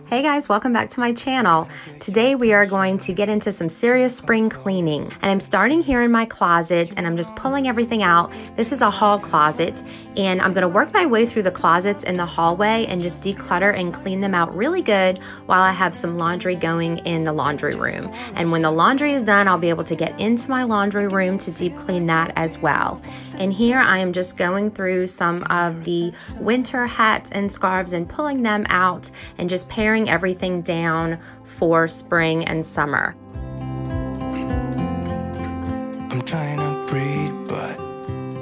Hey guys, welcome back to my channel. Today we are going to get into some serious spring cleaning, and I'm starting here in my closet and I'm just pulling everything out. This is a hall closet, and I'm going to work my way through the closets in the hallway and just declutter and clean them out really good while I have some laundry going in the laundry room. And when the laundry is done, I'll be able to get into my laundry room to deep clean that as well. And here I am just going through some of the winter hats and scarves and pulling them out and just paring everything down for spring and summer. I'm trying to breathe, but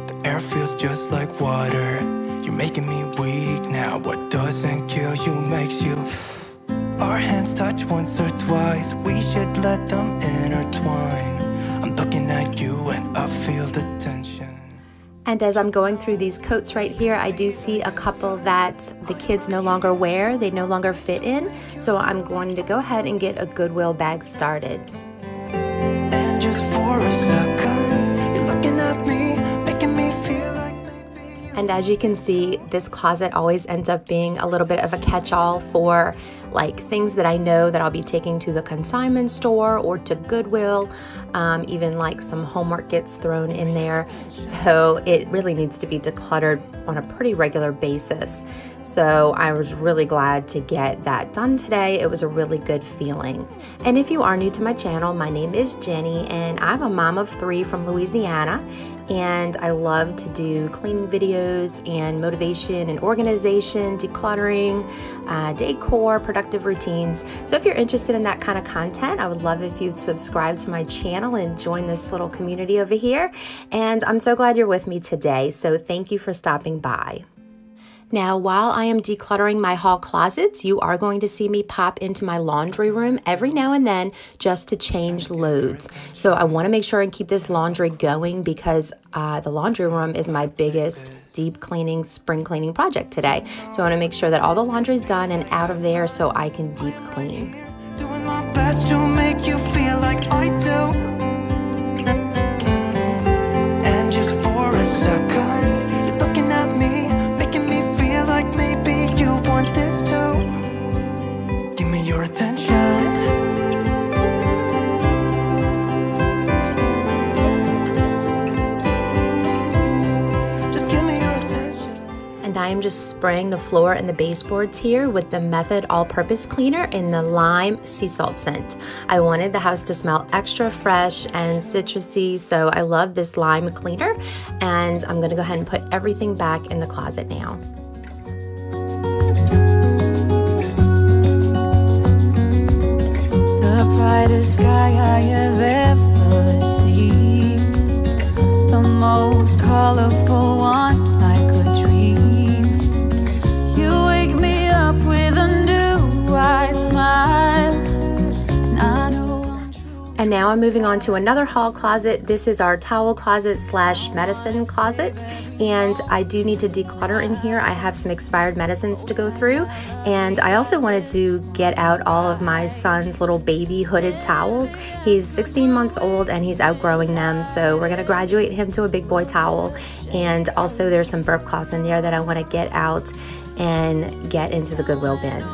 the air feels just like water. You're making me weak now. What doesn't kill you makes you. Our hands touch once or twice. We should let them intertwine. I'm looking at you and I feel the tension. And as I'm going through these coats right here, I do see a couple that the kids no longer wear. They no longer fit in. So I'm going to go ahead and get a Goodwill bag started. And just for a second, you're looking at me, making me feel like maybe. And as you can see, this closet always ends up being a little bit of a catch-all for like things that I know that I'll be taking to the consignment store or to Goodwill. Even like some homework gets thrown in there. So it really needs to be decluttered on a pretty regular basis. So I was really glad to get that done today. It was a really good feeling. And if you are new to my channel, my name is Jenny and I'm a mom of 3 from Louisiana. And I love to do cleaning videos and motivation and organization, decluttering, decor, productive routines. So if you're interested in that kind of content, I would love if you'd subscribe to my channel and join this little community over here. And I'm so glad you're with me today. So thank you for stopping by. Now, while I am decluttering my hall closets, you are going to see me pop into my laundry room every now and then just to change loads. So I want to make sure and keep this laundry going because the laundry room is my biggest deep cleaning, spring cleaning project today. So I want to make sure that all the laundry is done and out of there so I can deep clean. Doing my best to make you feel like I do. And just for a second, you're looking at me, making me feel like maybe you want this too. Give me your attention. And I am just spraying the floor and the baseboards here with the Method All-Purpose Cleaner in the Lime Sea Salt scent. I wanted the house to smell extra fresh and citrusy, so I love this lime cleaner. And I'm gonna go ahead and put everything back in the closet now. The brightest sky I have ever seen, the most colorful one like a dream. You wake me up with a new wide smile, and I know I'm true. And now I'm moving on to another hall closet. This is our towel closet slash medicine closet. And I do need to declutter in here. I have some expired medicines to go through. And I also wanted to get out all of my son's little baby hooded towels. He's 16 months old and he's outgrowing them. So we're gonna graduate him to a big boy towel. And also there's some burp cloths in there that I wanna get out and get into the Goodwill bin.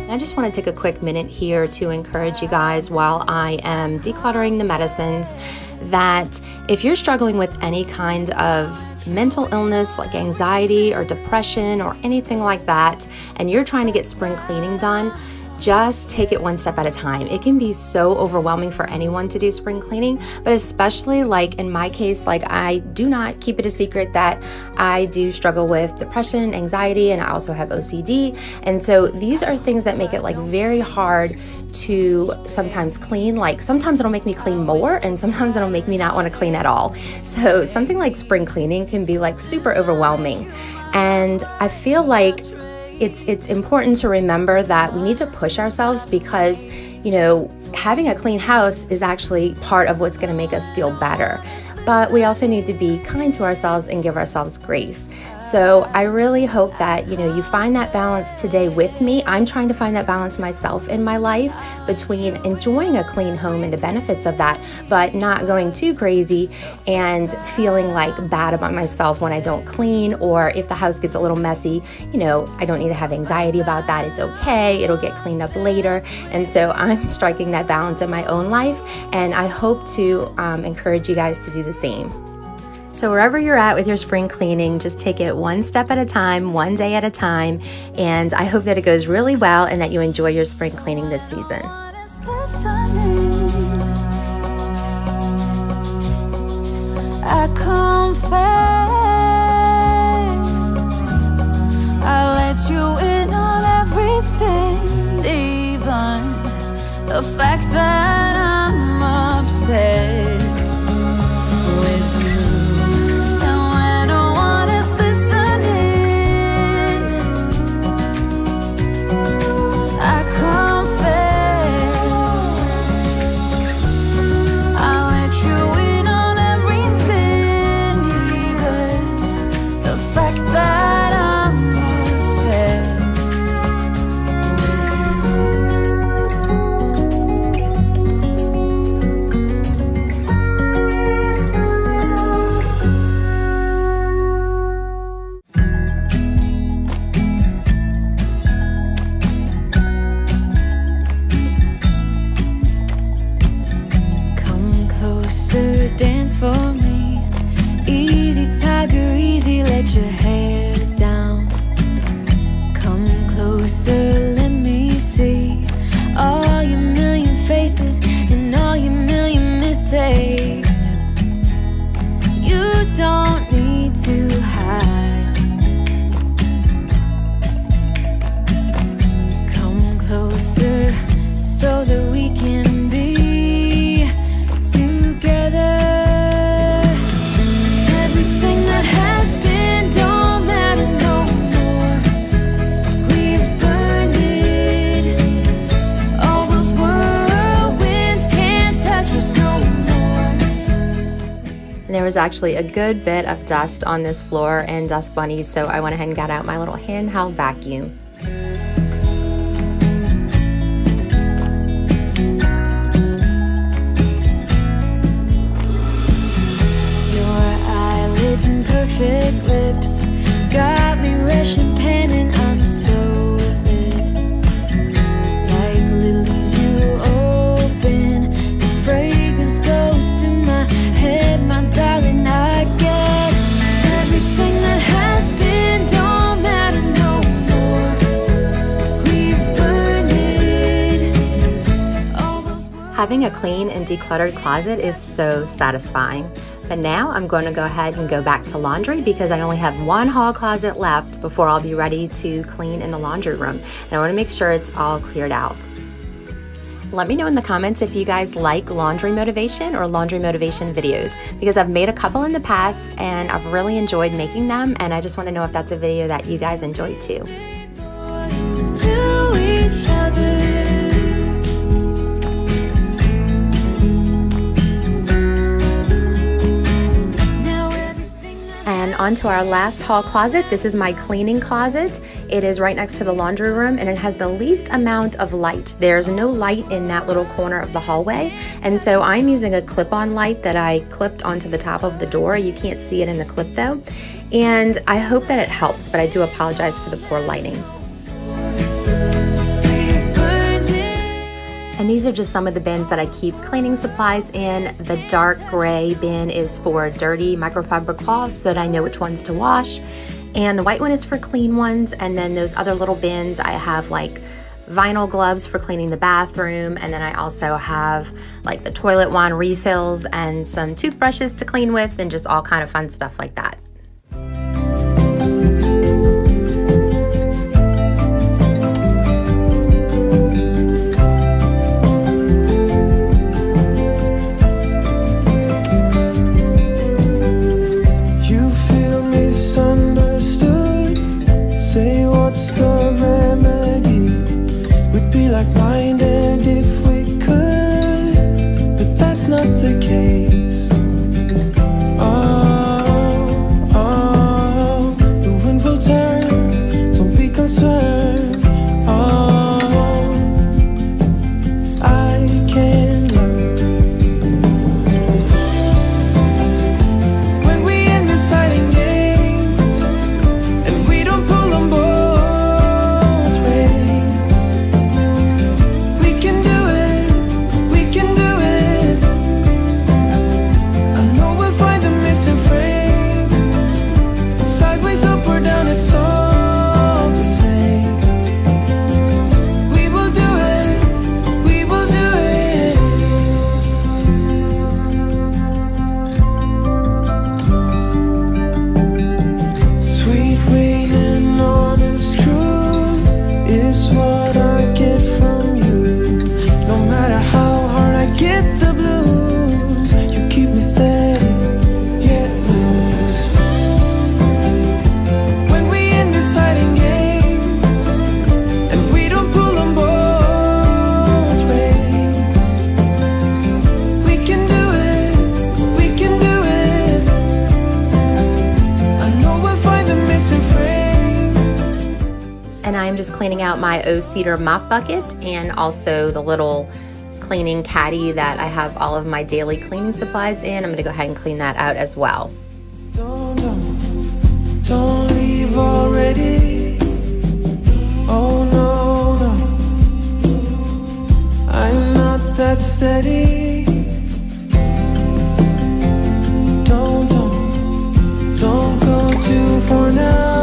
I just want to take a quick minute here to encourage you guys while I am decluttering the medicines that if you're struggling with any kind of mental illness like anxiety or depression or anything like that, and you're trying to get spring cleaning done, just take it one step at a time. It can be so overwhelming for anyone to do spring cleaning, but especially like in my case, like I do not keep it a secret that I do struggle with depression, anxiety, and I also have OCD. And so these are things that make it like very hard to sometimes clean. Like sometimes it'll make me clean more and sometimes it'll make me not want to clean at all. So something like spring cleaning can be like super overwhelming. And I feel like it's important to remember that we need to push ourselves because, you know, having a clean house is actually part of what's going to make us feel better. But we also need to be kind to ourselves and give ourselves grace. So I really hope that, you know, you find that balance today with me. I'm trying to find that balance myself in my life between enjoying a clean home and the benefits of that, but not going too crazy and feeling like bad about myself when I don't clean, or if the house gets a little messy, you know, I don't need to have anxiety about that. It's okay. It'll get cleaned up later. And so I'm striking that balance in my own life, and I hope to encourage you guys to do the same. So wherever you're at with your spring cleaning, just take it one step at a time, one day at a time, and I hope that it goes really well and that you enjoy your spring cleaning this season. I confess, I let you in on everything, even the fact that I'm obsessed. Dance for me, easy tiger, easy, let your hair down. Come closer, let me see all your million faces and all your million mistakes. You don't need to hide. Come closer so that we can be together. There was actually a good bit of dust on this floor and dust bunnies, so I went ahead and got out my little handheld vacuum. Your eyelids and perfect lips got me rushing, panning, I'm so lit. Like lilies you open, the fragrance goes to my head, my darling, I get everything that has been, don't matter no more. We've burned it. All those Having a clean and decluttered closet is so satisfying. But now I'm going to go ahead and go back to laundry because I only have one hall closet left before I'll be ready to clean in the laundry room. And I want to make sure it's all cleared out. Let me know in the comments if you guys like laundry motivation or laundry motivation videos, because I've made a couple in the past and I've really enjoyed making them, and I just want to know if that's a video that you guys enjoy too. to each other. And onto our last hall closet. This is my cleaning closet. It is right next to the laundry room and it has the least amount of light. There's no light in that little corner of the hallway. And so I'm using a clip-on light that I clipped onto the top of the door. You can't see it in the clip though. And I hope that it helps, but I do apologize for the poor lighting. And these are just some of the bins that I keep cleaning supplies in. The dark gray bin is for dirty microfiber cloths so that I know which ones to wash. And the white one is for clean ones. And then those other little bins, I have like vinyl gloves for cleaning the bathroom. And then I also have like the toilet wand refills and some toothbrushes to clean with and just all kind of fun stuff like that. just cleaning out my o-cedar mop bucket and also the little cleaning caddy that I have all of my daily cleaning supplies in. I'm gonna go ahead and clean that out as well. Don't leave already. Oh no, no, I'm not that steady. Don't go too far now.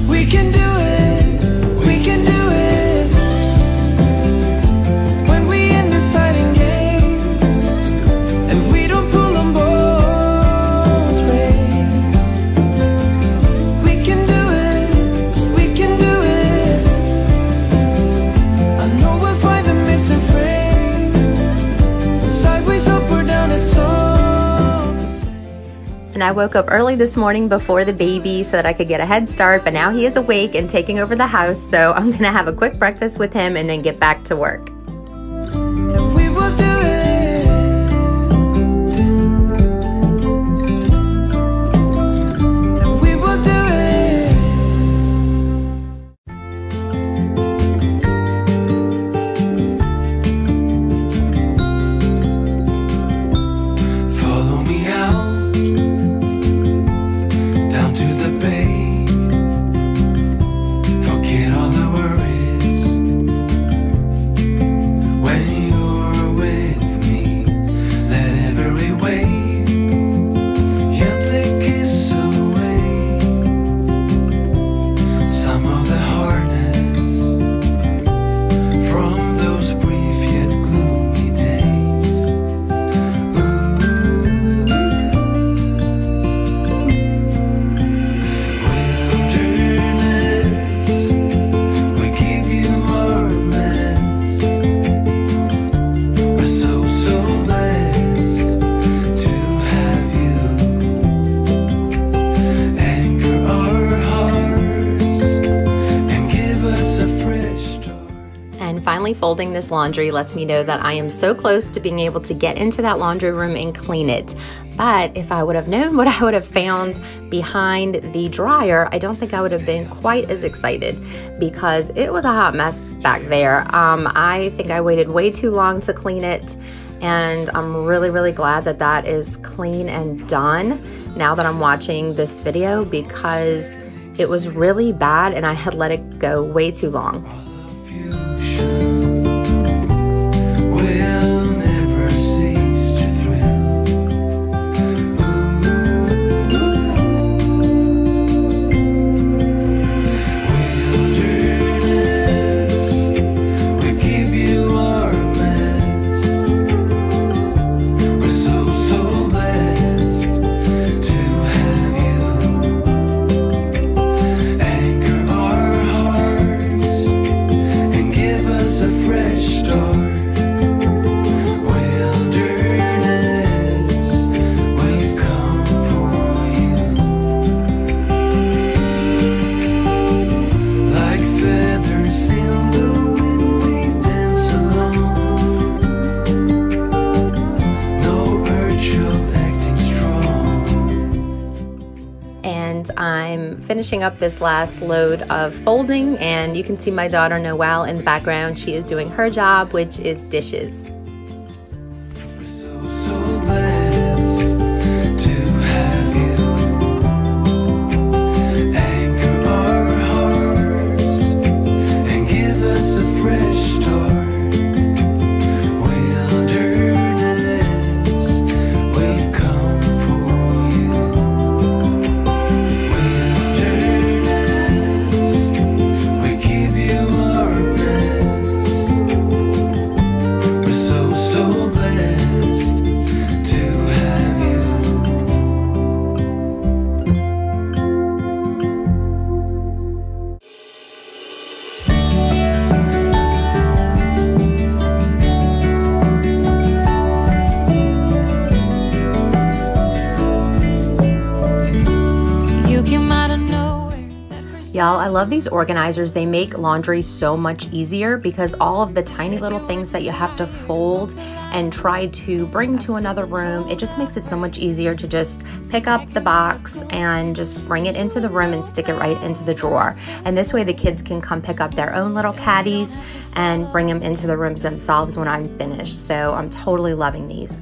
We can do it. We can do it. When we end the deciding games and we don't pull them both ways. We can do it. We can do it. I know we'll find the missing frame. Sideways, up or down, it's all the same. And I woke up early this morning before the baby so that I could get a head start, but now he is awake and taking over the house, so I'm gonna have a quick breakfast with him and then get back to work. And we will do it. And we will do it. Follow me out, down to the bay. Forget all the worries. When you're with me, let every wave gently kiss away some of the hardness from those brief yet gloomy days. Wilderness, we give you our mess. We're so blessed to have you anchor our hearts and give us a fresh start. And finally folding this laundry lets me know that I am so close to being able to get into that laundry room and clean it. But if I would have known what I would have found behind the dryer, I don't think I would have been quite as excited because it was a hot mess back there. I think I waited way too long to clean it, and I'm really glad that that is clean and done now that I'm watching this video, because it was really bad and I had let it go way too long. Fusion will never cease to thrill. Wilderness, we give you our mess. We're so blessed to have you anchor our hearts and give us a fresh start. Wilderness, we've come for you. Like feathers in the wind, we dance along. No urge of acting strong. And I'm finishing up this last load of folding, and you can see my daughter Noelle in the background. She is doing her job, which is dishes. We're so blessed to have you anchor our hearts and give us a fresh start. Wilderness, we've come for you. Wilderness, we give you our best. We're so Y'all, I love these organizers. They make laundry so much easier because all of the tiny little things that you have to fold and try to bring to another room, it just makes it so much easier to just pick up the box and just bring it into the room and stick it right into the drawer. And this way the kids can come pick up their own little caddies and bring them into the rooms themselves when I'm finished. So I'm totally loving these.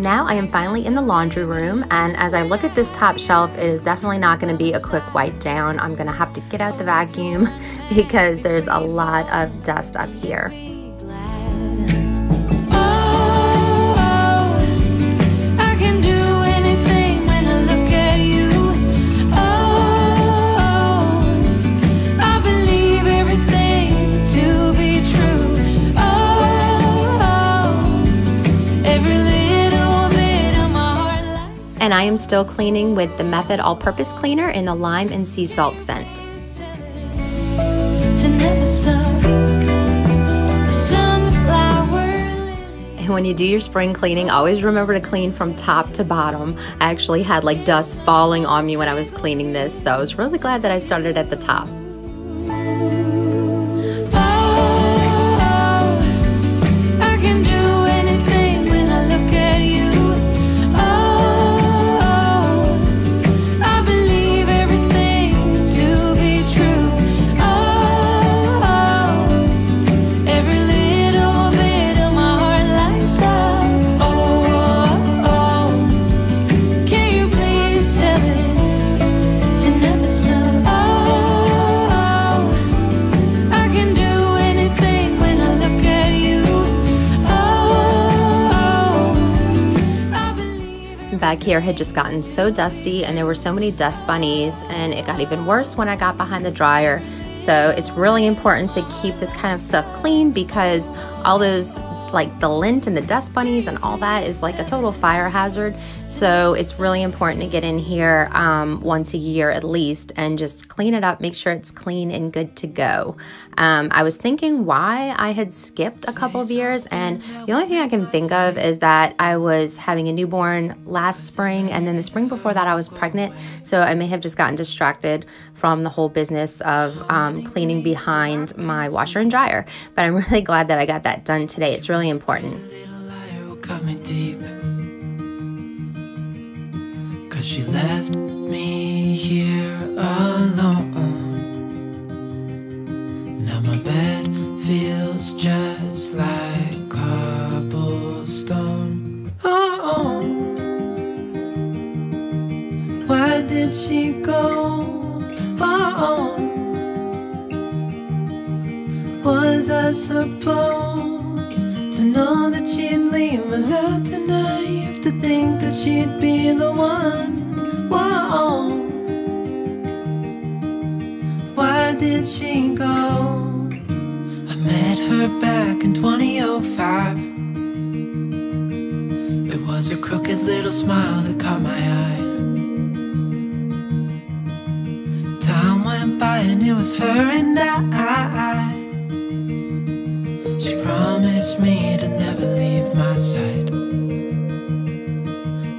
Now I am finally in the laundry room, and as I look at this top shelf, it is definitely not going to be a quick wipe down. I'm going to have to get out the vacuum because there's a lot of dust up here. And I am still cleaning with the Method All-Purpose Cleaner in the lime and sea salt scent. And when you do your spring cleaning, always remember to clean from top to bottom. I actually had like dust falling on me when I was cleaning this, so I was really glad that I started at the top. Back here had just gotten so dusty and there were so many dust bunnies, and it got even worse when I got behind the dryer. So it's really important to keep this kind of stuff clean because all those, like the lint and the dust bunnies and all that is like a total fire hazard. So it's really important to get in here once a year at least and just clean it up, make sure it's clean and good to go. I was thinking why I had skipped a couple of years, and the only thing I can think of is that I was having a newborn last spring, and then the spring before that I was pregnant, so I may have just gotten distracted from the whole business of cleaning behind my washer and dryer. But I'm really glad that I got that done today. It's really important. Cause she left me here alone. Now my bed feels just like cobblestone. Oh, why did she go? Oh, was I supposed to know that she'd leave? Was I too naive to think that she'd be the one? Whoa, why did she go? I met her back in 2005. It was her crooked little smile that caught my eye. Time went by and it was her and I. She promised me to never leave my side,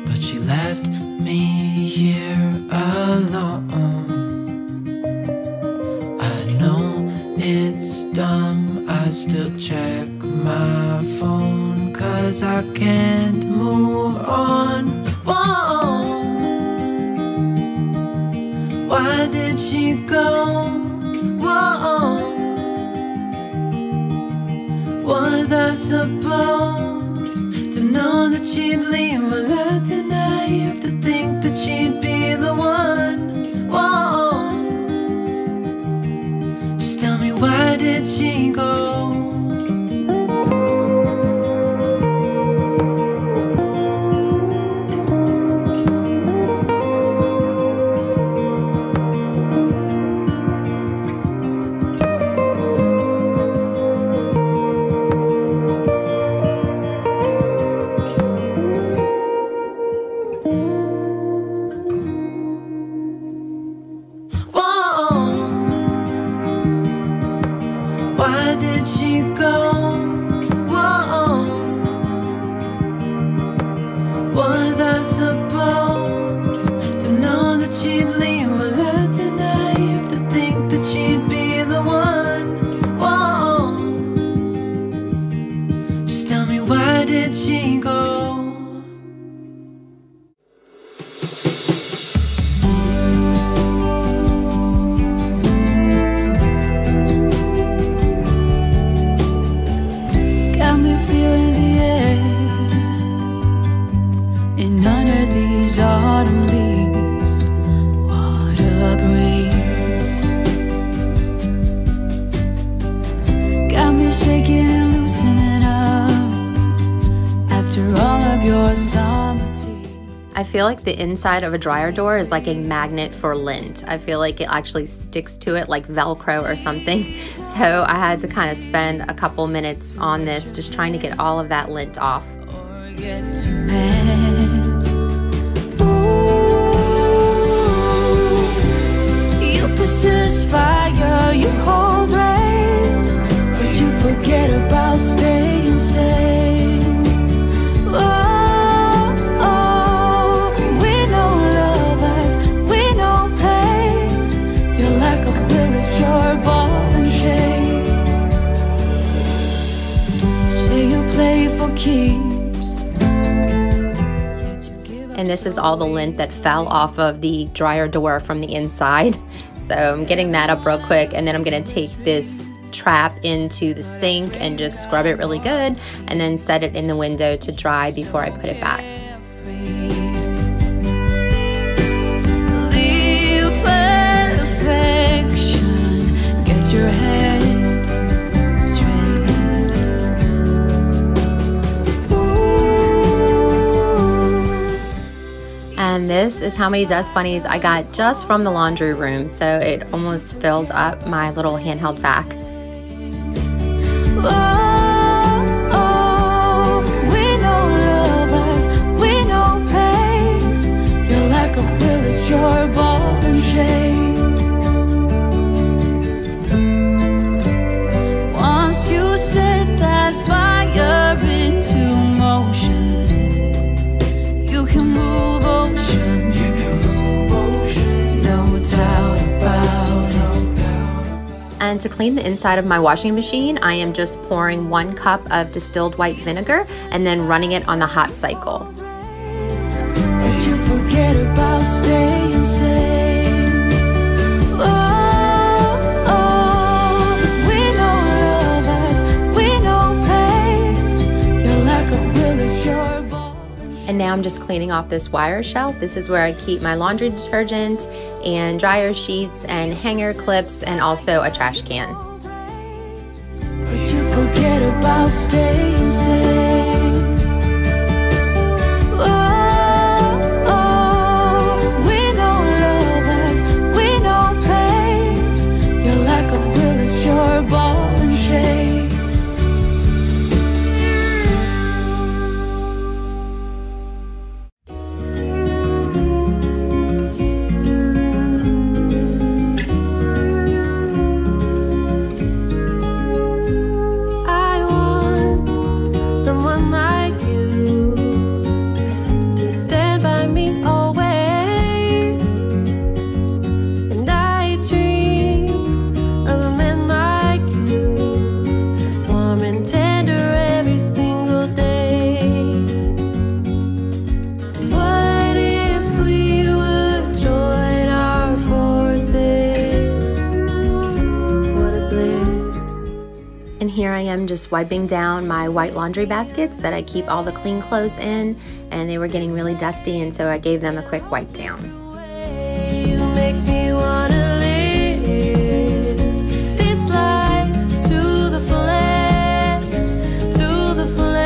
but she left me here alone. I know it's dumb, I still check my phone, cause I can't move on. Whoa, why did she go? Whoa, was I supposed to know that she'd leave? Was I too naive to think that she'd be the one? And under these autumn leaves, what a breeze. Got me shaking and loosening up after all of your summer tea. I feel like the inside of a dryer door is like a magnet for lint. I feel like it actually sticks to it like Velcro or something. So I had to kind of spend a couple minutes on this just trying to get all of that lint off. Or get too mad. Persist fire, you hold rain, but you forget about staying sane. Oh, oh, we know lovers, we know pain. Your lack of will is your ball and chain. Say you play for keeps. And this is all the lint that fell off of the dryer door from the inside. So I'm getting that up real quick, and then I'm gonna take this trap into the sink and just scrub it really good, and then set it in the window to dry before I put it back. Leave perfection, get your head straight. And this is how many dust bunnies I got just from the laundry room, so it almost filled up my little handheld vac. Oh, oh, we know lovers, we know pain. Your lack of will is your ball and chain. Once you set that fire into motion, you can move oceans. You can move oceans, no doubt about it. And to clean the inside of my washing machine, I am just pouring 1 cup of distilled white vinegar and then running it on the hot cycle. But you forget about staying sane. Oh, oh, we know lovers, we know pain. Your lack of will is your ball. And now I'm just cleaning off this wire shelf. This is where I keep my laundry detergent and dryer sheets and hanger clips and also a trash can. But you forget about staying sane. Oh, oh, we know lovers, we know pain. Your lack of will is your ball and chain. And here I am just wiping down my white laundry baskets that I keep all the clean clothes in, and they were getting really dusty, and so I gave them a quick wipe down. You make me wanna live this life to the fullest, to the fullest.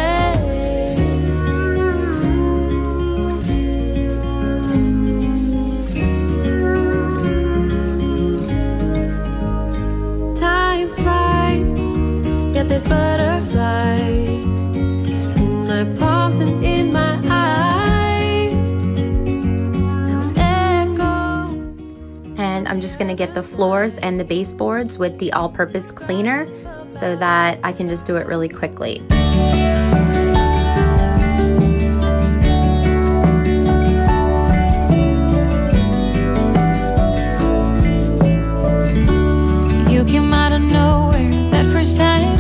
Time flies, yet there's butterflies in my palms and in my eyes. And I'm just gonna get the floors and the baseboards with the all-purpose cleaner so that I can just do it really quickly. You came out of nowhere that first time.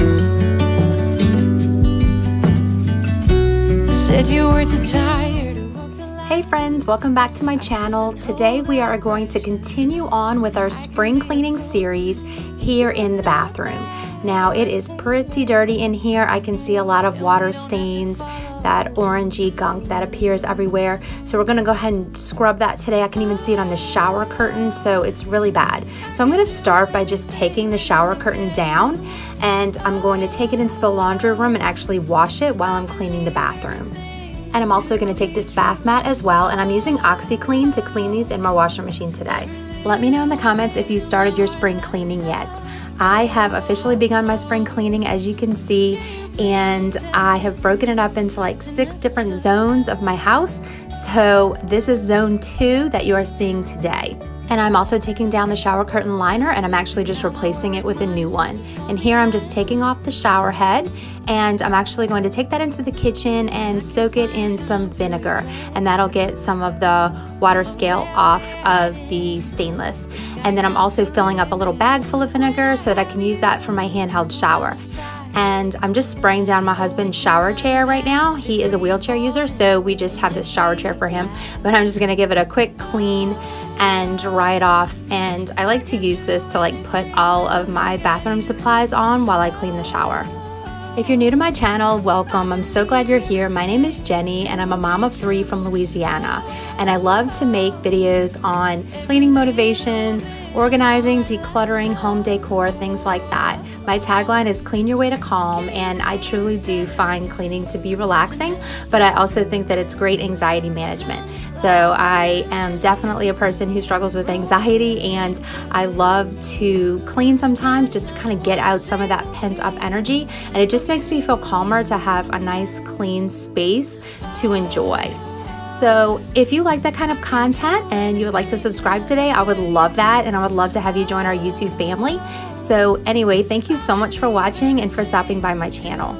Said you were too tired to walk the line. Hey friends, welcome back to my channel. Today we are going to continue on with our spring cleaning series here in the bathroom. Now it is pretty dirty in here. I can see a lot of water stains, that orangey gunk that appears everywhere. So we're gonna go ahead and scrub that today. I can even see it on the shower curtain, so it's really bad. So I'm gonna start by just taking the shower curtain down, and I'm going to take it into the laundry room and actually wash it while I'm cleaning the bathroom. And I'm also going to take this bath mat as well, and I'm using OxiClean to clean these in my washer machine today. Let me know in the comments if you started your spring cleaning yet. I have officially begun my spring cleaning, as you can see, and I have broken it up into like 6 different zones of my house. So this is zone 2 that you are seeing today. And I'm also taking down the shower curtain liner, and I'm actually just replacing it with a new one. And here I'm just taking off the shower head, and I'm actually going to take that into the kitchen and soak it in some vinegar, and that'll get some of the water scale off of the stainless. And then I'm also filling up a little bag full of vinegar so that I can use that for my handheld shower. And I'm just spraying down my husband's shower chair right now. He is a wheelchair user, so we just have this shower chair for him. But I'm just gonna give it a quick clean and dry it off. And I like to use this to like put all of my bathroom supplies on while I clean the shower. If you're new to my channel, welcome. I'm so glad you're here. My name is Jenny, and I'm a mom of 3 from Louisiana. And I love to make videos on cleaning motivation, organizing, decluttering, home decor, things like that. My tagline is clean your way to calm, and I truly do find cleaning to be relaxing, but I also think that it's great anxiety management. So I am definitely a person who struggles with anxiety, and I love to clean sometimes just to kind of get out some of that pent up energy, and it just makes me feel calmer to have a nice clean space to enjoy. So if you like that kind of content and you would like to subscribe today, I would love that, and I would love to have you join our YouTube family. So anyway, thank you so much for watching and for stopping by my channel.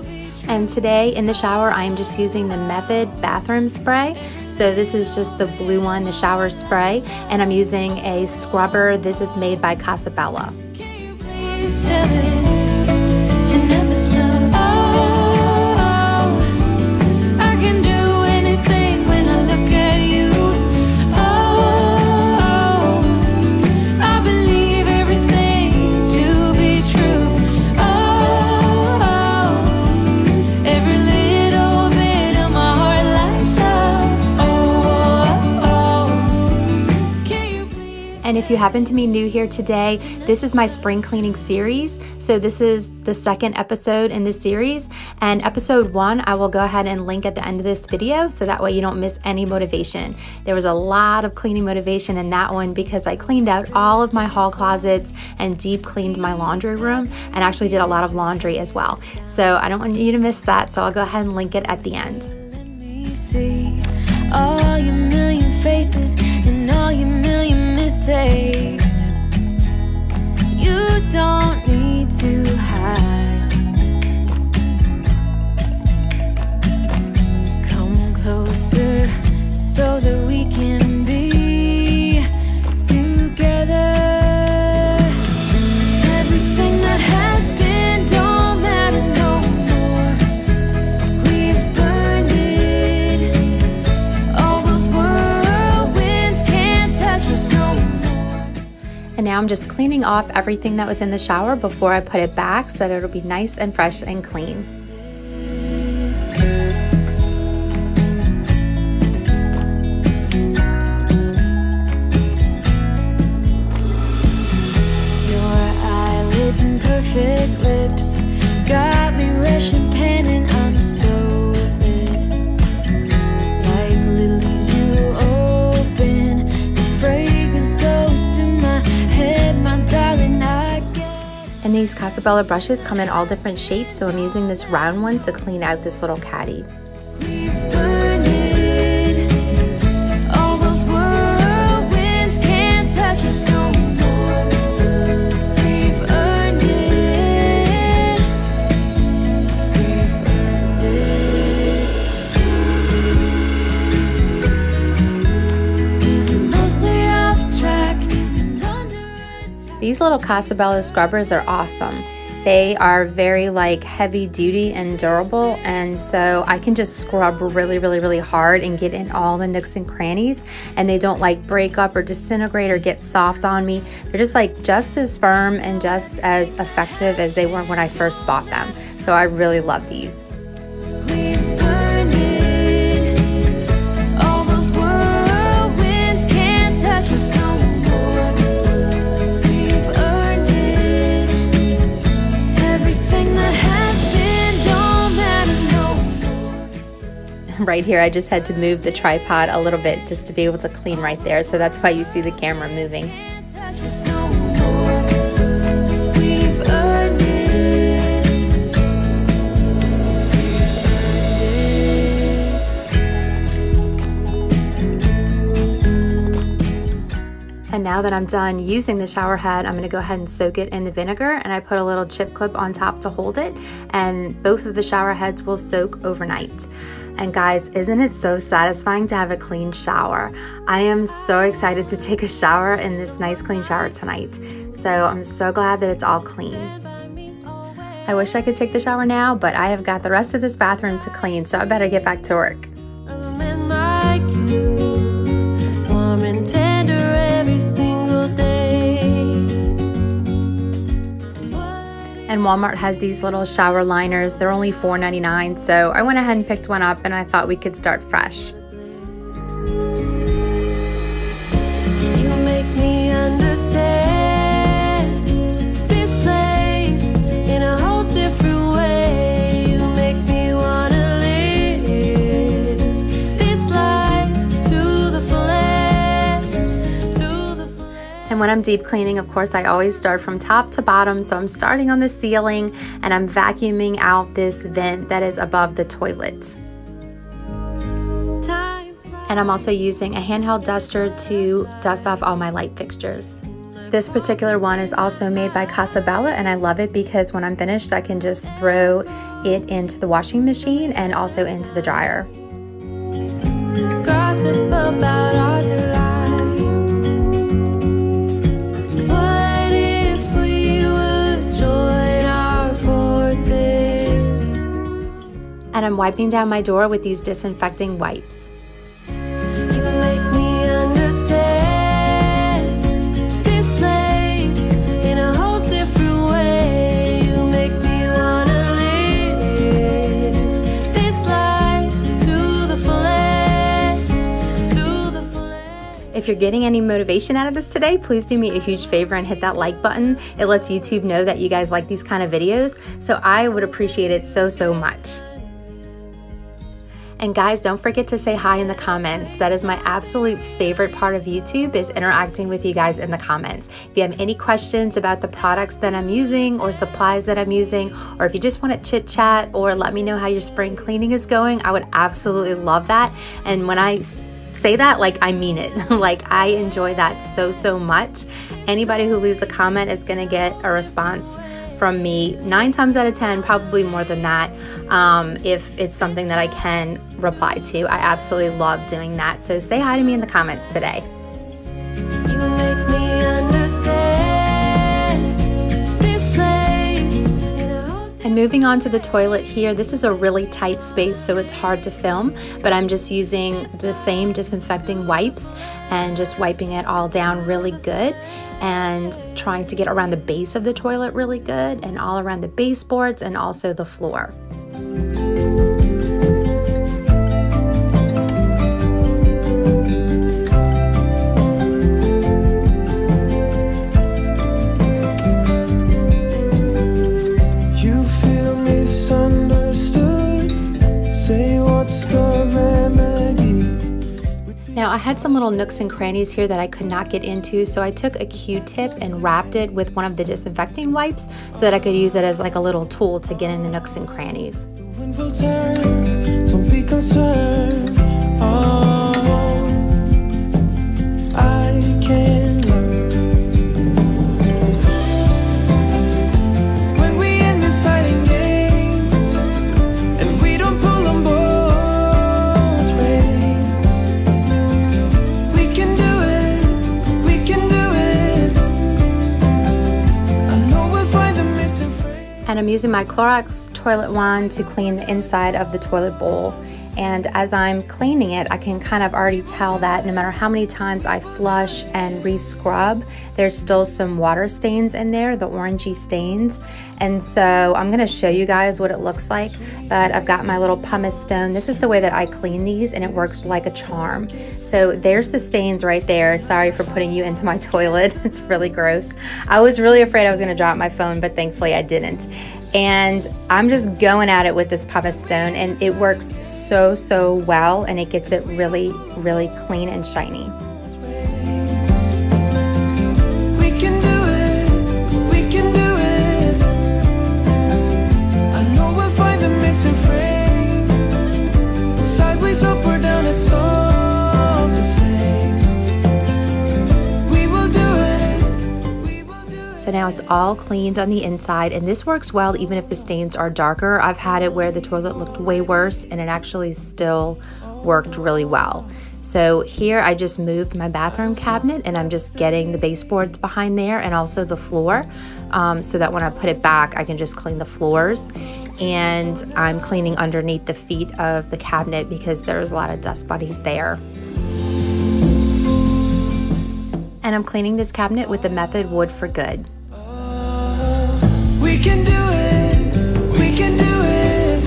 And today in the shower, I am just using the Method bathroom spray. So this is just the blue one, the shower spray, and I'm using a scrubber. This is made by Casabella. And if you happen to be new here today, this is my spring cleaning series. So this is the 2nd episode in this series. And episode 1, I will go ahead and link at the end of this video, so that way you don't miss any motivation. There was a lot of cleaning motivation in that one because I cleaned out all of my hall closets and deep cleaned my laundry room, and actually did a lot of laundry as well. So I don't want you to miss that, so I'll go ahead and link it at the end. Let me see all your million faces and all your million mistakes. You don't need to hide. Come closer so that we can be together. Everything that has been don't matter no more. We've burned it. All those whirlwinds can't touch us no more. And now I'm just cleaning off everything that was in the shower before I put it back, so that it'll be nice and fresh and clean. Perfect lips got me rushing, panning. I'm so lit, like lilies you open. The fragrance goes to my head, my darling. I get. And these Casabella brushes come in all different shapes, so I'm using this round one to clean out this little caddy. We've burned it. All those whirlwinds can't touch us no more. These little Casabella scrubbers are awesome. They are very like heavy duty and durable, and so I can just scrub really hard and get in all the nooks and crannies, and they don't like break up or disintegrate or get soft on me. They're just like just as firm and just as effective as they were when I first bought them. So I really love these. Right here, I just had to move the tripod a little bit just to be able to clean right there. So that's why you see the camera moving. And now that I'm done using the shower head, I'm gonna go ahead and soak it in the vinegar, and I put a little chip clip on top to hold it, and both of the shower heads will soak overnight. And guys, isn't it so satisfying to have a clean shower? I am so excited to take a shower in this nice clean shower tonight. So I'm so glad that it's all clean. I wish I could take the shower now, but I have got the rest of this bathroom to clean, so I better get back to work. And Walmart has these little shower liners. They're only $4.99, so I went ahead and picked one up, and I thought we could start fresh. You make me understand this place in a whole different way. You make me wanna live this life to the fullest, to the fullest. And when I'm deep cleaning, of course, I always start from top to bottom. So I'm starting on the ceiling, and I'm vacuuming out this vent that is above the toilet. And I'm also using a handheld duster to dust off all my light fixtures. This particular one is also made by Casabella, and I love it because when I'm finished, I can just throw it into the washing machine and also into the dryer. Gossip about our delight. What if we would join our forces? And I'm wiping down my door with these disinfecting wipes. You make me understand this place in a whole different way. You make me wanna live this life to the fullest, to the fullest. If you're getting any motivation out of this today, please do me a huge favor and hit that like button. It lets YouTube know that you guys like these kind of videos, so I would appreciate it so much. And guys, don't forget to say hi in the comments. That is my absolute favorite part of YouTube, is interacting with you guys in the comments. If you have any questions about the products that I'm using or supplies that I'm using, or if you just want to chit chat or let me know how your spring cleaning is going, I would absolutely love that. And when I say that, like, I mean it. Like, I enjoy that so much. Anybody who leaves a comment is gonna get a response from me 9 times out of 10, probably more than that, if it's something that I can reply to. I absolutely love doing that. So say hi to me in the comments today. You make me understand this place in a whole. And moving on to the toilet here, this is a really tight space, so it's hard to film, but I'm just using the same disinfecting wipes and just wiping it all down really good, and trying to get around the base of the toilet really good, and all around the baseboards and also the floor. You feel misunderstood. Say what's the remedy? Now I had some little nooks and crannies here that I could not get into, so I took a Q-tip and wrapped it with one of the disinfecting wipes so that I could use it as like a little tool to get in the nooks and crannies. The wind will turn, don't be concerned. Oh, I can learn. When we end this hiding games and we don't pull on both ways, we can do it, we can do it. I know we'll find the missing phrase. using my Clorox toilet wand to clean the inside of the toilet bowl. And as I'm cleaning it, I can kind of already tell that no matter how many times I flush and re-scrub, there's still some water stains in there, the orangey stains. And so I'm gonna show you guys what it looks like, but I've got my little pumice stone. This is the way that I clean these, and it works like a charm. So there's the stains right there. Sorry for putting you into my toilet. It's really gross. I was really afraid I was gonna drop my phone, but thankfully I didn't. And I'm just going at it with this pumice stone, and it works so well, and it gets it really clean and shiny. We can do it, we can do it. I know we'll find the missing frame. Sideways, up or down, it's all the same. We will do it, we will do it. So now it's all cleaned on the inside, and this works well even if the stains are darker. I've had it where the toilet looked way worse, and it actually still worked really well. So here I just moved my bathroom cabinet, and I'm just getting the baseboards behind there and also the floor, so that when I put it back I can just clean the floors. And I'm cleaning underneath the feet of the cabinet because there's a lot of dust bunnies there. And I'm cleaning this cabinet with the Method Wood for Good. We can do it, we can do it.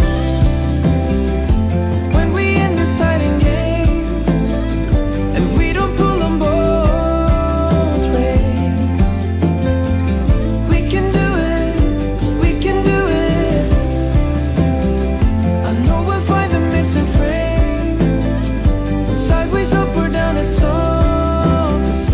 When we end the siding games, and we don't pull them both ways. We can do it, we can do it. I know we'll find the missing frame. Sideways, up or down, it's all the same.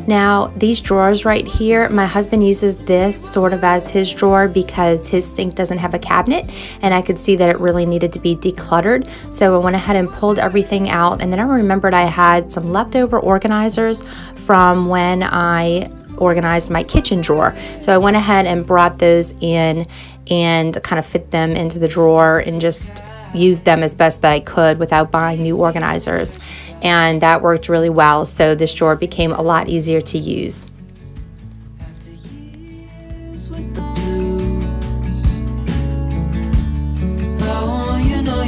Now these drawers right here, my husband uses this sort of as his drawer because his sink doesn't have a cabinet, and I could see that it really needed to be decluttered. So I went ahead and pulled everything out, and then I remembered I had some leftover organizers from when I organized my kitchen drawer. So I went ahead and brought those in and kind of fit them into the drawer and just used them as best that I could without buying new organizers. And that worked really well, so this drawer became a lot easier to use. With the blues. Oh, you know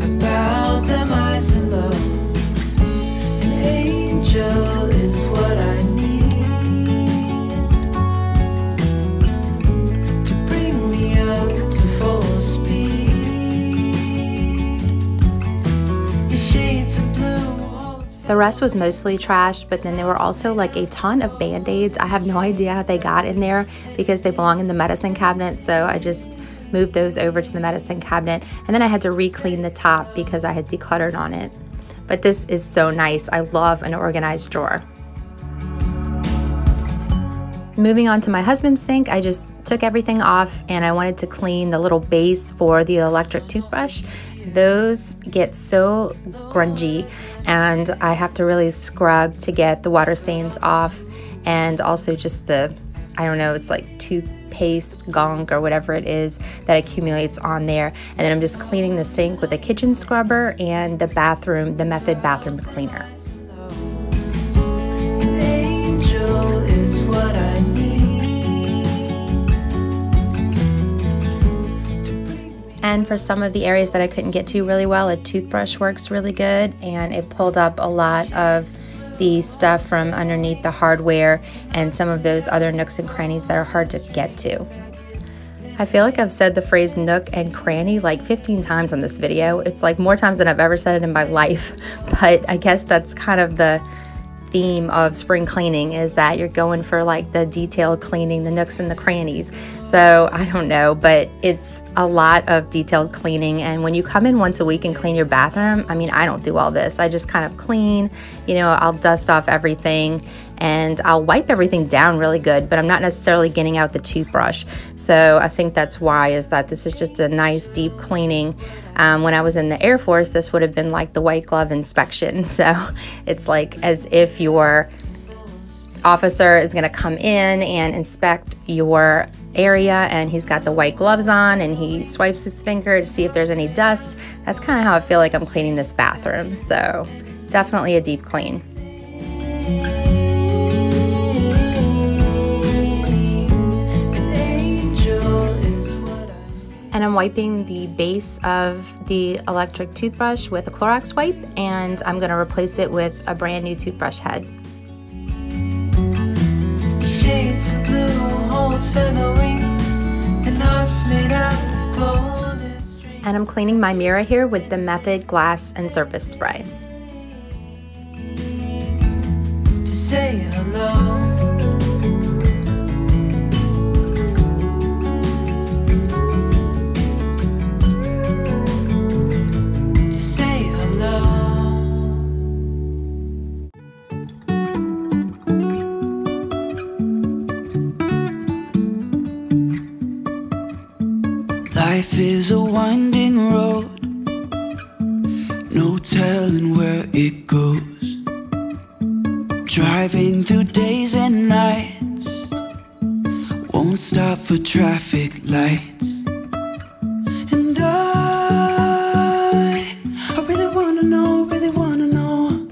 about them highs and lows. An angel is what I need to bring me up to full speed. The shades of blue. The rest was mostly trashed, but then there were also like a ton of Band-Aids. I have no idea how they got in there because they belong in the medicine cabinet, so I just moved those over to the medicine cabinet, and then I had to re-clean the top because I had decluttered on it. But this is so nice. I love an organized drawer. Moving on to my husband's sink, I just took everything off, and I wanted to clean the little base for the electric toothbrush. Those get so grungy, and I have to really scrub to get the water stains off, and also just the, I don't know, it's like toothpaste gunk or whatever it is that accumulates on there. And then I'm just cleaning the sink with a kitchen scrubber and the bathroom, the Method bathroom cleaner. An angel is what I need. And for some of the areas that I couldn't get to really well, a toothbrush works really good, and it pulled up a lot of the stuff from underneath the hardware and some of those other nooks and crannies that are hard to get to. I feel like I've said the phrase nook and cranny like 15 times on this video. It's like more times than I've ever said it in my life, but I guess that's kind of the theme of spring cleaning, is that you're going for like the detailed cleaning, the nooks and the crannies. So I don't know, but it's a lot of detailed cleaning. And when you come in once a week and clean your bathroom, I mean, I don't do all this. I just kind of clean, you know, I'll dust off everything and I'll wipe everything down really good, but I'm not necessarily getting out the toothbrush. So I think that's why, is that this is just a nice deep cleaning. When I was in the Air Force, this would have been like the white glove inspection. So it's like as if your officer is gonna come in and inspect your area, and he's got the white gloves on and he swipes his finger to see if there's any dust. That's kind of how I feel like I'm cleaning this bathroom. So definitely a deep clean. An And I'm wiping the base of the electric toothbrush with a Clorox wipe, and I'm gonna replace it with a brand new toothbrush head. Shades of blue holds feather wings and knobs made out of golden strings. And I'm cleaning my mirror here with the Method Glass and Surface Spray. To say hello. Life is a winding road, no telling where it goes. Driving through days and nights, won't stop for traffic lights. And I really wanna know, really wanna know.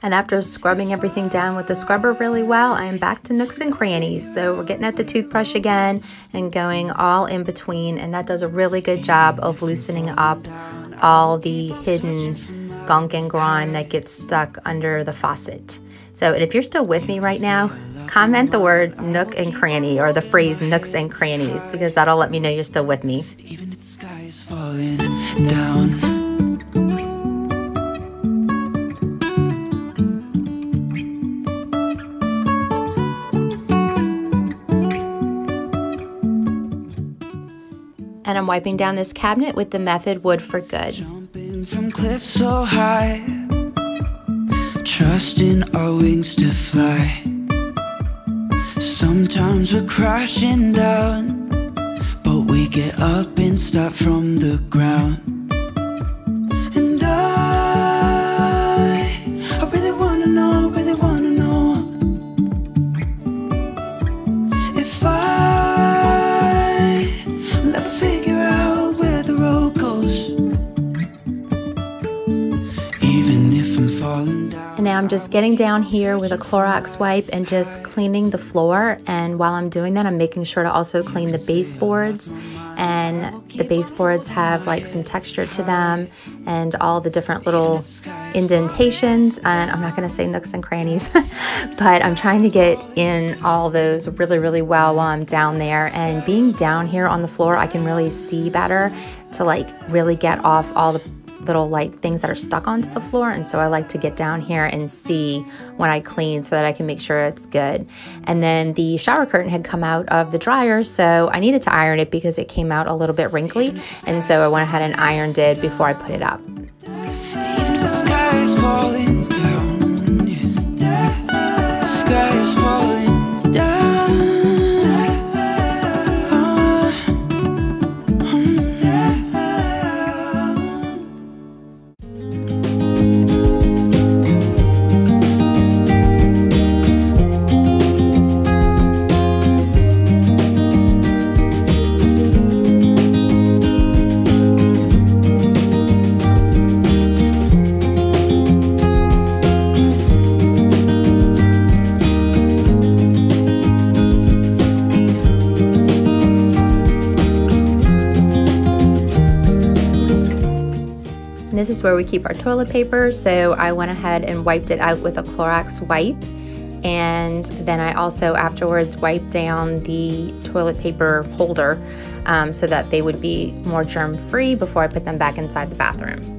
And after scrubbing everything down with the scrubber really well, I am back to nooks and crannies. So we're getting at the toothbrush again and going all in between, and that does a really good job of loosening up all the hidden gunk and grime that gets stuck under the faucet. So if you're still with me right now, comment the word nook and cranny or the phrase nooks and crannies, because that'll let me know you're still with me. Even if the sky is falling down. And I'm wiping down this cabinet with the Method Wood for Good. Jumping from cliffs so high, trusting our wings to fly. Sometimes we're crashing down, but we get up and start from the ground. And I really wanna know, really wanna know if I'll ever figure out where the road goes, even if I'm falling down. And now I'm just getting down here with a Clorox wipe and just cleaning the floor. And while I'm doing that, I'm making sure to also clean the baseboards. And the baseboards have like some texture to them and all the different little indentations. And I'm not gonna say nooks and crannies, but I'm trying to get in all those really, really well while I'm down there. And being down here on the floor, I can really see better to like really get off all the little like things that are stuck onto the floor. And so I like to get down here and see when I clean so that I can make sure it's good. And then the shower curtain had come out of the dryer, so I needed to iron it because it came out a little bit wrinkly. And so I went ahead and ironed it before I put it up. Even if the sky is falling down, yeah. The sky is falling down. This is where we keep our toilet paper, so I went ahead and wiped it out with a Clorox wipe, and then I also afterwards wiped down the toilet paper holder so that they would be more germ-free before I put them back inside the bathroom.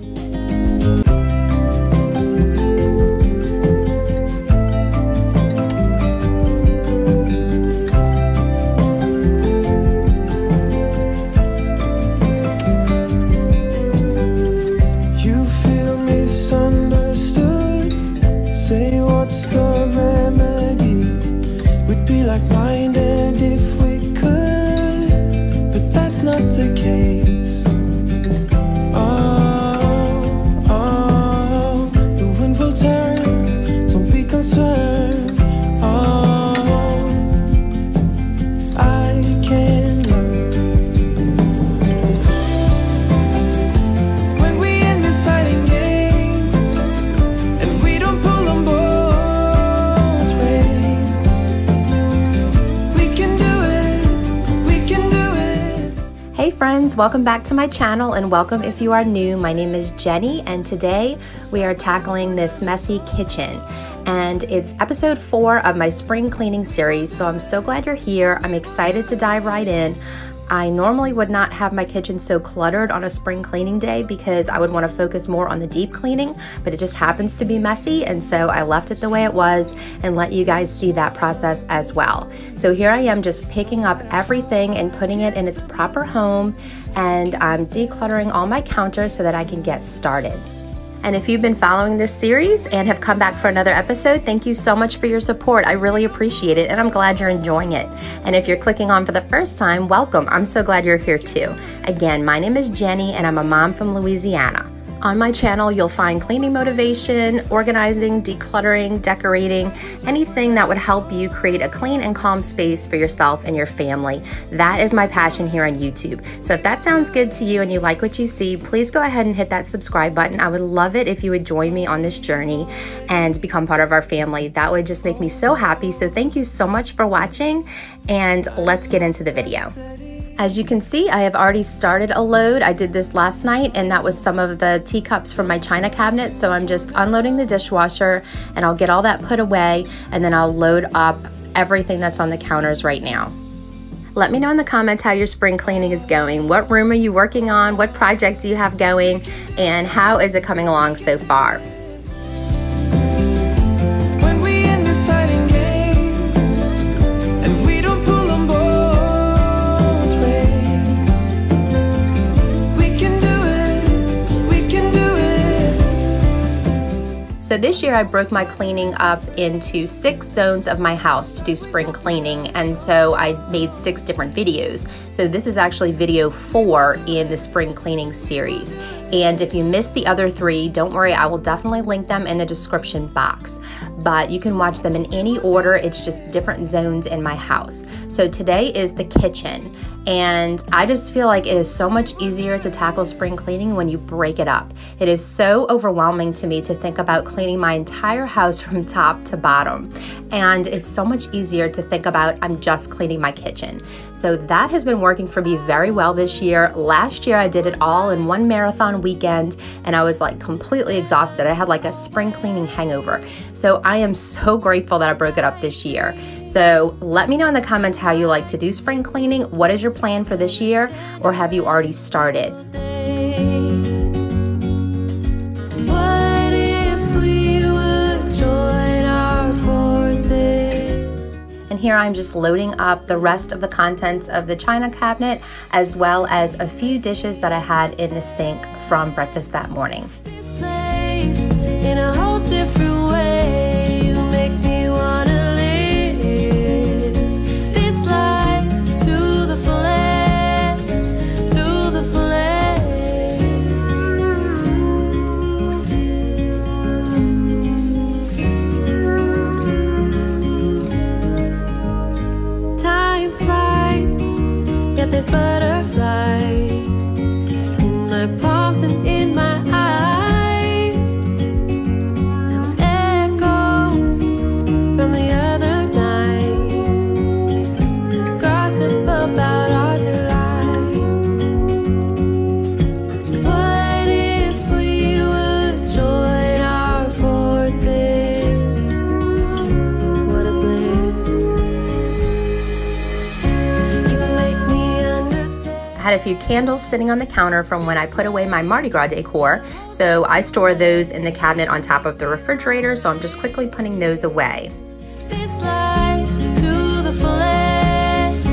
Like-minded if we could, but that's not the case. Oh, oh. welcome back to my channel, and welcome if you are new. My name is Jenny, and today we are tackling this messy kitchen. And it's episode 4 of my spring cleaning series, so I'm so glad you're here. I'm excited to dive right in. I normally would not have my kitchen so cluttered on a spring cleaning day because I would want to focus more on the deep cleaning, but it just happens to be messy, and so I left it the way it was and let you guys see that process as well. So here I am just picking up everything and putting it in its proper home, and I'm decluttering all my counters so that I can get started. And if you've been following this series and have come back for another episode, thank you so much for your support. I really appreciate it, and I'm glad you're enjoying it. And if you're clicking on for the first time, welcome. I'm so glad you're here too. Again, my name is Jenny, and I'm a mom from Louisiana. On my channel, you'll find cleaning motivation, organizing, decluttering, decorating, anything that would help you create a clean and calm space for yourself and your family. That is my passion here on YouTube. So if that sounds good to you and you like what you see, please go ahead and hit that subscribe button. I would love it if you would join me on this journey and become part of our family. That would just make me so happy. So thank you so much for watching, and let's get into the video. As you can see, I have already started a load. I did this last night, and that was some of the teacups from my china cabinet. So I'm just unloading the dishwasher, and I'll get all that put away, and then I'll load up everything that's on the counters right now. Let me know in the comments how your spring cleaning is going. What room are you working on? What project do you have going? And how is it coming along so far? So this year I broke my cleaning up into 6 zones of my house to do spring cleaning, and so I made 6 different videos. So this is actually video 4 in the spring cleaning series. And if you missed the other 3, don't worry, I will definitely link them in the description box. But you can watch them in any order, it's just different zones in my house. So today is the kitchen, and I just feel like it is so much easier to tackle spring cleaning when you break it up. It is so overwhelming to me to think about cleaning my entire house from top to bottom. And it's so much easier to think about I'm just cleaning my kitchen. So that has been working for me very well this year. Last year I did it all in one marathon weekend, and I was like completely exhausted. I had like a spring cleaning hangover. So I am so grateful that I broke it up this year. So let me know in the comments how you like to do spring cleaning. What is your plan for this year, or have you already started? And here I'm just loading up the rest of the contents of the china cabinet, as well as a few dishes that I had in the sink from breakfast that morning. In a whole different way, you make me wanna live this life to the fullest, to the fullest. Time flies, yet there's butterflies in my palms and in my eyes. I had a few candles sitting on the counter from when I put away my Mardi Gras decor, so I store those in the cabinet on top of the refrigerator, so I'm just quickly putting those away. This life to the fullest,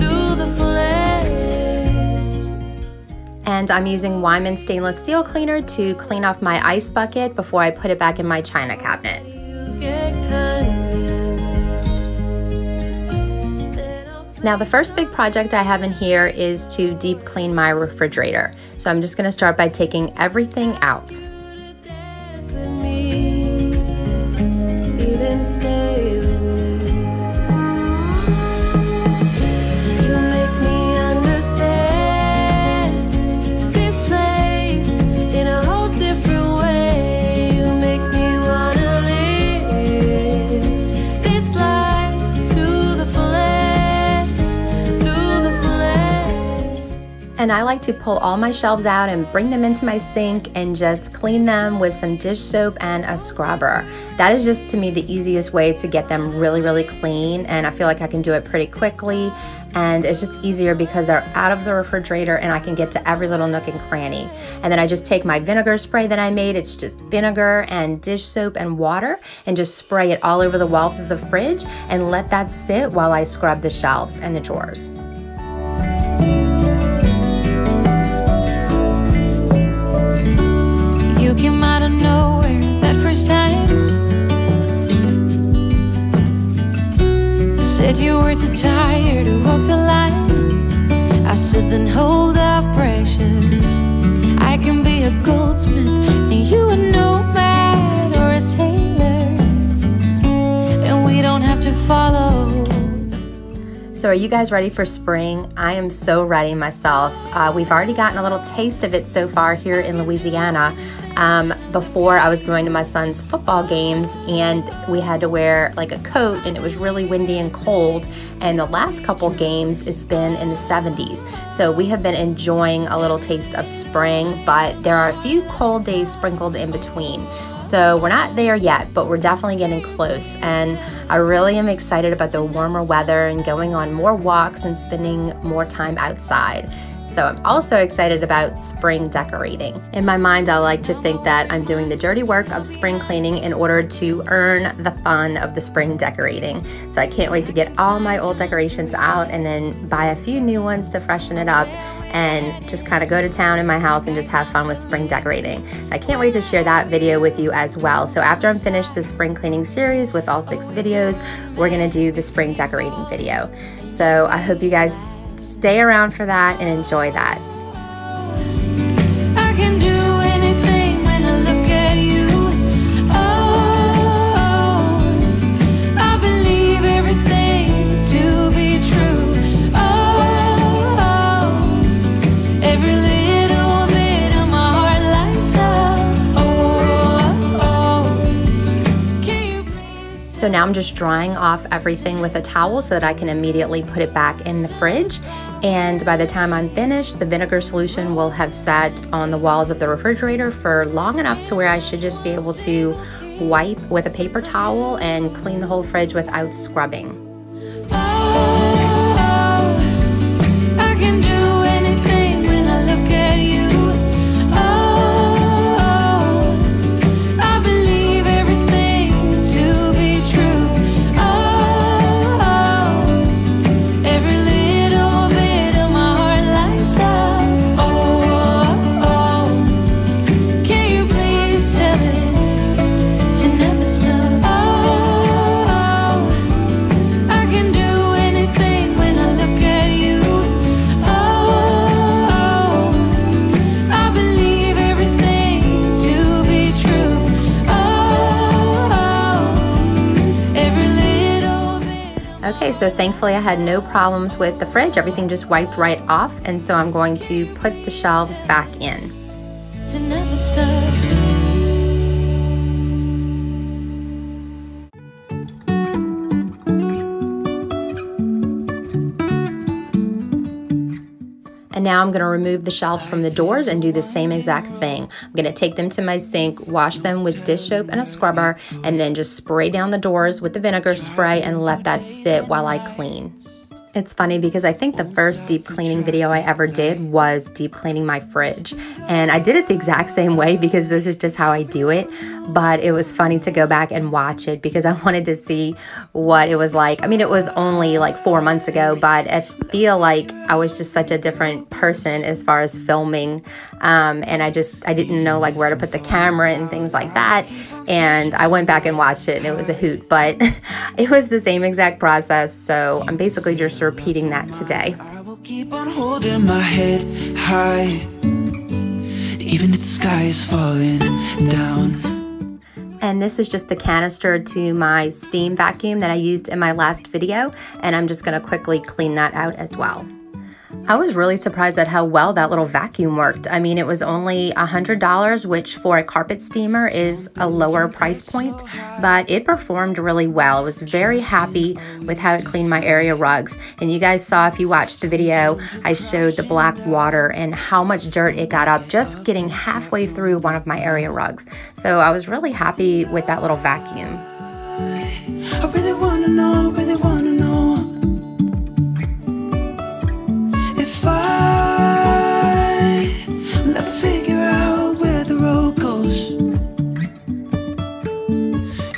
to the fullest. And I'm using Wyman stainless steel cleaner to clean off my ice bucket before I put it back in my china cabinet. You get convinced. Now the first big project I have in here is to deep clean my refrigerator. So I'm just gonna start by taking everything out. Dance with me, even stay with me. You make me understand this place in a whole different way. You make me wanna live this life to the fullest, to the fullest. And I like to pull all my shelves out and bring them into my sink and just clean them with some dish soap and a scrubber. That is just, to me, the easiest way to get them really, really clean, and I feel like I can do it pretty quickly, and it's just easier because they're out of the refrigerator and I can get to every little nook and cranny. And then I just take my vinegar spray that I made. It's just vinegar and dish soap and water, and just spray it all over the walls of the fridge and let that sit while I scrub the shelves and the drawers. You came out of nowhere that first time. Said you were too tired to walk the line. I said, then hold up, precious. I can be a goldsmith and you a nomad or a tailor, and we don't have to follow. So are you guys ready for spring? I am so ready myself. We've already gotten a little taste of it so far here in Louisiana. Before I was going to my son's football games, and we had to wear like a coat, and it was really windy and cold, and the last couple games it's been in the 70s. So we have been enjoying a little taste of spring, but there are a few cold days sprinkled in between. So we're not there yet, but we're definitely getting close, and I really am excited about the warmer weather and going on more walks and spending more time outside. So I'm also excited about spring decorating. In my mind, I like to think that I'm doing the dirty work of spring cleaning in order to earn the fun of the spring decorating. So I can't wait to get all my old decorations out and then buy a few new ones to freshen it up and just kind of go to town in my house and just have fun with spring decorating. I can't wait to share that video with you as well. So after I'm finished the spring cleaning series with all 6 videos, we're gonna do the spring decorating video. So I hope you guys stay around for that and enjoy that. I can do anything when I look at you. Oh, I believe everything to be true. Oh, every little bit of my heart lights up. Oh, can you please? So now I'm just drying off everything with a towel so that I can immediately put it back in the fridge. And by the time I'm finished, the vinegar solution will have sat on the walls of the refrigerator for long enough to where I should just be able to wipe with a paper towel and clean the whole fridge without scrubbing. Oh, I can do anything when I look at you. Oh, I believe everything to be true. Oh, every little bit of my heart lights up. Oh, can you please tell it to never stop? Oh, I can do anything when I look at you. Oh, I believe everything to be true. Oh, every little bit. Okay, so thankfully I had no problems with the fridge. Everything just wiped right off, and so I'm going to put the shelves back in. To never stop. And now I'm going to remove the shelves from the doors and do the same exact thing. I'm going to take them to my sink, wash them with dish soap and a scrubber, and then just spray down the doors with the vinegar spray and let that sit while I clean. It's funny because I think the first deep cleaning video I ever did was deep cleaning my fridge. And I did it the exact same way because this is just how I do it. But it was funny to go back and watch it because I wanted to see what it was like. I mean, it was only like 4 months ago, but I feel like I was just such a different person as far as filming. And I didn't know like where to put the camera and things like that. And I went back and watched it and it was a hoot, but it was the same exact process. So I'm basically just repeating that today. I will keep on holding my head high, even if the sky is falling down. And this is just the canister to my steam vacuum that I used in my last video, and I'm just going to quickly clean that out as well. I was really surprised at how well that little vacuum worked. I mean, it was only $100, which for a carpet steamer is a lower price point, but it performed really well. I was very happy with how it cleaned my area rugs. And you guys saw, if you watched the video, I showed the black water and how much dirt it got up just getting halfway through one of my area rugs. So I was really happy with that little vacuum. I really wanna know, really wanna know if I will ever figure out where the road goes.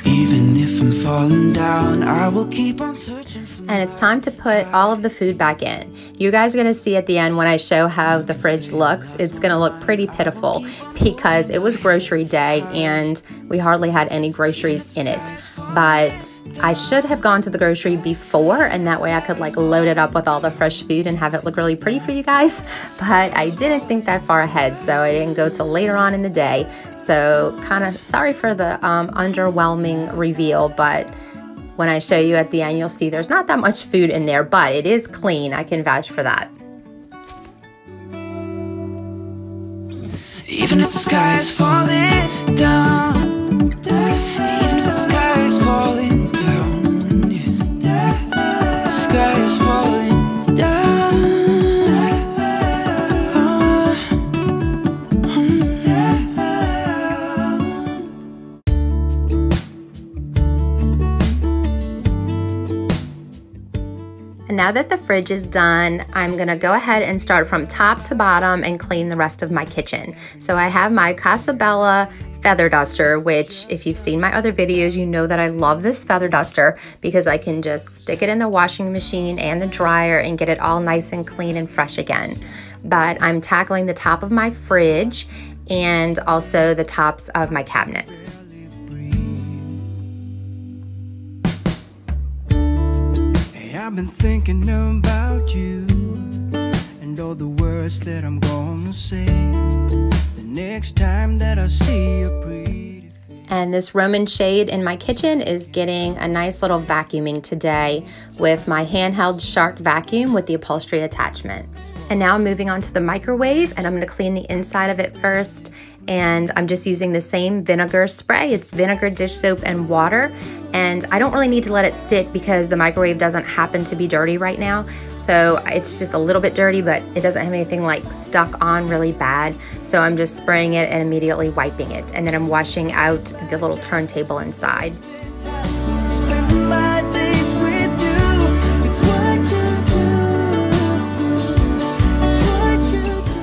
Even if I'm falling down, I will keep on searching for. And it's time to put all of the food back in. You guys are gonna see at the end when I show how the fridge looks, it's gonna look pretty pitiful because it was grocery day and we hardly had any groceries in it. But I should have gone to the grocery before, and that way I could like load it up with all the fresh food and have it look really pretty for you guys. But I didn't think that far ahead, so I didn't go till later on in the day. So kind of sorry for the underwhelming reveal, but when I show you at the end, you'll see there's not that much food in there, but it is clean. I can vouch for that. Even if the sky is falling down, even if the sky is falling down, yeah. The sky is falling down. And now that the fridge is done, I'm gonna go ahead and start from top to bottom and clean the rest of my kitchen. So I have my Casabella feather duster, which if you've seen my other videos, you know that I love this feather duster because I can just stick it in the washing machine and the dryer and get it all nice and clean and fresh again. But I'm tackling the top of my fridge and also the tops of my cabinets. I've been thinking about you and all the words that I'm gonna say the next time that I see a pretty face. And this Roman shade in my kitchen is getting a nice little vacuuming today with my handheld Shark vacuum with the upholstery attachment. And now I'm moving on to the microwave, and I'm gonna clean the inside of it first. And I'm just using the same vinegar spray. It's vinegar, dish soap, and water. And I don't really need to let it sit because the microwave doesn't happen to be dirty right now. So it's just a little bit dirty, but it doesn't have anything like stuck on really bad. So I'm just spraying it and immediately wiping it. And then I'm washing out the little turntable inside. Spend my days with you. It's what you do. It's what you do.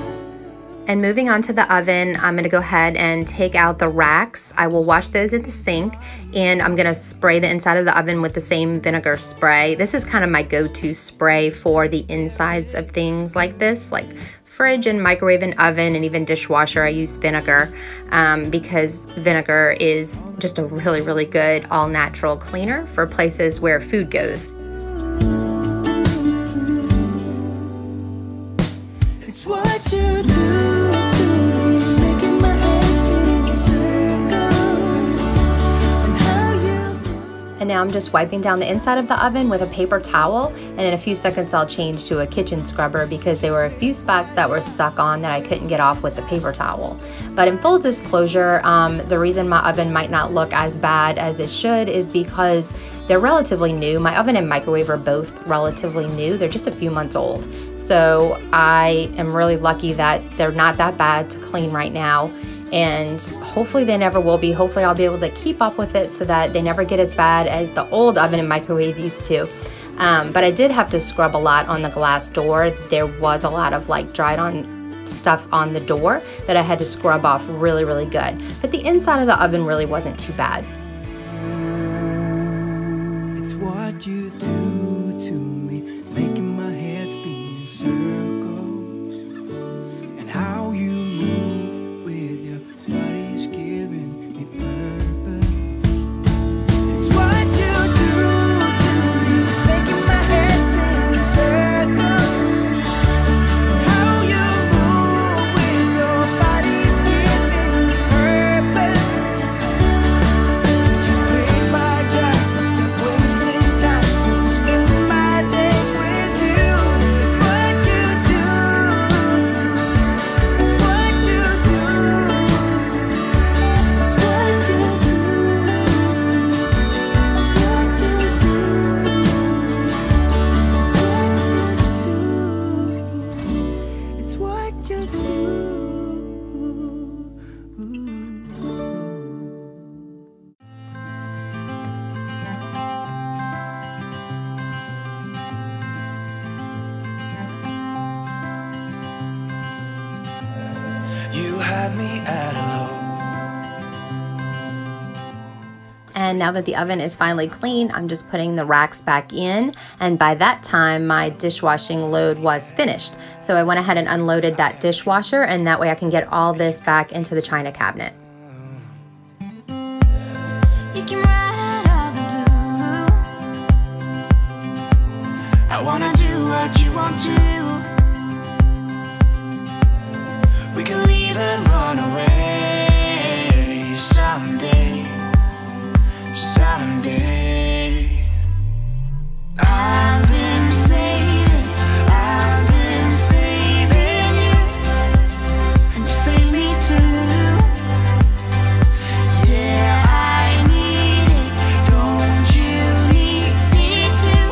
And moving on to the oven, I'm gonna go ahead and take out the racks. I will wash those in the sink, and I'm gonna spray the inside of the oven with the same vinegar spray. This is kind of my go-to spray for the insides of things like this, like fridge and microwave and oven and even dishwasher. I use vinegar because vinegar is just a really, really good all-natural cleaner for places where food goes. It's what you do. Making my head spin in circles. And how you And now I'm just wiping down the inside of the oven with a paper towel, and in a few seconds I'll change to a kitchen scrubber because there were a few spots that were stuck on that I couldn't get off with the paper towel. But in full disclosure, the reason my oven might not look as bad as it should is because they're relatively new. My oven and microwave are both relatively new. They're just a few months old. So I am really lucky that they're not that bad to clean right now. And hopefully they never will be. Hopefully I'll be able to keep up with it so that they never get as bad as the old oven and microwave used to. But I did have to scrub a lot on the glass door. There was a lot of like dried on stuff on the door that I had to scrub off really, really good. But the inside of the oven really wasn't too bad. It's what you do to me, making my head spin in circles, and how you move with your body's giving me purpose. It's what you do to me, making my head spin in circles, and how you move with your body's giving me purpose. So just quit my job, stop wasting time, spend my day. And now that the oven is finally clean, I'm just putting the racks back in. And by that time, my dishwashing load was finished. So I went ahead and unloaded that dishwasher, and that way I can get all this back into the china cabinet. You can ride out the blue. I wanna do what you want to. We can leave and run away someday, someday. I've been saving you, and you save me too. Yeah, I need it, don't you need me too?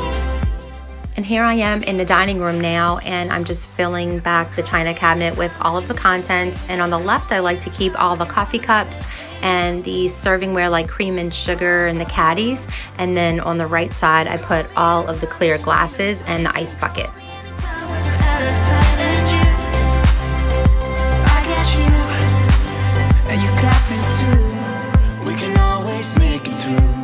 And here I am in the dining room now, and I'm just filling back the china cabinet with all of the contents. And on the left, I like to keep all the coffee cups and the servingware like cream and sugar and the caddies. And then on the right side, I put all of the clear glasses and the ice bucket. And you got me too. We can always make it through.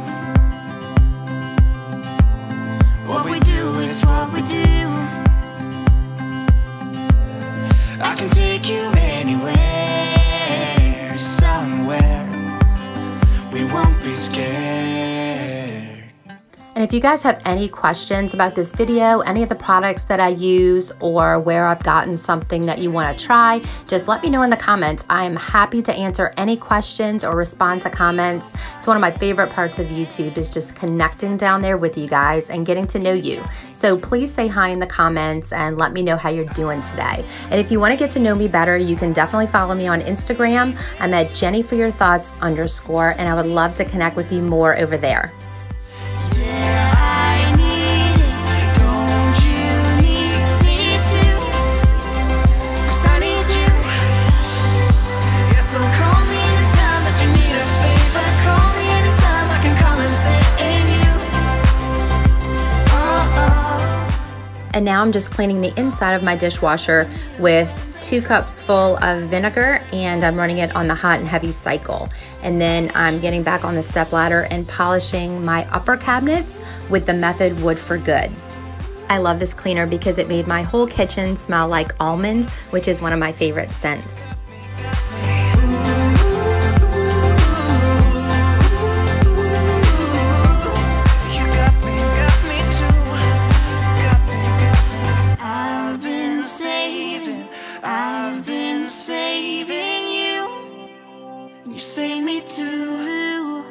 What we do is what we do. I can take you anywhere, somewhere. We won't be scared. And if you guys have any questions about this video, any of the products that I use, or where I've gotten something that you want to try, just let me know in the comments. I am happy to answer any questions or respond to comments. It's one of my favorite parts of YouTube, is just connecting down there with you guys and getting to know you. So please say hi in the comments and let me know how you're doing today. And if you want to get to know me better, you can definitely follow me on Instagram. I'm at JennyForYourThoughts_, and I would love to connect with you more over there. And now I'm just cleaning the inside of my dishwasher with 2 cups full of vinegar, and I'm running it on the hot and heavy cycle. And then I'm getting back on the stepladder and polishing my upper cabinets with the Method Wood for Good. I love this cleaner because it made my whole kitchen smell like almond, which is one of my favorite scents. Save me too.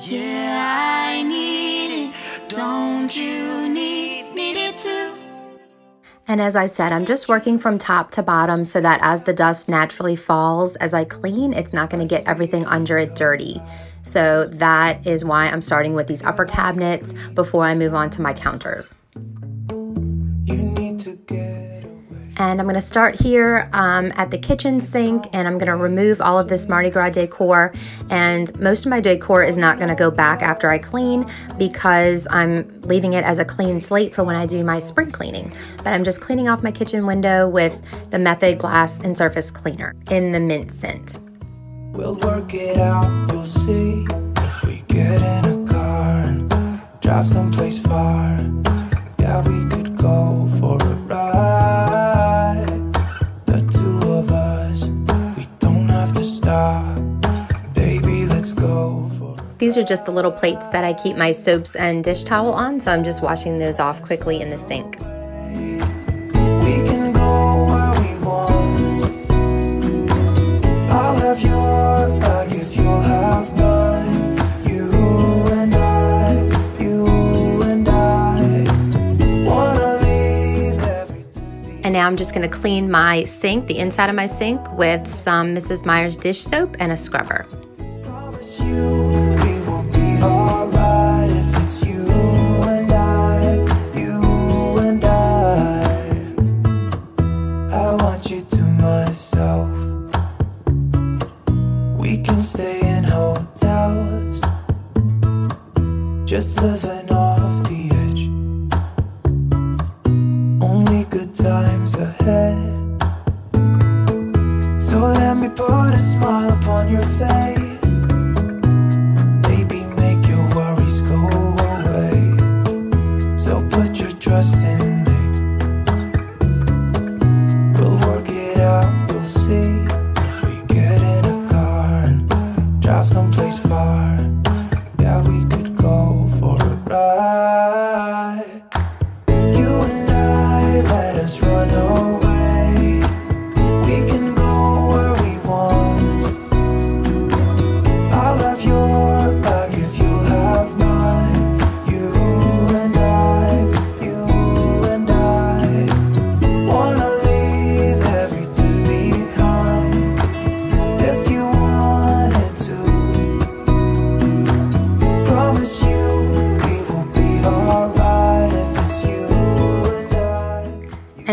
Yeah, I need it. Don't you need it too? And as I said, I'm just working from top to bottom so that as the dust naturally falls as I clean, it's not going to get everything under it dirty. So that is why I'm starting with these upper cabinets before I move on to my counters. And I'm going to start here at the kitchen sink, and I'm going to remove all of this Mardi Gras decor. And most of my decor is not going to go back after I clean because I'm leaving it as a clean slate for when I do my spring cleaning. But I'm just cleaning off my kitchen window with the Method Glass and Surface Cleaner in the mint scent. We'll work it out, you'll see. If we get in a car and drive someplace far, yeah, we could go for a ride. The two of us, we don't have to stop. Baby, let's go for a... These are just the little plates that I keep my soaps and dish towel on, so I'm just washing those off quickly in the sink. We can go where we want. I'll have your bag if you'll have mine. You and I wanna leave everything. And now I'm just going to clean my sink, the inside of my sink, with some Mrs. Meyer's dish soap and a scrubber. Promise you we will be alright if it's you and I, you and I want you to myself. We can stay in hotels, just living off the edge. Only good times ahead. So let me put a smile upon your face.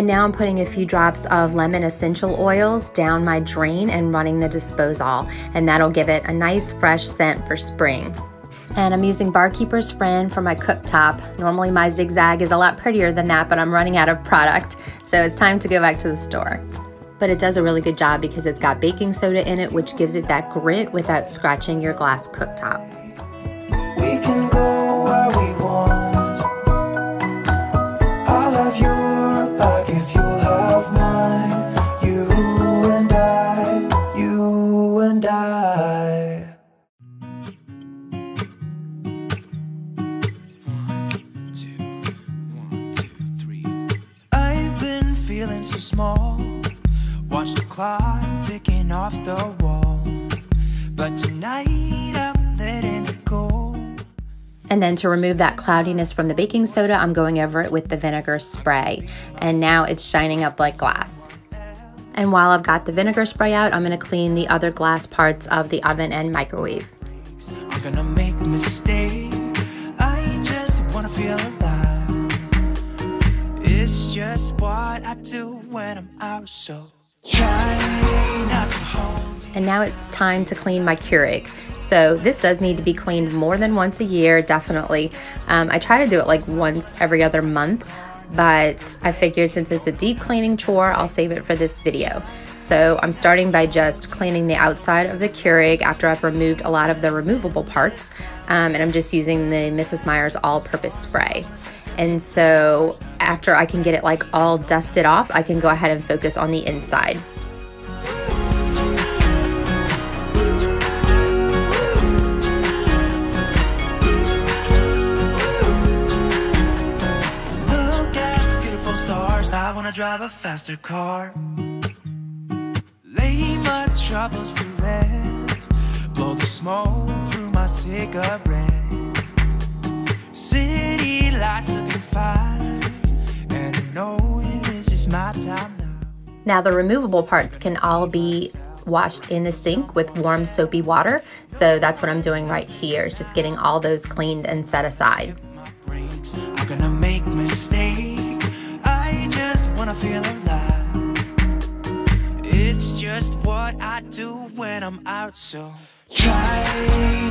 now I'm putting a few drops of lemon essential oils down my drain and running the disposal, and that'll give it a nice fresh scent for spring. And I'm using Barkeeper's Friend for my cooktop. Normally my zigzag is a lot prettier than that, but I'm running out of product, so it's time to go back to the store. But it does a really good job because it's got baking soda in it, which gives it that grit without scratching your glass cooktop. We can go where we want. I'll have your back if you'll have mine. You and I, you and I. One, two, three. I've been feeling so small. Watch the clock ticking off the wall. But tonight I'm letting it go. And then to remove that cloudiness from the baking soda, I'm going over it with the vinegar spray. And now it's shining up like glass. And while I've got the vinegar spray out, I'm gonna clean the other glass parts of the oven and microwave. I'm gonna make a mistake. I just wanna feel alive. It's just what I do when I'm out, so try not to hold me. And now it's time to clean my Keurig. So this does need to be cleaned more than once a year, definitely. I try to do it like once every other month, but I figured since it's a deep cleaning chore, I'll save it for this video. So I'm starting by just cleaning the outside of the Keurig after I've removed a lot of the removable parts, and I'm just using the Mrs. Meyer's all-purpose spray. And so after I can get it like all dusted off, I can go ahead and focus on the inside. I wanna drive a faster car. Lay my troubles to rest. Blow the smoke through my cigarette. City lights looking fine, and I know this is my time now. Now the removable parts can all be washed in the sink with warm soapy water. So that's what I'm doing right here, is just getting all those cleaned and set aside. I'm gonna make mistakes. I just wanna feel alive. It's just what I do when I'm out, so try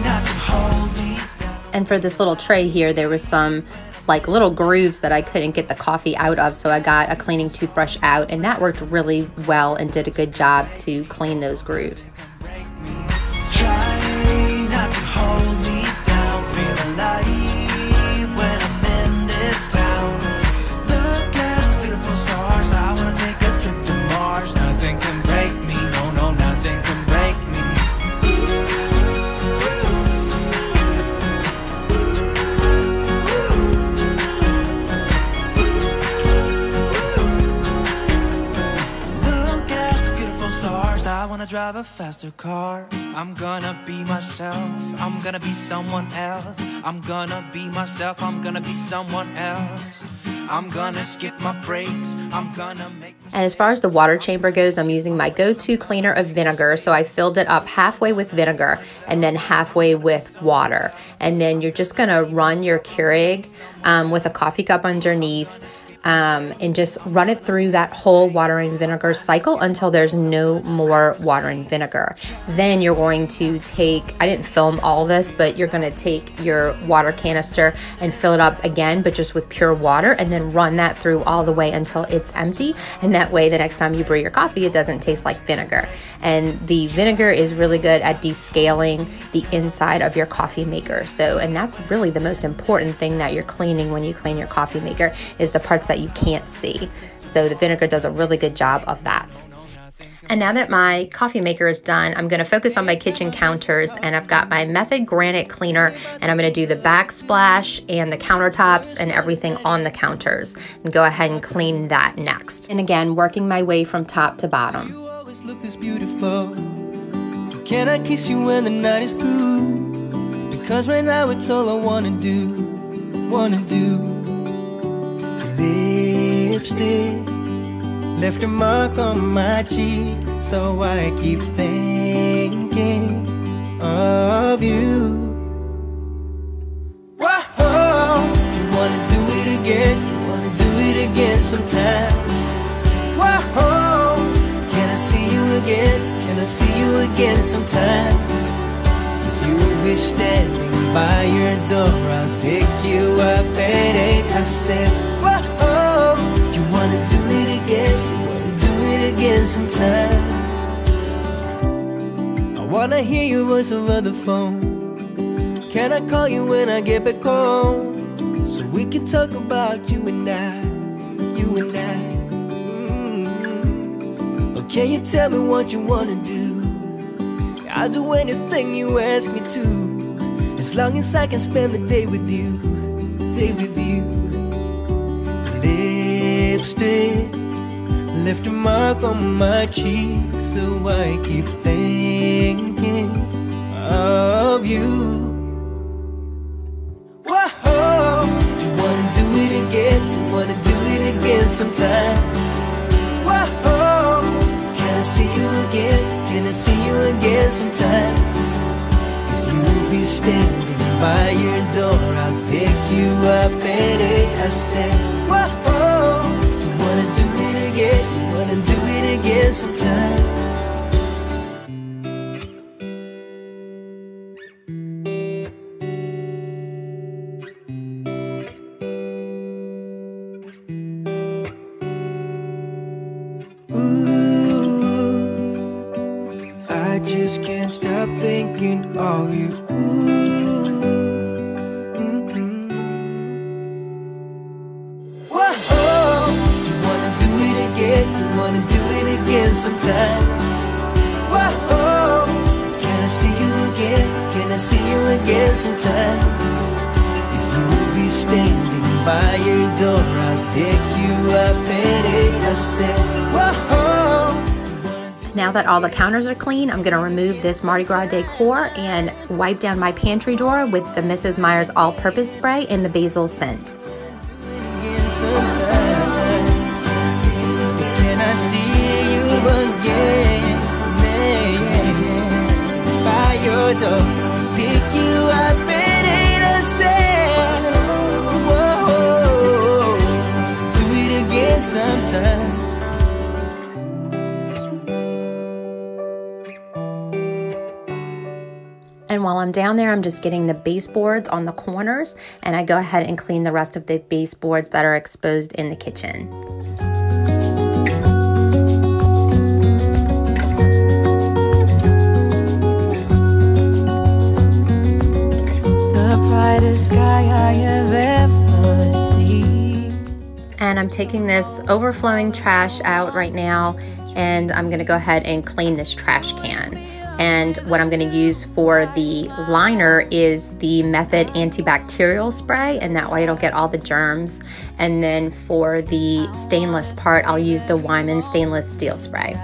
not to hold me down. And for this little tray here, there was some like little grooves that I couldn't get the coffee out of, so I got a cleaning toothbrush out, and that worked really well and did a good job to clean those grooves. Try not to hold me down, feel alive when I'm in this town. Look at the beautiful stars, I wanna take a trip to Mars. Nothing can break me, no, no, nothing can break me. Look at the beautiful stars, I wanna drive a faster car. I'm gonna be myself, I'm gonna be someone else. I'm gonna be myself, I'm gonna be someone else. I'm gonna skip my breaks, I'm gonna make. And as far as the water chamber goes, I'm using my go-to cleaner of vinegar. So I filled it up halfway with vinegar and then halfway with water. And then you're just gonna run your Keurig with a coffee cup underneath, and just run it through that whole water and vinegar cycle until there's no more water and vinegar. Then you're going to take, I didn't film all this, but you're gonna take your water canister and fill it up again, but just with pure water, and then run that through all the way until it's empty. And that way, the next time you brew your coffee, it doesn't taste like vinegar. And the vinegar is really good at descaling the inside of your coffee maker. So, and that's really the most important thing that you're cleaning when you clean your coffee maker, is the parts that you can't see. So the vinegar does a really good job of that. And now that my coffee maker is done, I'm going to focus on my kitchen counters, and I've got my Method Granite Cleaner, and I'm going to do the backsplash and the countertops and everything on the counters, and go ahead and clean that next. And again, working my way from top to bottom. You always look this beautiful. Can I kiss you when the night is through? Because right now it's all I wanna do, wanna do. Lipstick left a mark on my cheek, so I keep thinking of you. Whoa, you wanna do it again, you wanna do it again sometime. again? Can I see you again sometime? If you'll be standing by your door, I'll pick you up at 8. I said, whoa, you wanna do it again? You wanna do it again sometime? I wanna hear your voice over the phone. Can I call you when I get back home? So we can talk about you and I, you and I. Or can you tell me what you wanna do? I'll do anything you ask me to, as long as I can spend the day with you, day with you. Lipstick left a mark on my cheek, so I keep thinking of you. Whoa, you wanna do it again? You wanna do it again sometime? Whoa, can I see you again? Can I see you again sometime? If you'll be standing by your door, I'll pick you up at 8. I said, whoa, you wanna do it again? You wanna do it again sometime? I just can't stop thinking of you. Whoa, you wanna do it again? You wanna do it again sometime? Whoa, can I see you again? Can I see you again sometime? If you'll be standing by your door, I'll pick you up at 8. I said, whoa. Now that all the counters are clean, I'm gonna remove this Mardi Gras decor and wipe down my pantry door with the Mrs. Meyer's all-purpose spray in the basil scent. Can I see you again? By your door, pick you up at 8. I said, whoa, do it again sometime. And while I'm down there, I'm just getting the baseboards on the corners, and I go ahead and clean the rest of the baseboards that are exposed in the kitchen. The brightest sky I have ever seen. And I'm taking this overflowing trash out right now, and I'm gonna go ahead and clean this trash can. And what I'm gonna use for the liner is the Method antibacterial spray, and that way it'll get all the germs. And then for the stainless part, I'll use the Wyman stainless steel spray.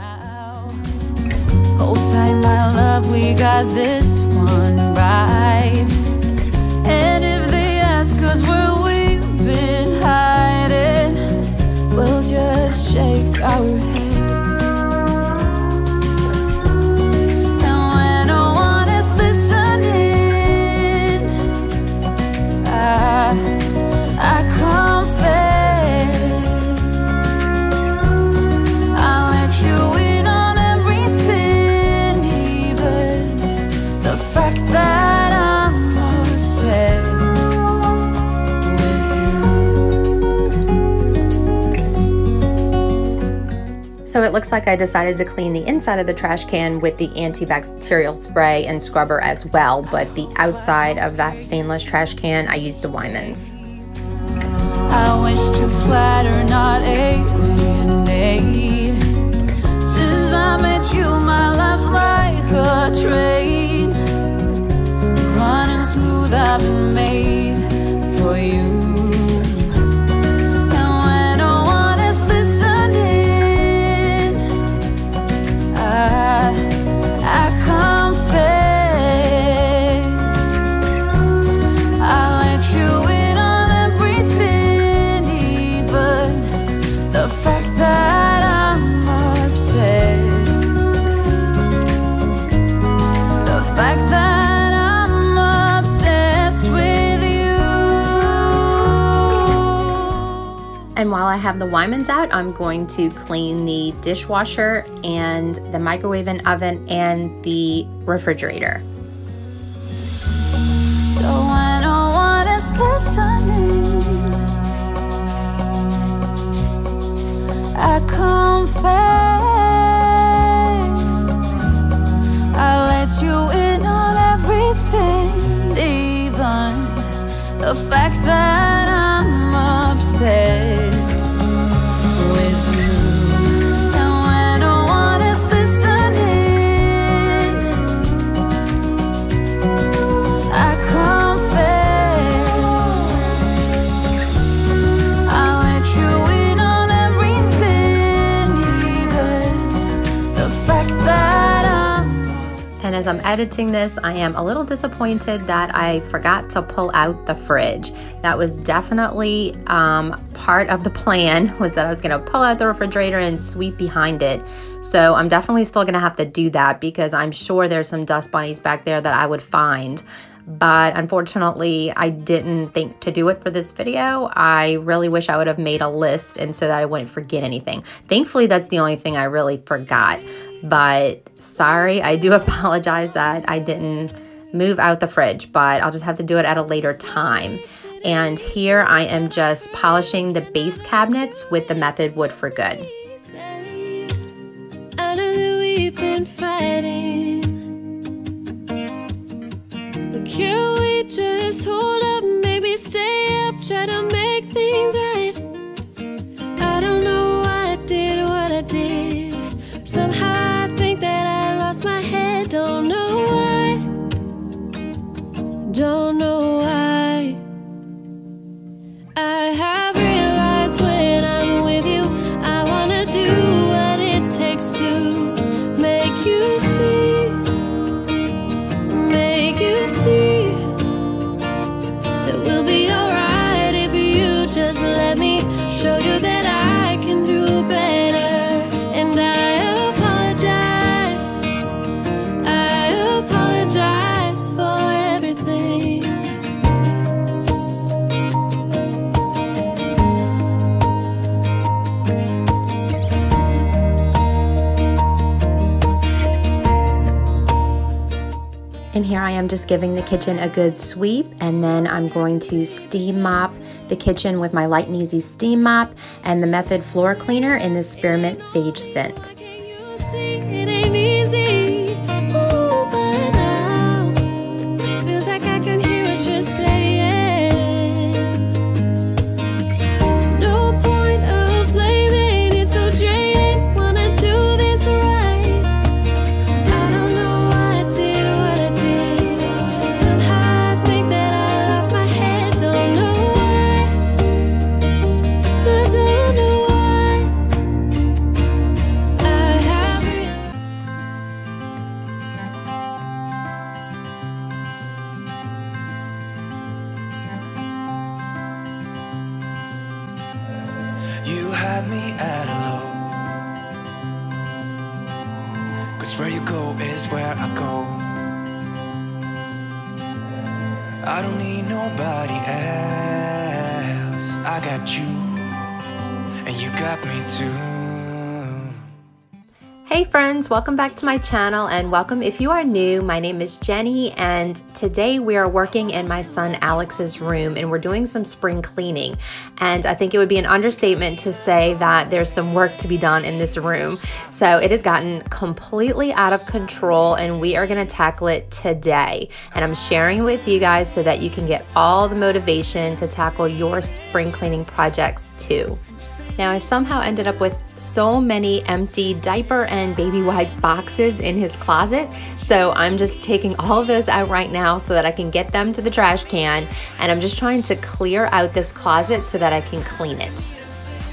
Hold tight, my love, we got this one right. And if they ask us where we've been hiding, we'll just shake our heads. I confess, I'll let you in on everything, even the fact that I'm obsessed with you. So it looks like I decided to clean the inside of the trash can with the antibacterial spray and scrubber as well, but the outside of that stainless trash can, I used the Wyman's. I wish to flatter, not alienate. Since I met you, my life's like a train, running smooth, I've been made for you. I confess, I'll let you in on everything, even the fact that I'm obsessed. The fact that I'm obsessed with you. I have the Wymans out, I'm going to clean the dishwasher and the microwave and oven and the refrigerator. So when no one is listening, I confess, I let you in on everything, even the fact that I'm obsessed with you. And when no one is listening, I confess, I let you in on everything, even the fact that And as I'm editing this, I am a little disappointed that I forgot to pull out the fridge. That was definitely part of the plan, was that I was gonna pull out the refrigerator and sweep behind it. So I'm definitely still gonna have to do that because I'm sure there's some dust bunnies back there that I would find. But unfortunately, I didn't think to do it for this video. I really wish I would have made a list and so that I wouldn't forget anything. Thankfully, that's the only thing I really forgot. But sorry, I do apologize that I didn't move out the fridge, but I'll just have to do it at a later time. And here I am just polishing the base cabinets with the Method Wood for Good. I know that we've been fighting, but can we just hold up, maybe stay up, try to make things right? I don't know why I did what I did. Somehow I think that I lost my head. Don't know why. Don't know why. I have realized when I'm with you, I wanna do what it takes to make you see, that we'll be alright if you just let me show you that I can do better. And I apologize for everything. And here I am just giving the kitchen a good sweep, and then I'm going to steam mop the kitchen with my Light and Easy steam mop and the Method floor cleaner in the Spearmint Sage Scent. Can you see it ain't easy? Ooh, but now it feels like I can hear what you're saying. No point of blaming, it's so draining. Wanna do this right. I don't know why I did what I did. Somehow I think that I lost my head. Don't know why. I don't know why. I have realized. You had me at a low, 'cause where you go is where I go. I don't need nobody else. I got you, and you got me too. Hey friends, welcome back to my channel, and welcome if you are new. My name is Jenny, and today we are working in my son Alex's room, and we're doing some spring cleaning. And I think it would be an understatement to say that there's some work to be done in this room. So it has gotten completely out of control, and we are gonna tackle it today. And I'm sharing with you guys so that you can get all the motivation to tackle your spring cleaning projects too. Now, I somehow ended up with so many empty diaper and baby wipe boxes in his closet, so I'm just taking all of those out right now so that I can get them to the trash can, and I'm just trying to clear out this closet so that I can clean it.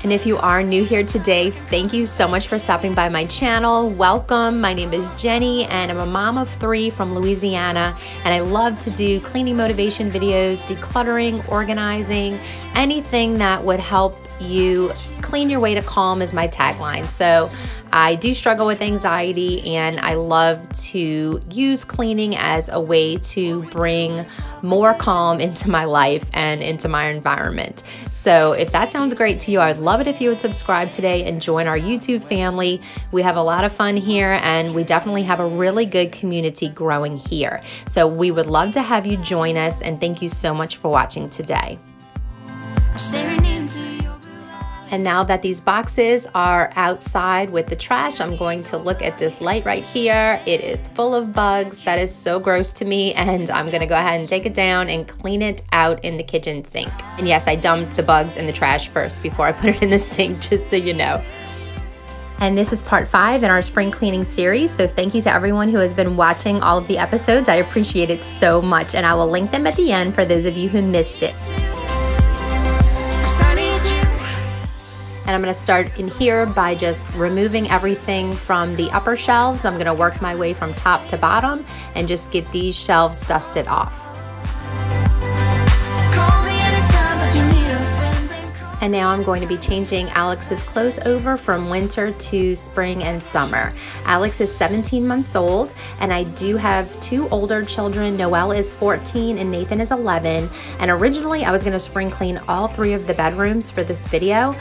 And if you are new here today, thank you so much for stopping by my channel. Welcome. My name is Jenny, and I'm a mom of 3 from Louisiana, and I love to do cleaning motivation videos, decluttering, organizing, anything that would help you clean your way to calm is my tagline. So I do struggle with anxiety, and I love to use cleaning as a way to bring more calm into my life and into my environment. So if that sounds great to you, I would love it if you would subscribe today and join our YouTube family. We have a lot of fun here, and we definitely have a really good community growing here. So we would love to have you join us, and thank you so much for watching today. And now that these boxes are outside with the trash, I'm going to look at this light right here. It is full of bugs. That is so gross to me, and I'm gonna go ahead and take it down and clean it out in the kitchen sink. And yes, I dumped the bugs in the trash first before I put it in the sink, just so you know. And this is part 5 in our spring cleaning series. So thank you to everyone who has been watching all of the episodes. I appreciate it so much, and I will link them at the end for those of you who missed it. And I'm gonna start in here by just removing everything from the upper shelves. I'm gonna work my way from top to bottom and just get these shelves dusted off. And now I'm going to be changing Alex's clothes over from winter to spring and summer. Alex is 17 months old, and I do have 2 older children. Noelle is 14 and Nathan is 11. And originally I was gonna spring clean all 3 of the bedrooms for this video,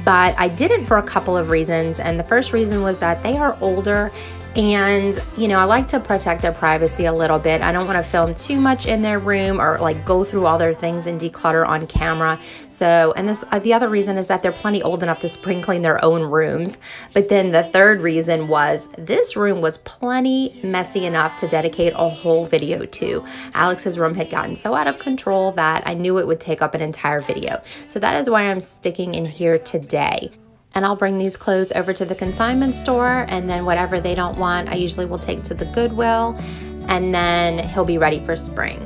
but I didn't for a couple of reasons. And the first reason was that they are older, and you know, I like to protect their privacy a little bit. I don't want to film too much in their room or like go through all their things and declutter on camera. So, and this the other reason is that they're plenty old enough to spring clean their own rooms. But then the third reason was this room was plenty messy enough to dedicate a whole video to. Alex's room had gotten so out of control that I knew it would take up an entire video. So that is why I'm sticking in here today. And I'll bring these clothes over to the consignment store, and then whatever they don't want, I usually will take to the Goodwill, and then he'll be ready for spring.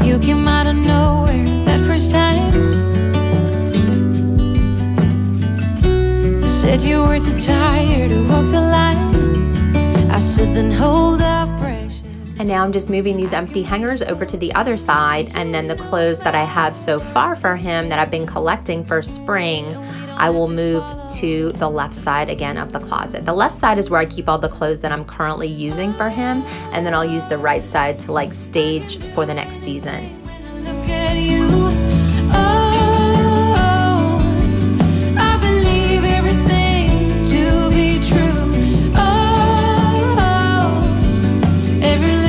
You came out of nowhere that first time. Said you were too tired to walk the line. I said then hold up. And now I'm just moving these empty hangers over to the other side, and then the clothes that I have so far for him that I've been collecting for spring, I will move to the left side again of the closet. The left side is where I keep all the clothes that I'm currently using for him, and then I'll use the right side to like stage for the next season. Look at you. Oh, I believe everything to be true. Oh, every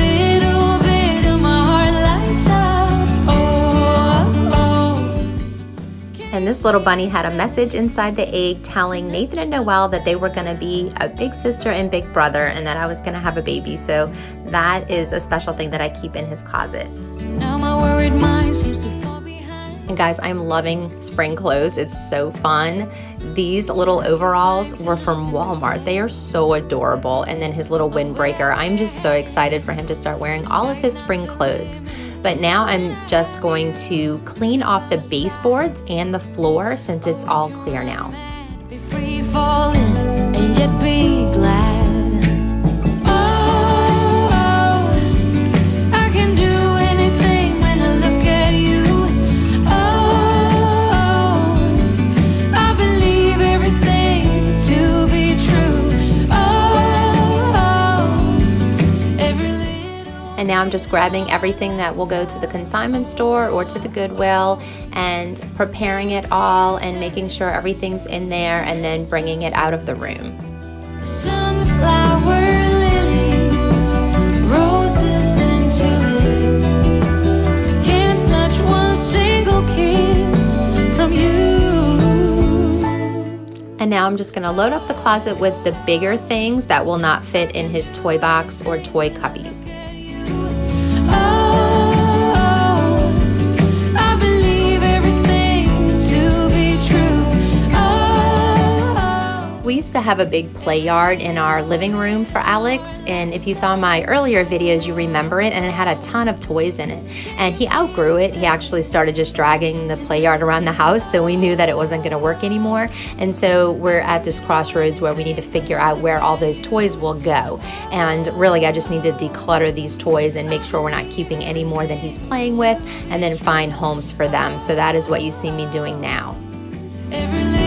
And this little bunny had a message inside the egg telling Nathan and Noelle that they were gonna be a big sister and big brother, and that I was gonna have a baby. So that is a special thing that I keep in his closet. Now my worried mind seems to fall behind. And guys, I'm loving spring clothes. It's so fun. These little overalls were from Walmart. They are so adorable. And then his little windbreaker. I'm just so excited for him to start wearing all of his spring clothes. But now I'm just going to clean off the baseboards and the floor since it's all clear now. Be free falling and yet be glad. Oh, I can do anything when I look at you. Oh, I believe everything to be true. Oh, every little. And now I'm just grabbing everything that will go to the consignment store or to the Goodwill and preparing it all and making sure everything's in there and then bringing it out of the room. Sunflower lilies, roses and tulips. Can't touch one single kiss from you. And now I'm just gonna load up the closet with the bigger things that will not fit in his toy box or toy cubbies. We used to have a big play yard in our living room for Alex, and if you saw my earlier videos, you remember it, and it had a ton of toys in it. And he outgrew it. He actually started just dragging the play yard around the house, so we knew that it wasn't going to work anymore. And so we're at this crossroads where we need to figure out where all those toys will go. And really, I just need to declutter these toys and make sure we're not keeping any more than he's playing with, and then find homes for them. So that is what you see me doing now. Every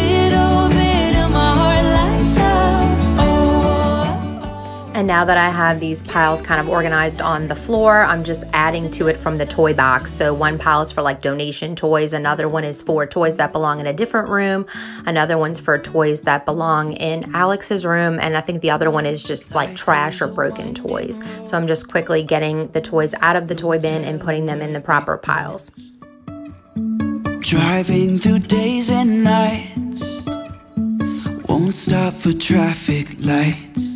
And now that I have these piles kind of organized on the floor, I'm just adding to it from the toy box. So one pile is for like donation toys, another one is for toys that belong in a different room, another one's for toys that belong in Alex's room, and I think the other one is just like trash or broken toys. So I'm just quickly getting the toys out of the toy bin and putting them in the proper piles. Driving through days and nights, won't stop for traffic lights.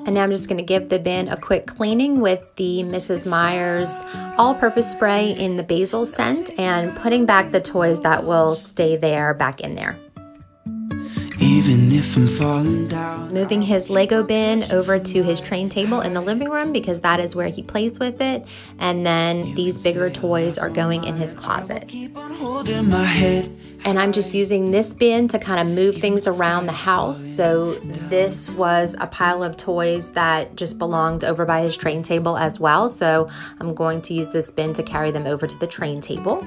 And now I'm just going to give the bin a quick cleaning with the Mrs. Meyer's all-purpose spray in the basil scent and putting back the toys that will stay there back in there. Even if I'm falling down. Moving his Lego bin over to his train table in the living room because that is where he plays with it. And then these bigger toys are going in his closet. Keep on holding my head. And I'm just using this bin to kind of move things around the house. So this was a pile of toys that just belonged over by his train table as well. So I'm going to use this bin to carry them over to the train table.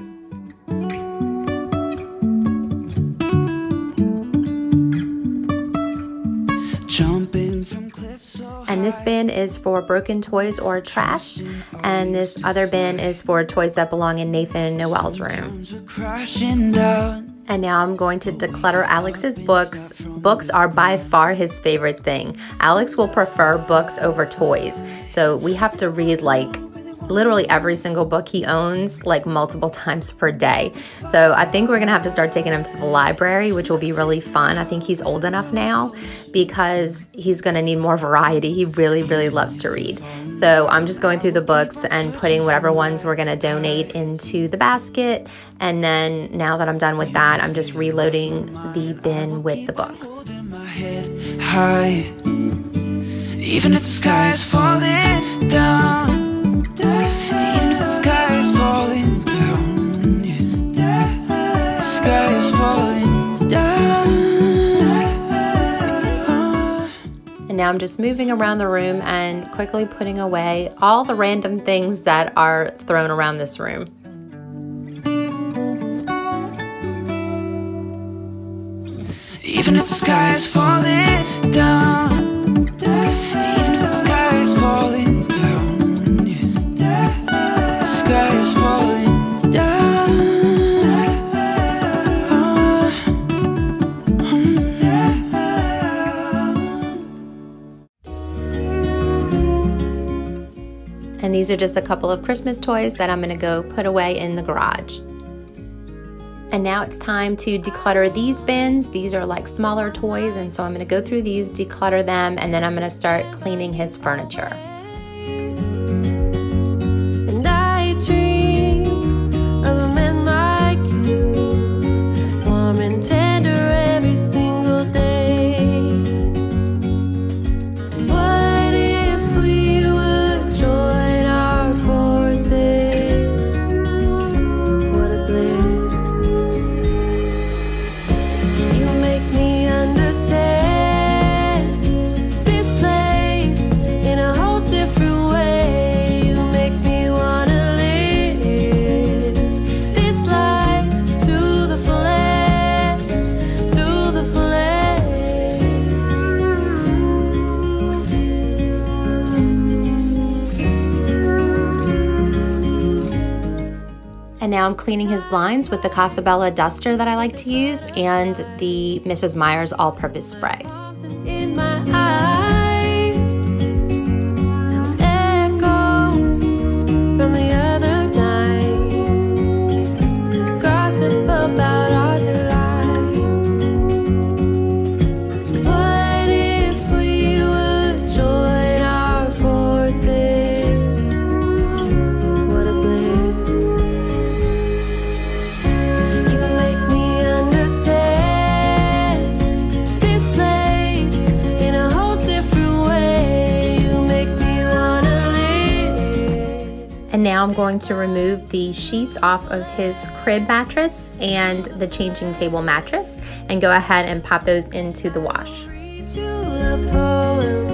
Jumping from cliffs. And this bin is for broken toys or trash. And this other bin is for toys that belong in Nathan and Noelle's room. Crashing down. And now I'm going to declutter Alex's books. Books are by far his favorite thing. Alex will prefer books over toys. So we have to read like literally every single book he owns like multiple times per day. So I think we're gonna have to start taking him to the library, which will be really fun. I think he's old enough now because he's gonna need more variety. He really, really loves to read. So I'm just going through the books and putting whatever ones we're gonna donate into the basket. And then now that I'm done with that, I'm just reloading the bin with the books. High, even if the sky is falling down. Even if the sky is falling down, yeah. The sky is falling down. And now I'm just moving around the room and quickly putting away all the random things that are thrown around this room. Even if the sky is falling down, even if the sky is falling down. Sky is falling down. And these are just a couple of Christmas toys that I'm gonna go put away in the garage. And now it's time to declutter these bins. These are like smaller toys, and so I'm gonna go through these, declutter them, and then I'm gonna start cleaning his furniture. And now I'm cleaning his blinds with the Casabella duster that I like to use and the Mrs. Meyer's all-purpose spray. In my eyes, echoes from the other night, gossip about our delight. What if we would join our forces? What a bliss. You make me understand this place in a whole different way. You make me wanna live. And now I'm going to remove the sheets off of his crib mattress and the changing table mattress and go ahead and pop those into the wash. Read you love poems.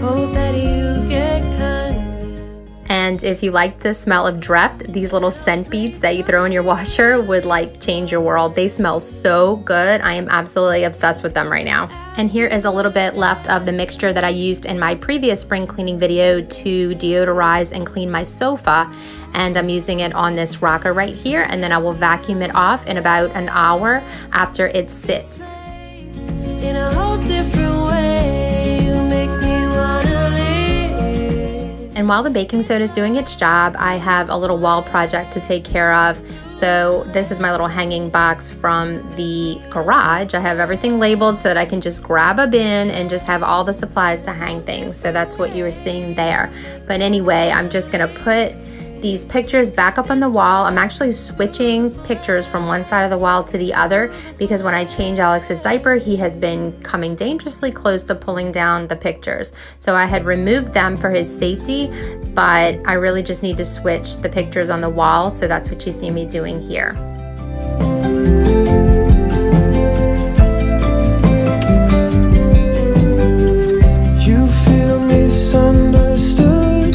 Hope that you get convinced. And if you like the smell of Drept, these little scent beads that you throw in your washer would like change your world. They smell so good. I am absolutely obsessed with them right now. And here is a little bit left of the mixture that I used in my previous spring cleaning video to deodorize and clean my sofa. And I'm using it on this rocker right here, and then I will vacuum it off in about an hour after it sits. In a whole different way, you make me wanna live. And while the baking soda is doing its job, I have a little wall project to take care of. So this is my little hanging box from the garage. I have everything labeled so that I can just grab a bin and just have all the supplies to hang things. So that's what you were seeing there. But anyway, I'm just gonna put these pictures back up on the wall. I'm actually switching pictures from one side of the wall to the other because when I change Alex's diaper, he has been coming dangerously close to pulling down the pictures. So I had removed them for his safety, but I really just need to switch the pictures on the wall. So that's what you see me doing here. You feel misunderstood.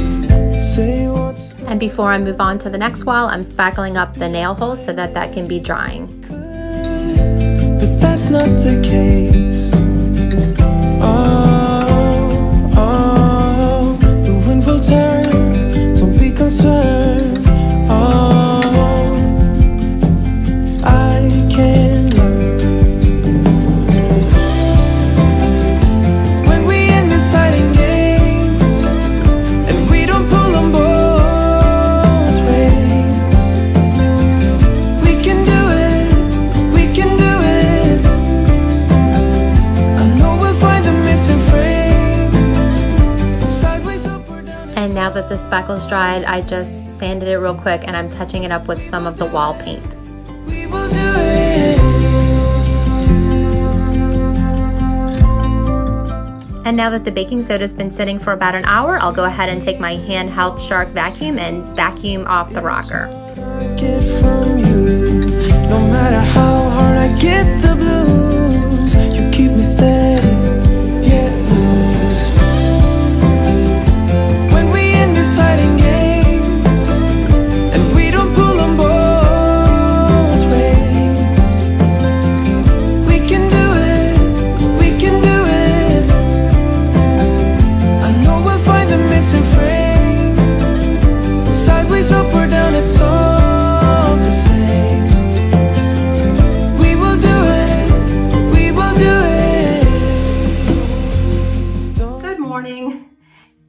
Say what's And before I move on to the next wall, I'm spackling up the nail hole so that that can be drying. good, but that's not the case. Oh, the wind will turn. Don't be concerned. Oh, I can learn. When we end this hiding games and we don't pull them both ways, we can do it. We can do it. I know we'll find the missing frame. Sideways, up or down. And now that the spackle's dried, I just sanded it real quick and I'm touching it up with some of the wall paint. We will do it. And now that the baking soda's been sitting for about an hour, I'll go ahead and take my handheld Shark vacuum and vacuum off the rocker. I get from you, no matter how hard I get the blues, you keep me steady, yet lose. When we end this hiding games and we don't pull them both ways, we can do it. We can do it. I know we'll find the missing frame. Sideways, up or down, it's all the same. We will do it. We will do it. Good morning.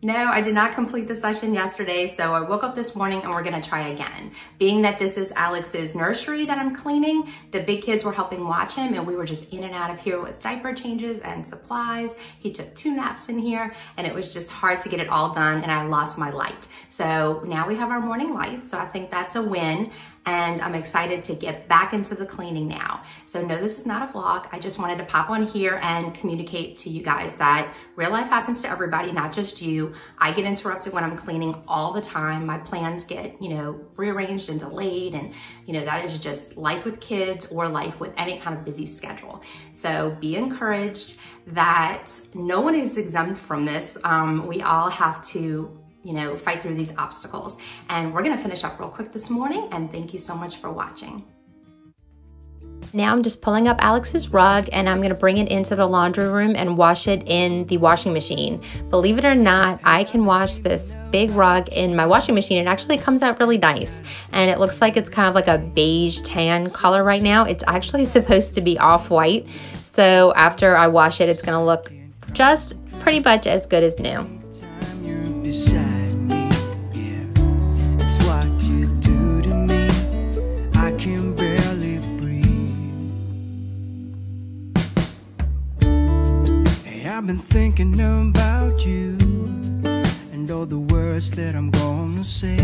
No, I did not complete the session yesterday, so I woke up this morning and we're gonna try again. Being that this is Alex's nursery that I'm cleaning, the big kids were helping watch him and we were just in and out of here with diaper changes and supplies. He took 2 naps in here and it was just hard to get it all done and I lost my light. So now we have our morning light, so I think that's a win. And I'm excited to get back into the cleaning now. So no, this is not a vlog. I just wanted to pop on here and communicate to you guys that real life happens to everybody, not just you. I get interrupted when I'm cleaning all the time. My plans get, rearranged and delayed. And, that is just life with kids or life with any kind of busy schedule. So be encouraged that no one is exempt from this. We all have to fight through these obstacles. And we're gonna finish up real quick this morning, and thank you so much for watching. Now I'm just pulling up Alex's rug and I'm gonna bring it into the laundry room and wash it in the washing machine. Believe it or not, I can wash this big rug in my washing machine. It actually comes out really nice. And it looks like it's kind of like a beige tan color right now. It's actually supposed to be off-white. So after I wash it, it's gonna look just pretty much as good as new. Beside me, yeah. It's what you do to me. I can barely breathe. Hey, I've been thinking about you and all the words that I'm gonna say.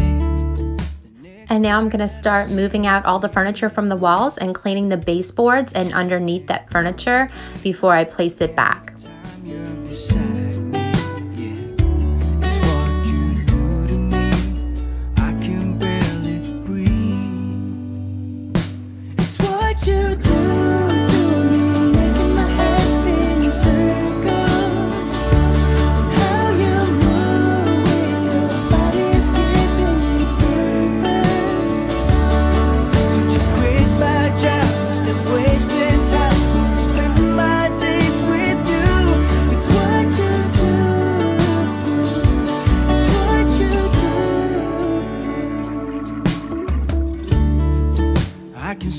And now I'm gonna start moving out all the furniture from the walls and cleaning the baseboards and underneath that furniture before I place it back. You're beside me, yeah. It's what you do to me. I can barely breathe. It's what you do to me, making my head spin in circles. And how you move with your body is giving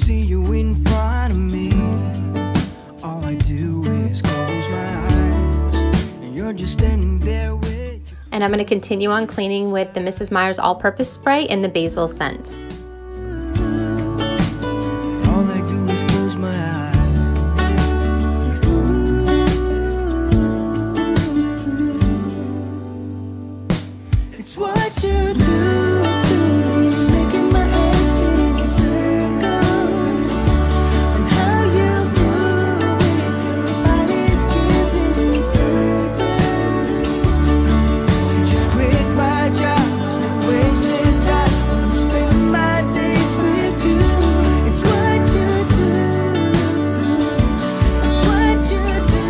see you in front of me. All I do is close my eyes, and you're just standing there with. And I'm going to continue on cleaning with the Mrs. Meyer's all-purpose spray in the basil scent. All I do is close my eyes. It's what you do to me, making my head spin in circles, and how you move with your body's giving me purpose. So just quit my job, stop wasting time. I'm spending my days with you. It's what you do. It's what you do.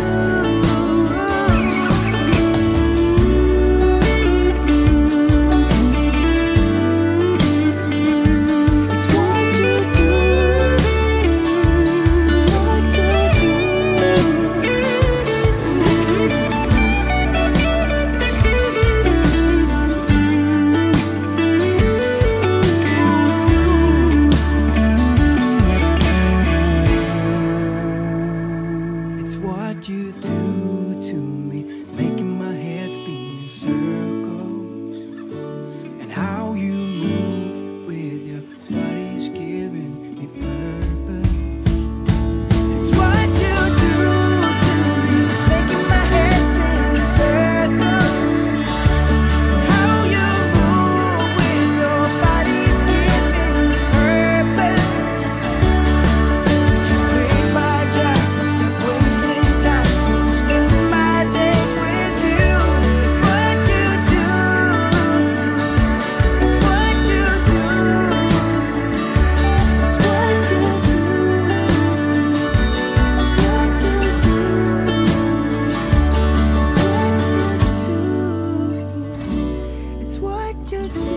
It's what you do. It's what you do. It's what you do to me, making my head spin in circles, and how you move with your body's giving me purpose. It's what you do to me, making my head spin in circles, and how you move with your body's giving me purpose. So just quit my job, stop wasting time. I'm spending my days with you. It's what you do. It's what you do. It's what you do. It's what you do. It's what you do.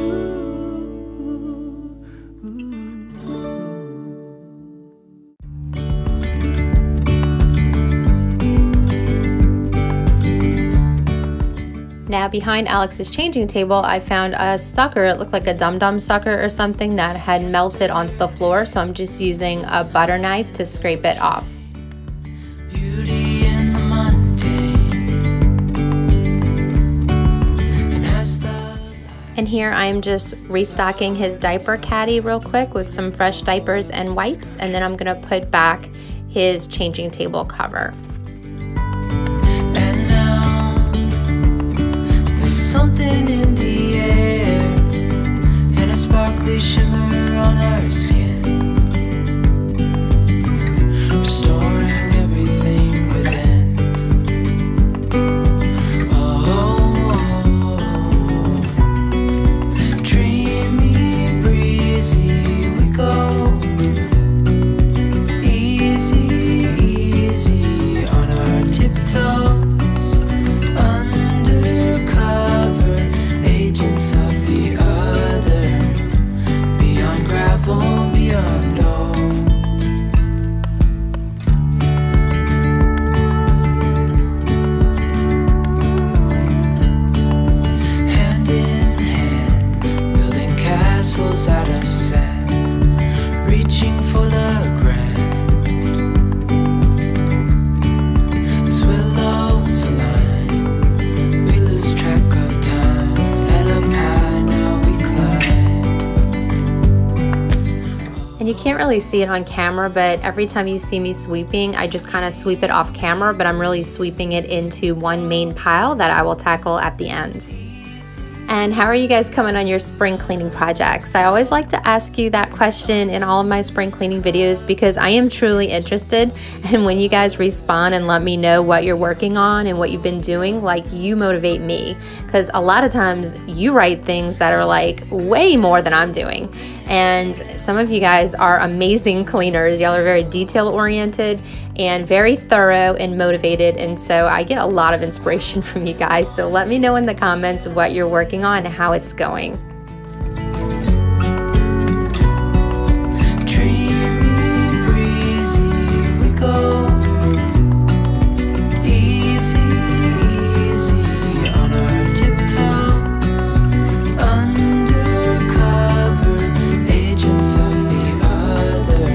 Now behind Alex's changing table, I found a sucker. It looked like a dum-dum sucker or something that had melted onto the floor. So I'm just using a butter knife to scrape it off. Beauty in the mundane. And as the And here I'm just restocking his diaper caddy real quick with some fresh diapers and wipes. And then I'm gonna put back his changing table cover. and now there's something in the air and a sparkly shimmer on our skin, restoring everything within. Dreamy, breezy, we go. Easy, easy on our tiptoes, undercover agents of the other, beyond gravel, beyond all. Hand in hand, building castles out of sand, reaching for the grand. As willows align, we lose track of time. Head up high, now we climb. And you can't really see it on camera, but every time you see me sweeping, I just kind of sweep it off camera, but I'm really sweeping it into one main pile that I will tackle at the end. And how are you guys coming on your spring cleaning projects? I always like to ask you that question in all of my spring cleaning videos because I am truly interested. And when you guys respond and let me know what you're working on and what you've been doing, like, you motivate me. Because a lot of times you write things that are like way more than I'm doing. And some of you guys are amazing cleaners. Y'all are very detail oriented and very thorough and motivated, and so I get a lot of inspiration from you guys. So let me know in the comments what you're working on and how it's going. Dreamy, breezy, we go. Easy, easy on our tiptoes, undercover agents of the other,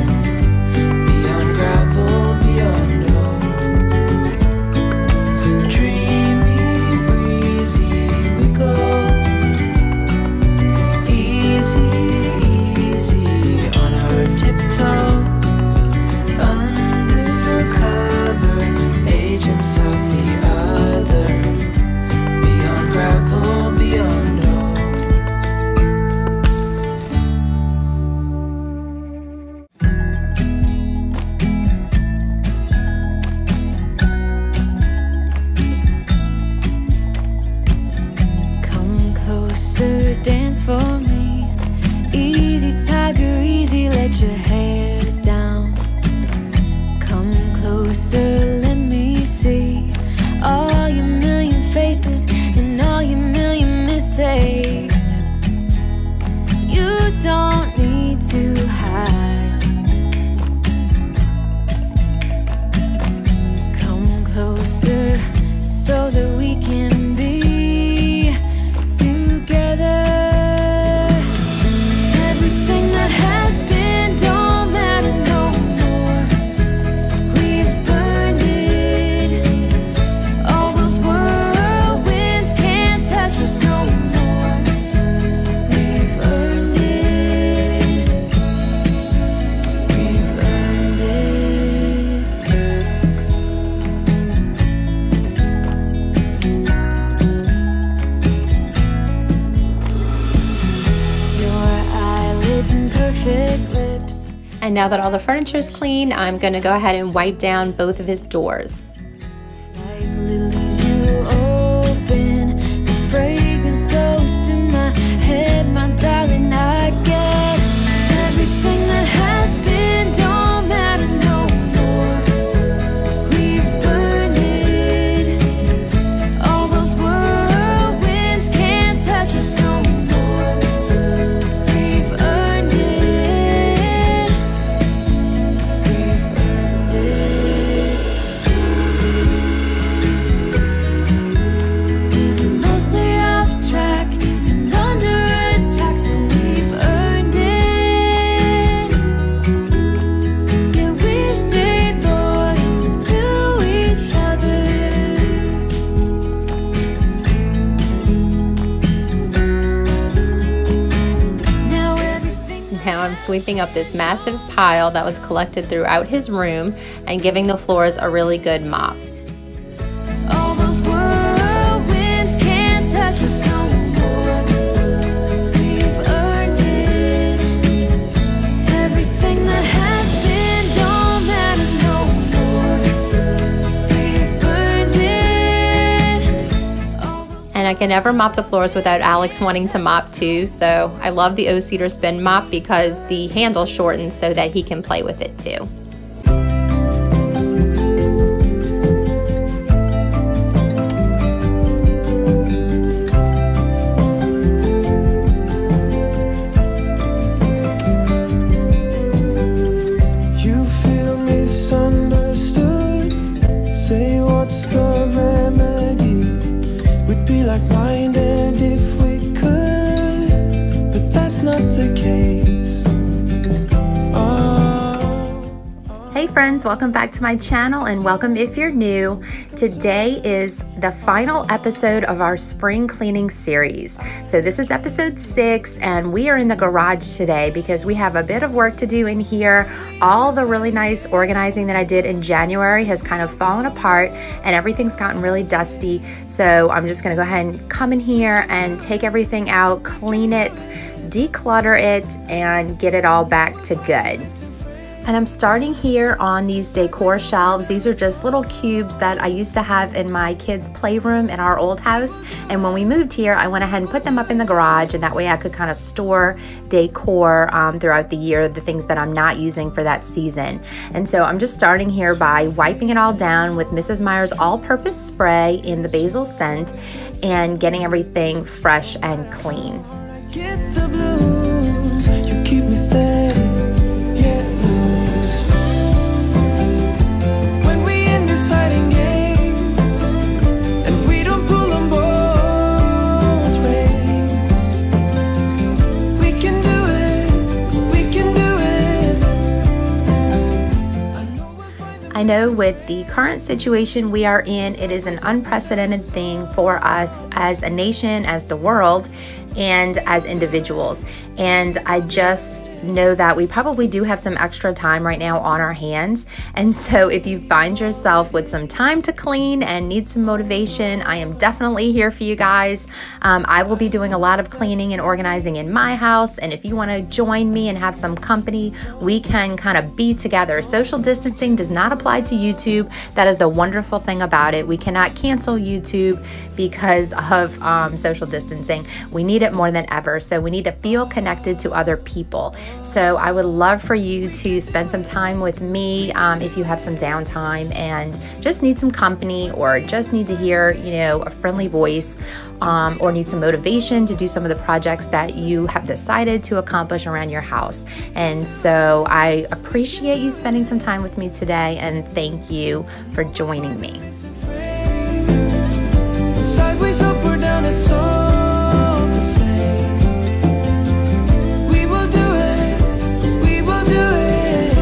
And now that all the furniture is clean, I'm gonna go ahead and wipe down both of his doors. Like lilies you open, the fragrance goes to my head, my darling. I get everything that has been, don't matter no more. We've burned it. All those whirlwinds can't touch us no more. We've earned it. We've earned it. We've been mostly off track and under attack, so we've earned it. Yeah, we've stayed loyal to each other. Now everything Now I'm sweeping up this massive pile that was collected throughout his room and giving the floors a really good mop. all those whirlwinds can't touch us no more. We've earned it. Everything that has been don't matter no more. We've earned it. All those And I can never mop the floors without Alex wanting to mop too, so I love the o-cedar spin mop because the handle shortens so that he can play with it too. You feel misunderstood. Say what's the remedy? We'd be like-minded if we could, but that's not the case. Hey friends, welcome back to my channel and welcome if you're new. Today is the final episode of our spring cleaning series. So this is episode 6 and we are in the garage today because we have a bit of work to do in here. All the really nice organizing that I did in January has kind of fallen apart and everything's gotten really dusty. So I'm just gonna go ahead and come in here and take everything out, clean it, declutter it, and get it all back to good. And I'm starting here on these decor shelves. These are just little cubes that I used to have in my kids' playroom in our old house. And when we moved here, I went ahead and put them up in the garage, and that way I could kind of store decor throughout the year, the things that I'm not using for that season. And so I'm just starting here by wiping it all down with Mrs. Meyer's all-purpose spray in the basil scent and getting everything fresh and clean. Get the blues, you keep me steady. Get loose. When we in deciding games and we don't pull them both ways, we can do it. We can do it. I know with the current situation we are in, it is an unprecedented thing for us as a nation, as the world, and as individuals. And I just know that we probably do have some extra time right now on our hands. And so if you find yourself with some time to clean and need some motivation, I am definitely here for you guys. I will be doing a lot of cleaning and organizing in my house. And if you want to join me and have some company, we can kind of be together. Social distancing does not apply to YouTube. That is the wonderful thing about it. We cannot cancel YouTube because of social distancing. We need it more than ever. So we need to feel connected to other people. So I would love for you to spend some time with me if you have some downtime and just need some company or just need to hear, you know, a friendly voice or need some motivation to do some of the projects that you have decided to accomplish around your house. And so I appreciate you spending some time with me today and thank you for joining me. Sideways, up or down, it's all the same. We will do it. We will do it.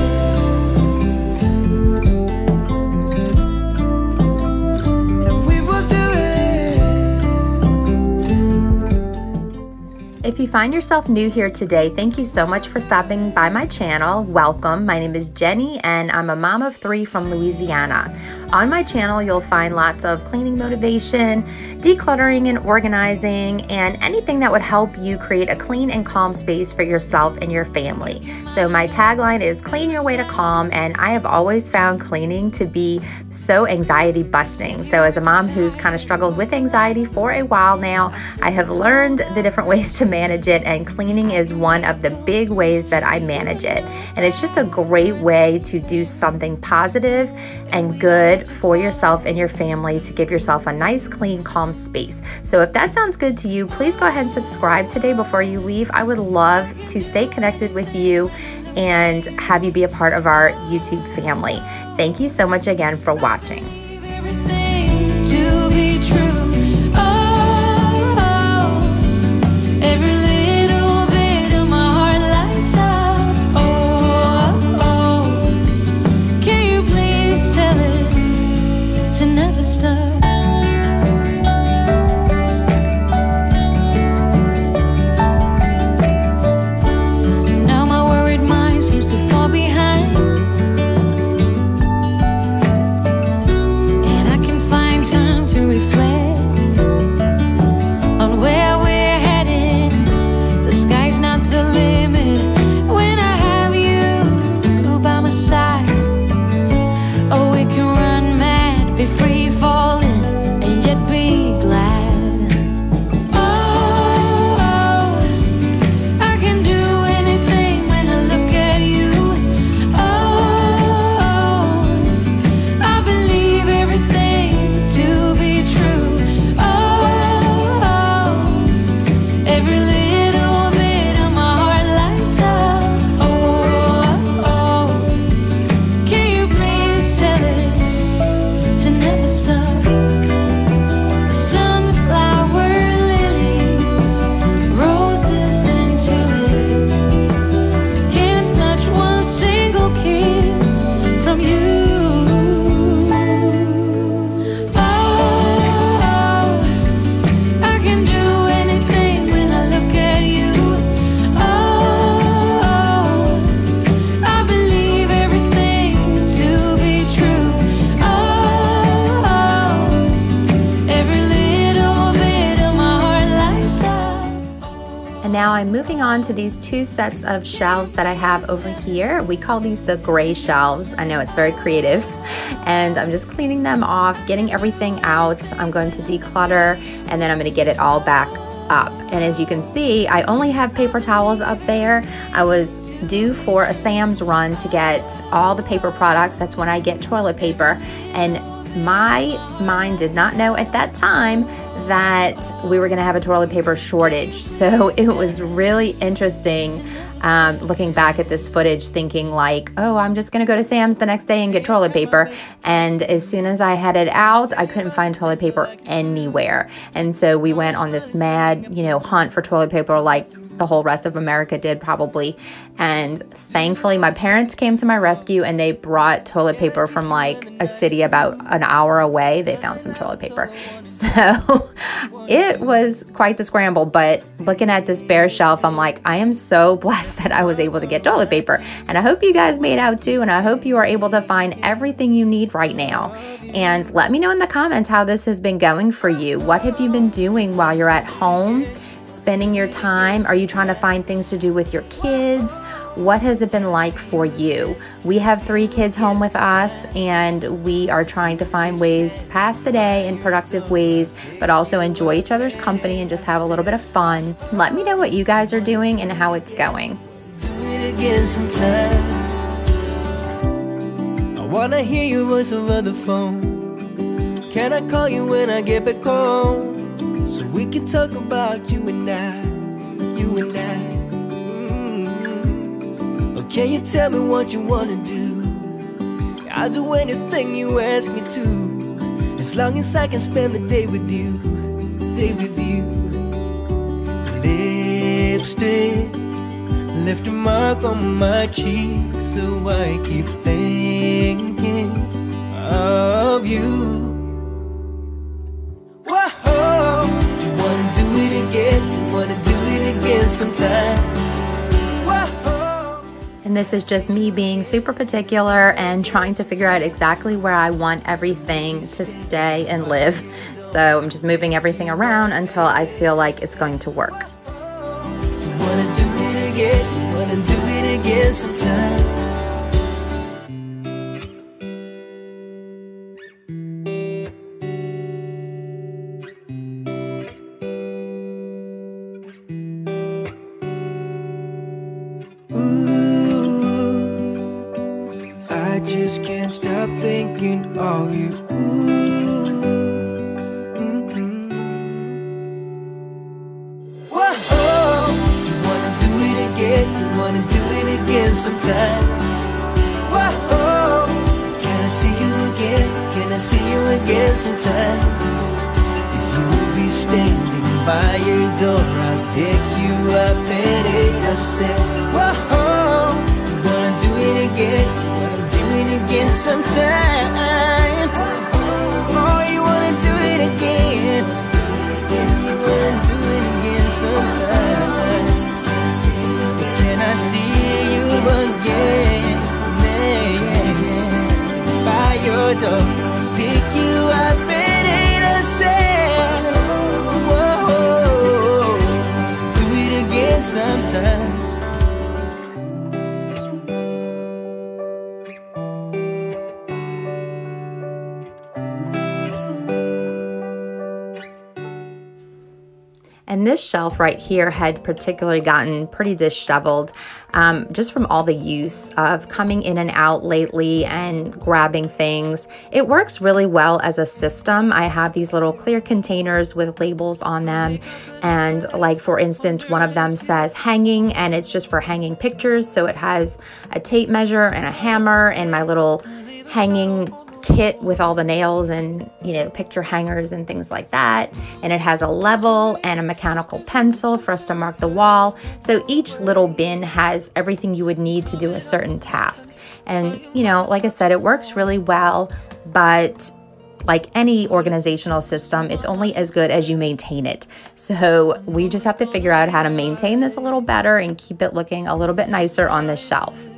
If you find yourself new here today, thank you so much for stopping by my channel. Welcome. My name is Jenny and I'm a mom of 3 from Louisiana. On my channel, you'll find lots of cleaning motivation, decluttering and organizing, and anything that would help you create a clean and calm space for yourself and your family. So my tagline is clean your way to calm, and I have always found cleaning to be so anxiety busting. So as a mom who's kind of struggled with anxiety for a while now, I have learned the different ways to manage it, and cleaning is one of the big ways that I manage it. And it's just a great way to do something positive and good for yourself and your family to give yourself a nice, clean, calm space. So if that sounds good to you, please go ahead and subscribe today before you leave. I would love to stay connected with you and have you be a part of our YouTube family. Thank you so much again for watching. Everything to be true. Every little bit of my heart lights up. Can you please tell it to never stop? Now my worried mind seems to fall behind, and I can find time to reflect on where we're headed. The sky's not the limit when I have you by my side. Oh, we can run mad, be free falling, and yet be glad. Oh, I can do anything when I look at you. Oh, I believe everything to be true. Oh, every little bit of my heart lights up. Can you please tell it to never stop? Sunflower lilies, roses and tulips can't match one single kiss from you. Oh, I can do anything when I look at you. Oh, I believe everything to be true. Oh, every little bit of my heart lights up. And now I'm moving on to these 2 sets of shelves that I have over here. We call these the gray shelves. I know it's very creative. And I'm just cleaning them off, getting everything out. I'm going to declutter, and then I'm going to get it all back up. And as you can see, I only have paper towels up there. I was due for a Sam's run to get all the paper products. That's when I get toilet paper. And my mind did not know at that time that we were going to have a toilet paper shortage. So it was really interesting looking back at this footage, thinking like, oh, I'm just going to go to Sam's the next day and get toilet paper. And as soon as I headed out, I couldn't find toilet paper anywhere. And so we went on this mad, hunt for toilet paper, like the whole rest of America did probably. And thankfully my parents came to my rescue, and they brought toilet paper from like a city about an hour away. They found some toilet paper. So it was quite the scramble, but looking at this bare shelf, I'm like, I am so blessed that I was able to get toilet paper. And I hope you guys made out too, and I hope you are able to find everything you need right now. And let me know in the comments how this has been going for you. What have you been doing while you're at home? Spending your time? Are you trying to find things to do with your kids? What has it been like for you? We have 3 kids home with us, and we are trying to find ways to pass the day in productive ways, but also enjoy each other's company and just have a little bit of fun. Let me know what you guys are doing and how it's going. Do it again sometime. I wanna hear your voice over the phone. Can I call you when I get back home? So we can talk about you and I. Or can you tell me what you wanna do? I'll do anything you ask me to, as long as I can spend the day with you. Lipstick left a mark on my cheek, so I keep thinking of you. some time. Whoa. And this is just me being super particular and trying to figure out exactly where I want everything to stay and live. So I'm just moving everything around until I feel like it's going to work. You wanna do it again, you wanna do it again sometime. I just can't stop thinking of you. Whoa, you wanna do it again, you wanna do it again sometime. Whoa, can I see you again, can I see you again sometime? If you will be standing by your door, I'll pick you up at 8. I said, whoa, you wanna do it again, again sometime. Oh, you wanna do it again. You wanna do it again sometime. Can I see you again? By your door, pick you up at 8. I said, whoa, do it again sometime. And this shelf right here had particularly gotten pretty disheveled just from all the use of coming in and out lately and grabbing things. It works really well as a system. I have these little clear containers with labels on them. And like, for instance, one of them says hanging, and it's just for hanging pictures. So it has a tape measure and a hammer and my little hanging kit with all the nails and, you know, picture hangers and things like that. And it has a level and a mechanical pencil for us to mark the wall. So each little bin has everything you would need to do a certain task. And, you know, like I said, it works really well, but like any organizational system, it's only as good as you maintain it. So we just have to figure out how to maintain this a little better and keep it looking a little bit nicer on this shelf.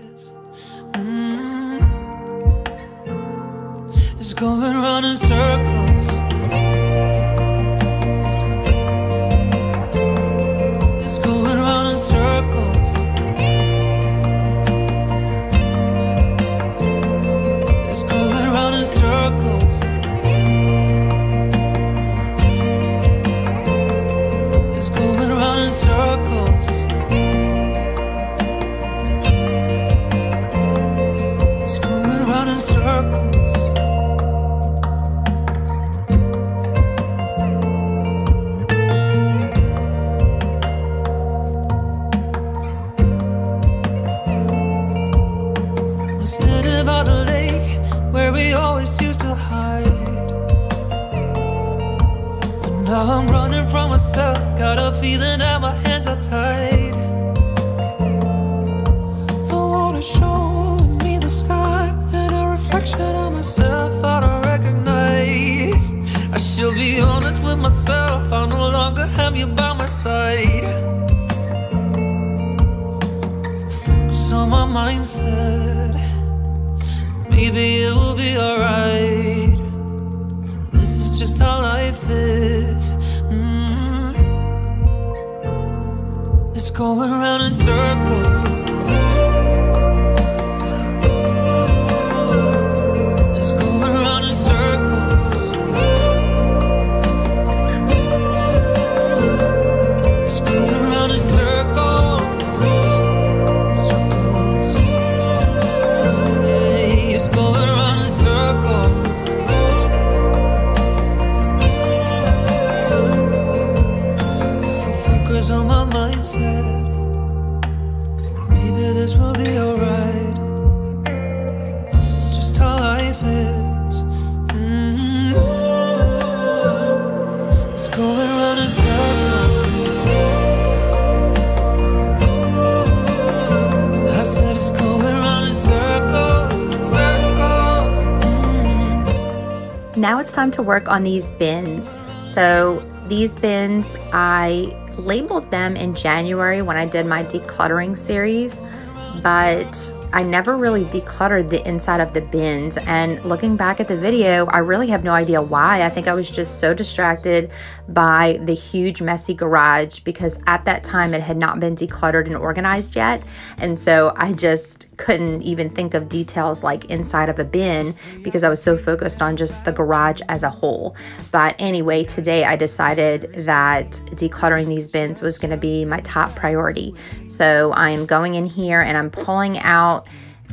It's going round in circles. It's going round in circles. It's going round in circles. It's going round in circles. It's going round in circles. Standing by the lake where we always used to hide, but now I'm running from myself. Got a feeling that my hands are tied. The water showed me the sky and a reflection of myself I don't recognize. I should be honest with myself, I no longer have you by my side. Focus on my mindset, maybe it will be alright. This is just how life is. It's going round in circles. It's going round in circles. It's going round in circles. It's going round in circles. If I focus on my mindset, maybe this will be alright. This is just how life is. It's going round in circles. I said it's going round in circles. Now it's time to work on these bins. So these bins I labeled them in January when I did my decluttering series, but I never really decluttered the inside of the bins. And looking back at the video, I really have no idea why. I think I was just so distracted by the huge messy garage because at that time it had not been decluttered and organized yet. And so I just couldn't even think of details like inside of a bin because I was so focused on just the garage as a whole. But anyway, today I decided that decluttering these bins was going to be my top priority. So I'm going in here and I'm pulling out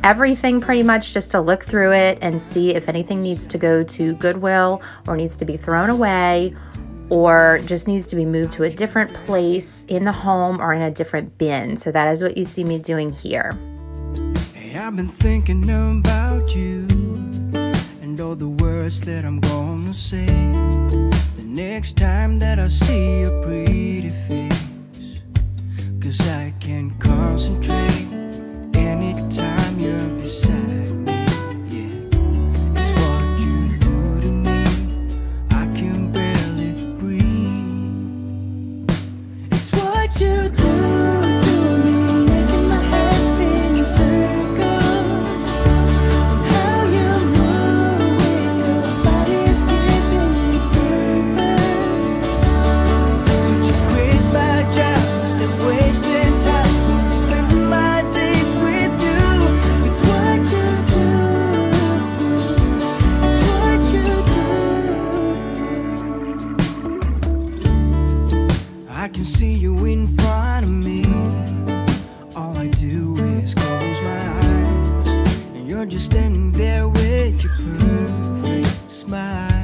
everything pretty much just to look through it and see if anything needs to go to Goodwill or needs to be thrown away or just needs to be moved to a different place in the home or in a different bin. So that is what you see me doing here. Hey, I've been thinking about you and all the words that I'm gonna say the next time that I see your pretty face, 'cause I can concentrate anytime you're beside me, yeah. It's what you do to me, I can barely breathe. It's what you do to me, making my head spin in circles. And how you move with your body's giving me purpose. So just quit my job instead of wasting time when you're spending my days with you. It's what you do. It's what you do. I can see you in front of me. All I do is close my eyes, and you're just standing there with your perfect smile.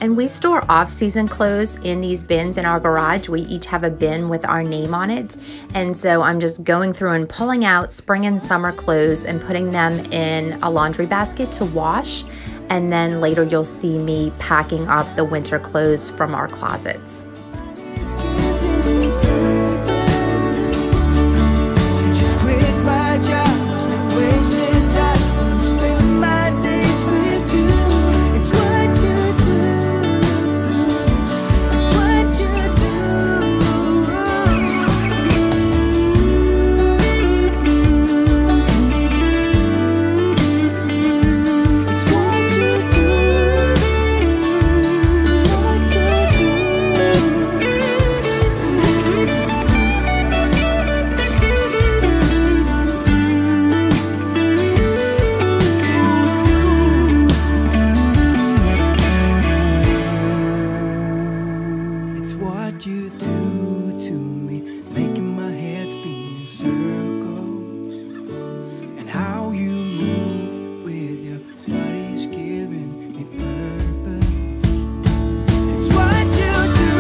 And we store off-season clothes in these bins in our garage. We each have a bin with our name on it. And so I'm just going through and pulling out spring and summer clothes and putting them in a laundry basket to wash. And then later you'll see me packing up the winter clothes from our closets. Just quit my job, stop wasting time, I'm spending my days with you. It's what you do. It's what you do. It's what you do. It's what you do. It's what you do to me, making my head spin in circles. And how you move with your body's giving me purpose. It's what you do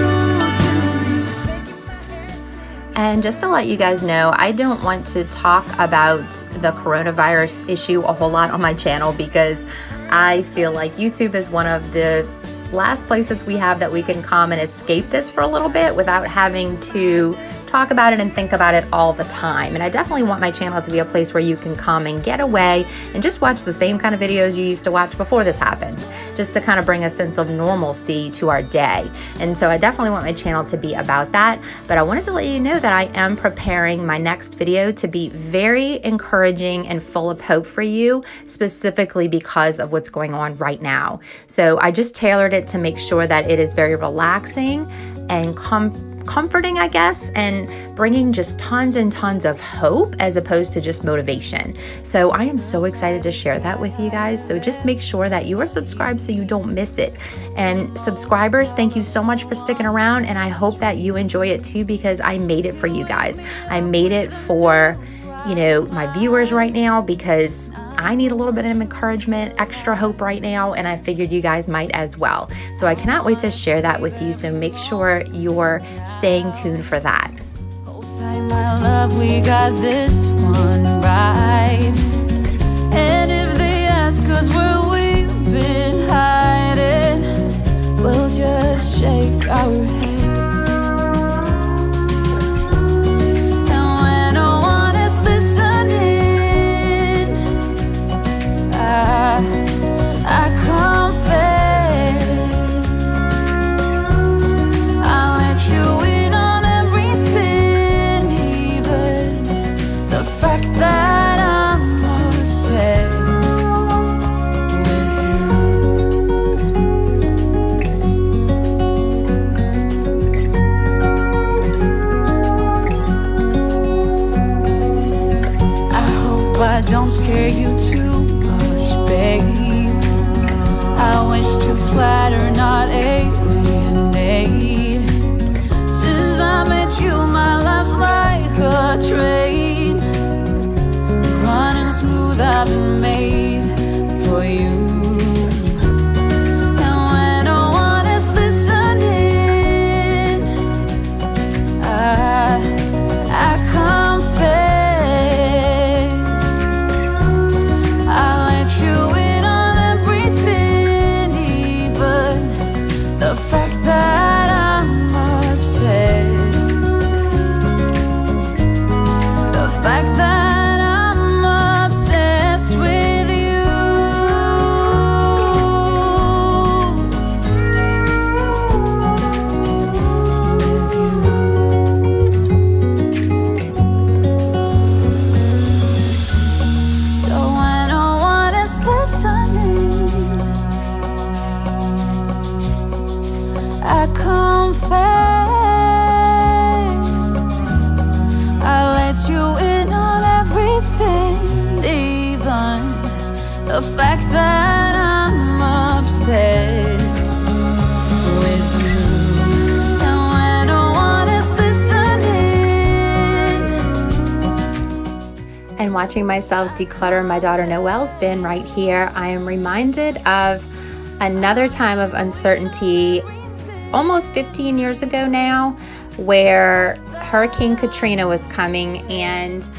to me, making my head spin. And just to let you guys know, I don't want to talk about the coronavirus issue a whole lot on my channel because I feel like YouTube is one of the last places we have that we can come and escape this for a little bit without having to talk about it and think about it all the time. And I definitely want my channel to be a place where you can come and get away and just watch the same kind of videos you used to watch before this happened, just to kind of bring a sense of normalcy to our day. And so I definitely want my channel to be about that. But I wanted to let you know that I am preparing my next video to be very encouraging and full of hope for you, specifically because of what's going on right now. So I just tailored it to make sure that it is very relaxing and comforting, I guess, and bringing just tons and tons of hope as opposed to just motivation. So I am so excited to share that with you guys. So just make sure that you are subscribed so you don't miss it. And subscribers, thank you so much for sticking around, and I hope that you enjoy it too because I made it for you guys. I made it for, you know, my viewers right now because I need a little bit of encouragement, extra hope right now, and I figured you guys might as well. So I cannot wait to share that with you, so make sure you're staying tuned for that. Hold tight, my love, we got this one right. And if they ask us where we've been hiding, we'll just shake our heads. I confess don't scare you too much, babe. I wish to flatter, not alienate. Since I met you, my life's like a train, running smooth, I've been made for you. And when no one is listening, I confess, I let you in on everything, even the fact that I'm obsessed, the fact that I'm obsessed with you. So when no one is listening, I confess, I let you in on everything, even the fact that I'm obsessed with you. And when no one is listening, And watching myself declutter my daughter Noelle's bin right here, I am reminded of another time of uncertainty almost 15 years ago now, where Hurricane Katrina was coming, and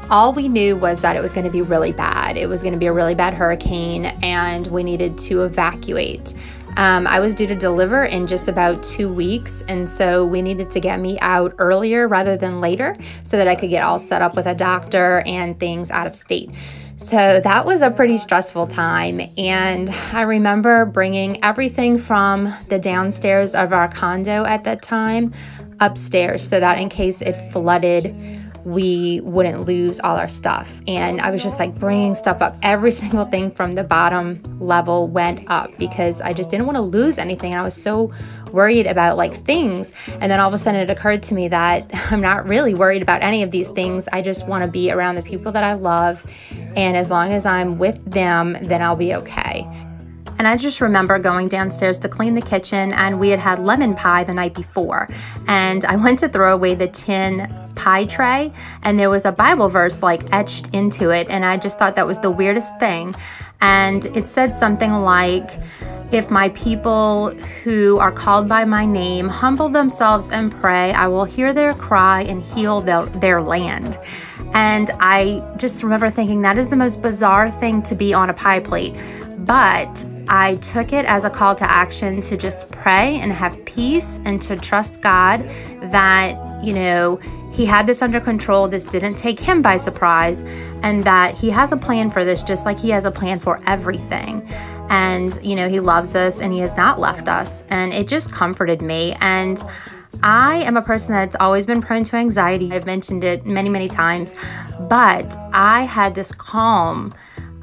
all we knew was that it was going to be really bad. It was going to be a really bad hurricane, and we needed to evacuate. I was due to deliver in just about 2 weeks, and so we needed to get me out earlier rather than later so that I could get all set up with a doctor and things out of state. So that was a pretty stressful time, and I remember bringing everything from the downstairs of our condo at that time upstairs so that in case it flooded, we wouldn't lose all our stuff. And I was just like bringing stuff up. Every single thing from the bottom level went up because I just didn't want to lose anything. And I was so worried about like things. And then all of a sudden it occurred to me that I'm not really worried about any of these things. I just want to be around the people that I love. And as long as I'm with them, then I'll be okay. And I just remember going downstairs to clean the kitchen, and we had had lemon pie the night before. And I went to throw away the tin pie tray, and there was a Bible verse like etched into it. And I just thought that was the weirdest thing. And it said something like, if my people who are called by my name humble themselves and pray, I will hear their cry and heal their land. And I just remember thinking that is the most bizarre thing to be on a pie plate. But I took it as a call to action to just pray and have peace and to trust God that, you know, He had this under control. This didn't take Him by surprise, and that He has a plan for this just like He has a plan for everything. And, you know, He loves us and He has not left us. And it just comforted me. And I am a person that's always been prone to anxiety. I've mentioned it many, many times, but I had this calm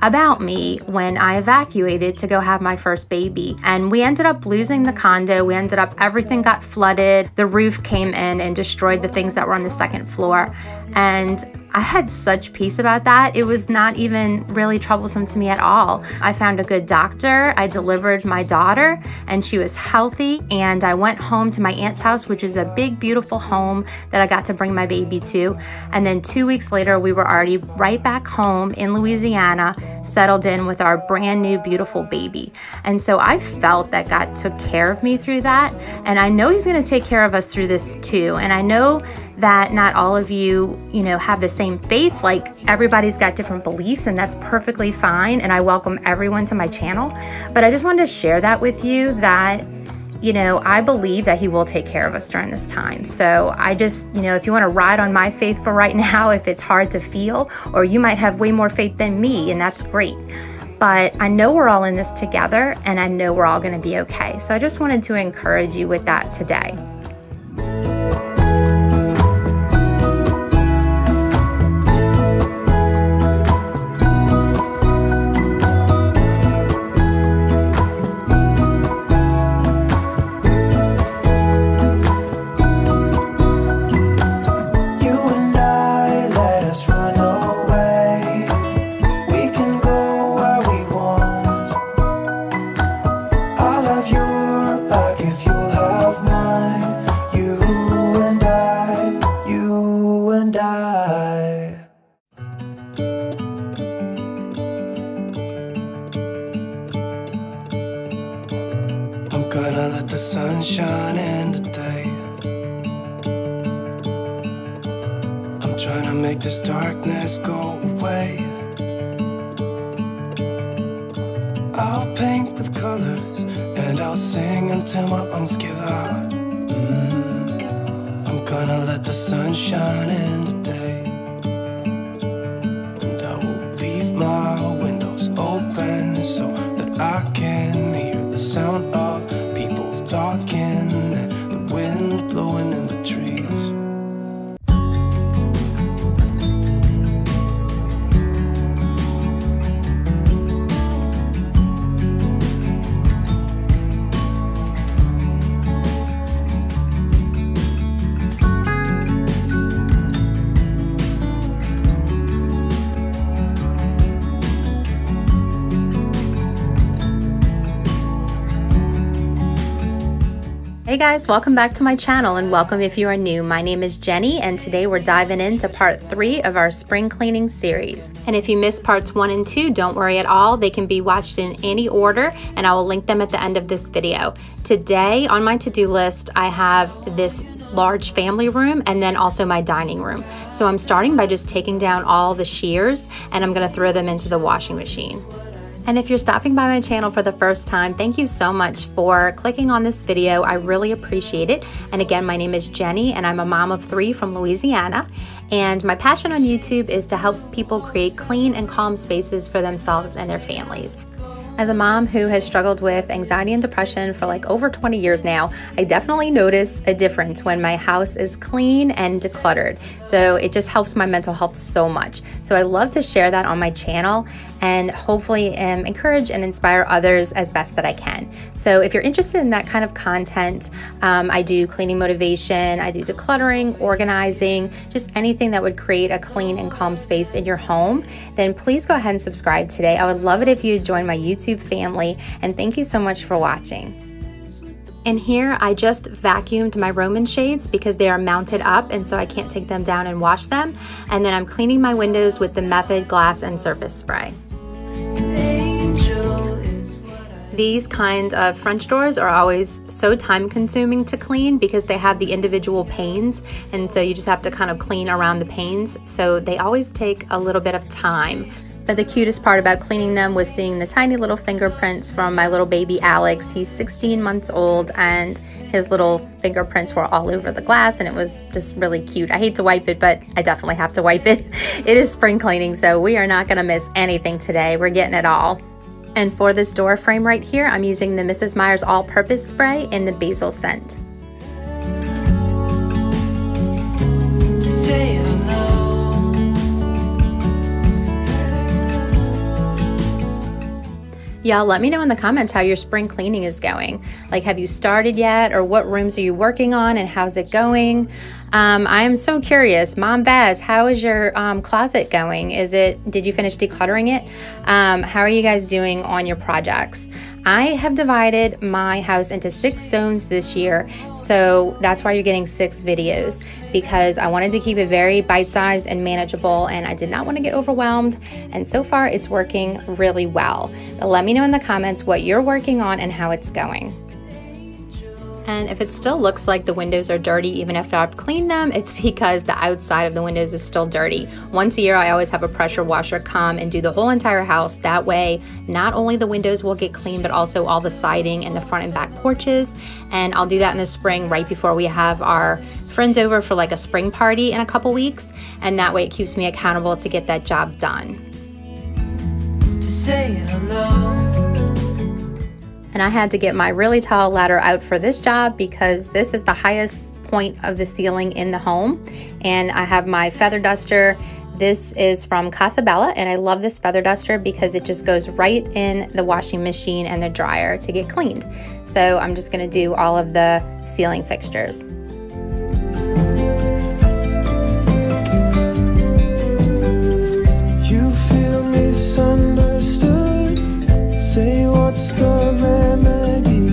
about me when I evacuated to go have my first baby. And we ended up losing the condo. Everything got flooded. The roof came in and destroyed the things that were on the second floor. And I had such peace about that. It was not even really troublesome to me at all. I found a good doctor. I delivered my daughter and she was healthy. And I went home to my aunt's house, which is a big, beautiful home that I got to bring my baby to. And then 2 weeks later, we were already right back home in Louisiana, settled in with our brand new, beautiful baby. And so I felt that God took care of me through that. And I know He's going to take care of us through this too. And I know that not all of you, have the same faith. Like, everybody's got different beliefs, and that's perfectly fine. And I welcome everyone to my channel. But I just wanted to share that with you that, I believe that He will take care of us during this time. So I just, if you want to ride on my faith for right now, if it's hard to feel, or you might have way more faith than me, and that's great. But I know we're all in this together, and I know we're all going to be okay. So I just wanted to encourage you with that today. I'm gonna let the sun shine in today. I'm trying to make this darkness go away. I'll paint with colors and I'll sing until my lungs give out. I'm gonna let the sun shine in today. And I will leave my windows open so that I can hear the sound of people talking and the wind blowing in the trees. Hey guys, welcome back to my channel and welcome if you are new. My name is Jenny and today we're diving into part 3 of our spring cleaning series. And if you missed parts 1 and 2, don't worry at all. They can be watched in any order and I will link them at the end of this video. Today on my to-do list, I have this large family room and then also my dining room. So I'm starting by just taking down all the shears and I'm gonna throw them into the washing machine. And if you're stopping by my channel for the first time, thank you so much for clicking on this video. I really appreciate it. And again, my name is Jenny and I'm a mom of 3 from Louisiana. And my passion on YouTube is to help people create clean and calm spaces for themselves and their families. As a mom who has struggled with anxiety and depression for like over 20 years now, I definitely notice a difference when my house is clean and decluttered. So it just helps my mental health so much. So I love to share that on my channel and hopefully encourage and inspire others as best that I can. So if you're interested in that kind of content, I do cleaning motivation, I do decluttering, organizing, just anything that would create a clean and calm space in your home, then please go ahead and subscribe today. I would love it if you join my YouTube family, and thank you so much for watching. In here, I just vacuumed my Roman shades because they are mounted up and so I can't take them down and wash them. And then I'm cleaning my windows with the Method Glass and Surface Spray. These kind of French doors are always so time consuming to clean because they have the individual panes and so you just have to kind of clean around the panes. So they always take a little bit of time. But the cutest part about cleaning them was seeing the tiny little fingerprints from my little baby Alex. He's 16 months old and his little fingerprints were all over the glass and it was just really cute. I hate to wipe it, but I definitely have to wipe it. It is spring cleaning, so we are not gonna miss anything today. We're getting it all. And for this door frame right here, I'm using the Mrs. Meyer's all-purpose spray in the basil scent. Y'all let me know in the comments how your spring cleaning is going. Like, have you started yet, or what rooms are you working on and how's it going? I am so curious. Mom Baz, how is your closet going? Did you finish decluttering it? How are you guys doing on your projects? I have divided my house into 6 zones this year, so that's why you're getting 6 videos, because I wanted to keep it very bite-sized and manageable, and I did not want to get overwhelmed, and so far it's working really well. But let me know in the comments what you're working on and how it's going. And if it still looks like the windows are dirty even after I've cleaned them, it's because the outside of the windows is still dirty. Once a year, I always have a pressure washer come and do the whole entire house. That way, not only the windows will get clean, but also all the siding and the front and back porches. And I'll do that in the spring right before we have our friends over for like a spring party in a couple weeks. And that way it keeps me accountable to get that job done. To say hello. And I had to get my really tall ladder out for this job because this is the highest point of the ceiling in the home. And I have my feather duster. This is from Casabella, and I love this feather duster because it just goes right in the washing machine and the dryer to get cleaned. So I'm just gonna do all of the ceiling fixtures. You feel misunderstood. Say what's the remedy?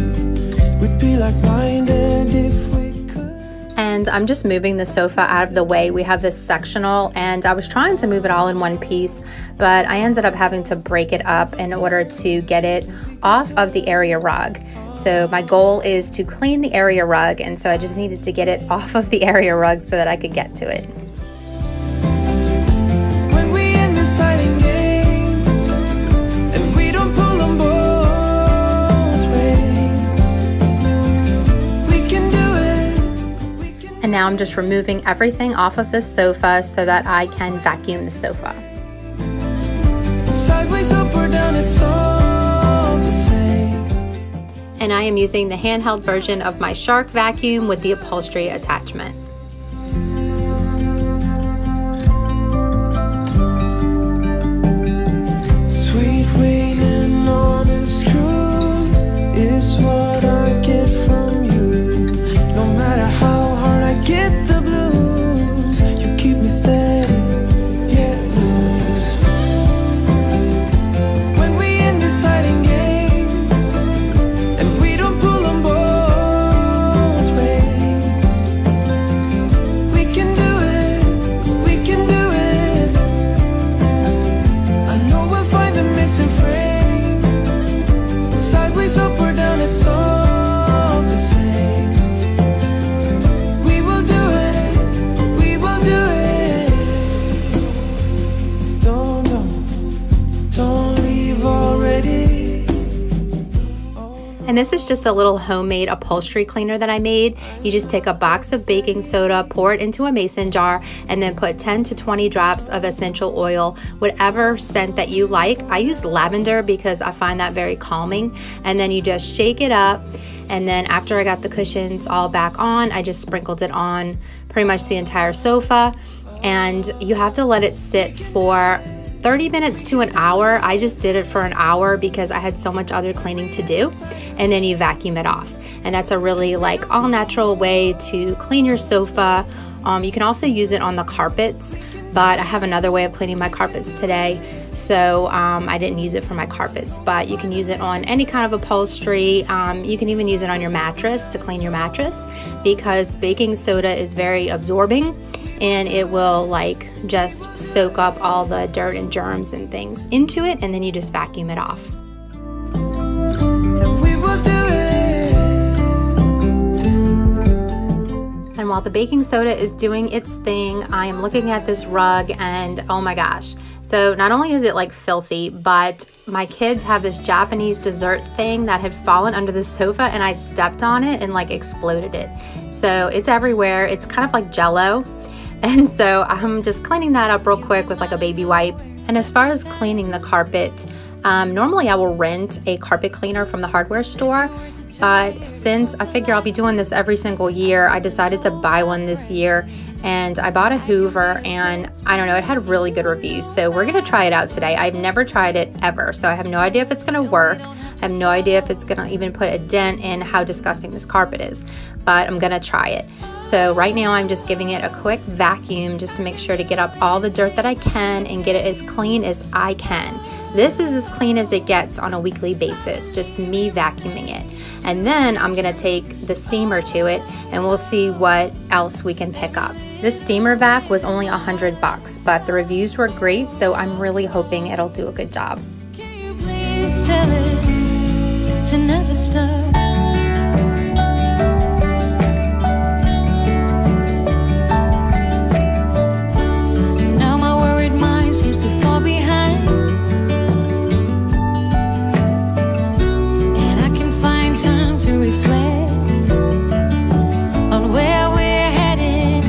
We'd be like-minded if we could. And I'm just moving the sofa out of the way. We have this sectional, and I was trying to move it all in one piece, but I ended up having to break it up in order to get it off of the area rug. So my goal is to clean the area rug, and so I just needed to get it off of the area rug so that I could get to it. And now I'm just removing everything off of the sofa so that I can vacuum the sofa. Sideways, up or down, it's all the same. And I am using the handheld version of my Shark vacuum with the upholstery attachment. Sweet rain and honest truth is what I get from you. No matter how hard I get the blues, you keep me steady, yet loose. When we end this hiding games, and we don't pull them both ways, we can do it, we can do it. I know we'll find the missing frame. Sideways, up or down, it's all the same. We will do it, we will do it. Don't leave already. And this is just a little homemade upholstery cleaner that I made. You just take a box of baking soda, pour it into a mason jar, and then put 10 to 20 drops of essential oil, whatever scent that you like. I use lavender because I find that very calming. And then you just shake it up. And then after I got the cushions all back on, I just sprinkled it on pretty much the entire sofa. And you have to let it sit for 30 minutes to an hour. I just did it for an hour because I had so much other cleaning to do. And then you vacuum it off. And that's a really like all natural way to clean your sofa. You can also use it on the carpets, but I have another way of cleaning my carpets today. So I didn't use it for my carpets, but you can use it on any kind of upholstery. You can even use it on your mattress to clean your mattress, because baking soda is very absorbing and it will like just soak up all the dirt and germs and things into it, and then you just vacuum it off. And we will do it. And while the baking soda is doing its thing, I am looking at this rug and oh my gosh. So not only is it like filthy, but my kids have this Japanese dessert thing that had fallen under the sofa and I stepped on it and like exploded it. So it's everywhere. It's kind of like Jell-O. And so I'm just cleaning that up real quick with like a baby wipe. And as far as cleaning the carpet, normally I will rent a carpet cleaner from the hardware store. But since I figure I'll be doing this every single year, I decided to buy one this year. And I bought a Hoover, and I don't know, it had really good reviews. So we're gonna try it out today. I've never tried it ever, so I have no idea if it's gonna work. I have no idea if it's gonna even put a dent in how disgusting this carpet is, but I'm gonna try it. So right now I'm just giving it a quick vacuum just to make sure to get up all the dirt that I can and get it as clean as I can. This is as clean as it gets on a weekly basis, just me vacuuming it. And then I'm gonna take the steamer to it and we'll see what else we can pick up. This steamer vac was only $100, but the reviews were great, so I'm really hoping it'll do a good job. Can you please tell it to never stop? Now my worried mind seems to fall behind, and I can find time to reflect on where we're headed.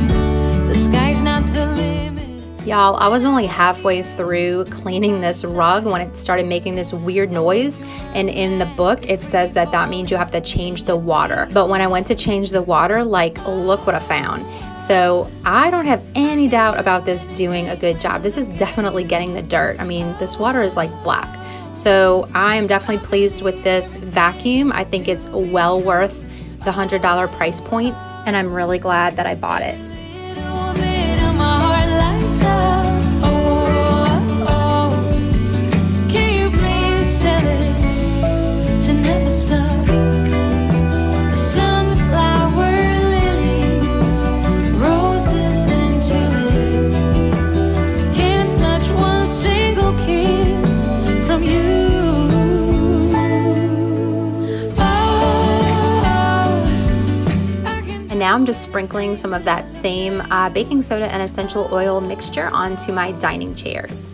The sky's not the limit. Y'all, I was only halfway through cleaning this rug when it started making this weird noise, and in the book it says that that means you have to change the water. But when I went to change the water, like, look what I found. So I don't have any doubt about this doing a good job. This is definitely getting the dirt. I mean, this water is like black. So I am definitely pleased with this vacuum. I think it's well worth the $100 price point, and I'm really glad that I bought it. now I'm just sprinkling some of that same baking soda and essential oil mixture onto my dining chairs.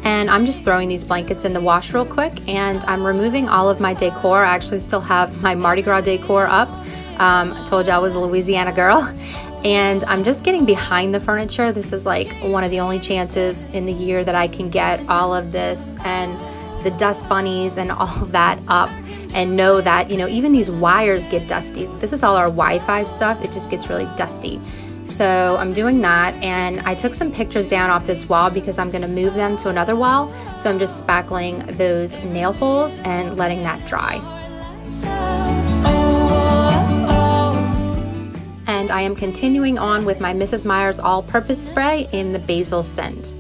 And I'm just throwing these blankets in the wash real quick, and I'm removing all of my decor. I actually still have my Mardi Gras decor up. I told you I was a Louisiana girl. And I'm just getting behind the furniture. This is like one of the only chances in the year that I can get all of this and the dust bunnies and all of that up, and know that, you know, even these wires get dusty. This is all our Wi-Fi stuff. It just gets really dusty. So I'm doing that, and I took some pictures down off this wall because I'm gonna move them to another wall. So I'm just spackling those nail holes and letting that dry. And I am continuing on with my Mrs. Meyer's all-purpose spray in the basil scent.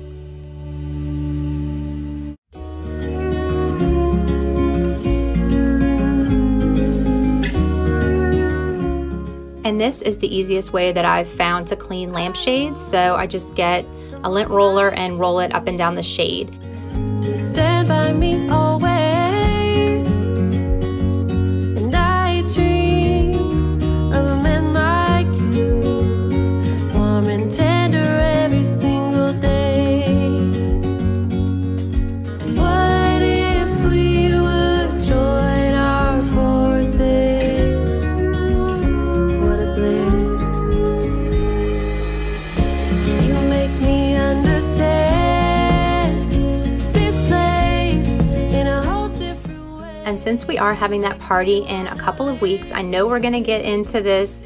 And this is the easiest way that I've found to clean lampshades. So I just get a lint roller and roll it up and down the shade. To stand by me always, and I dream of a man like you, warm and tender every single day. What if we would join our forces? What a bliss. You make me understand And since we are having that party in a couple of weeks, I know we're gonna get into this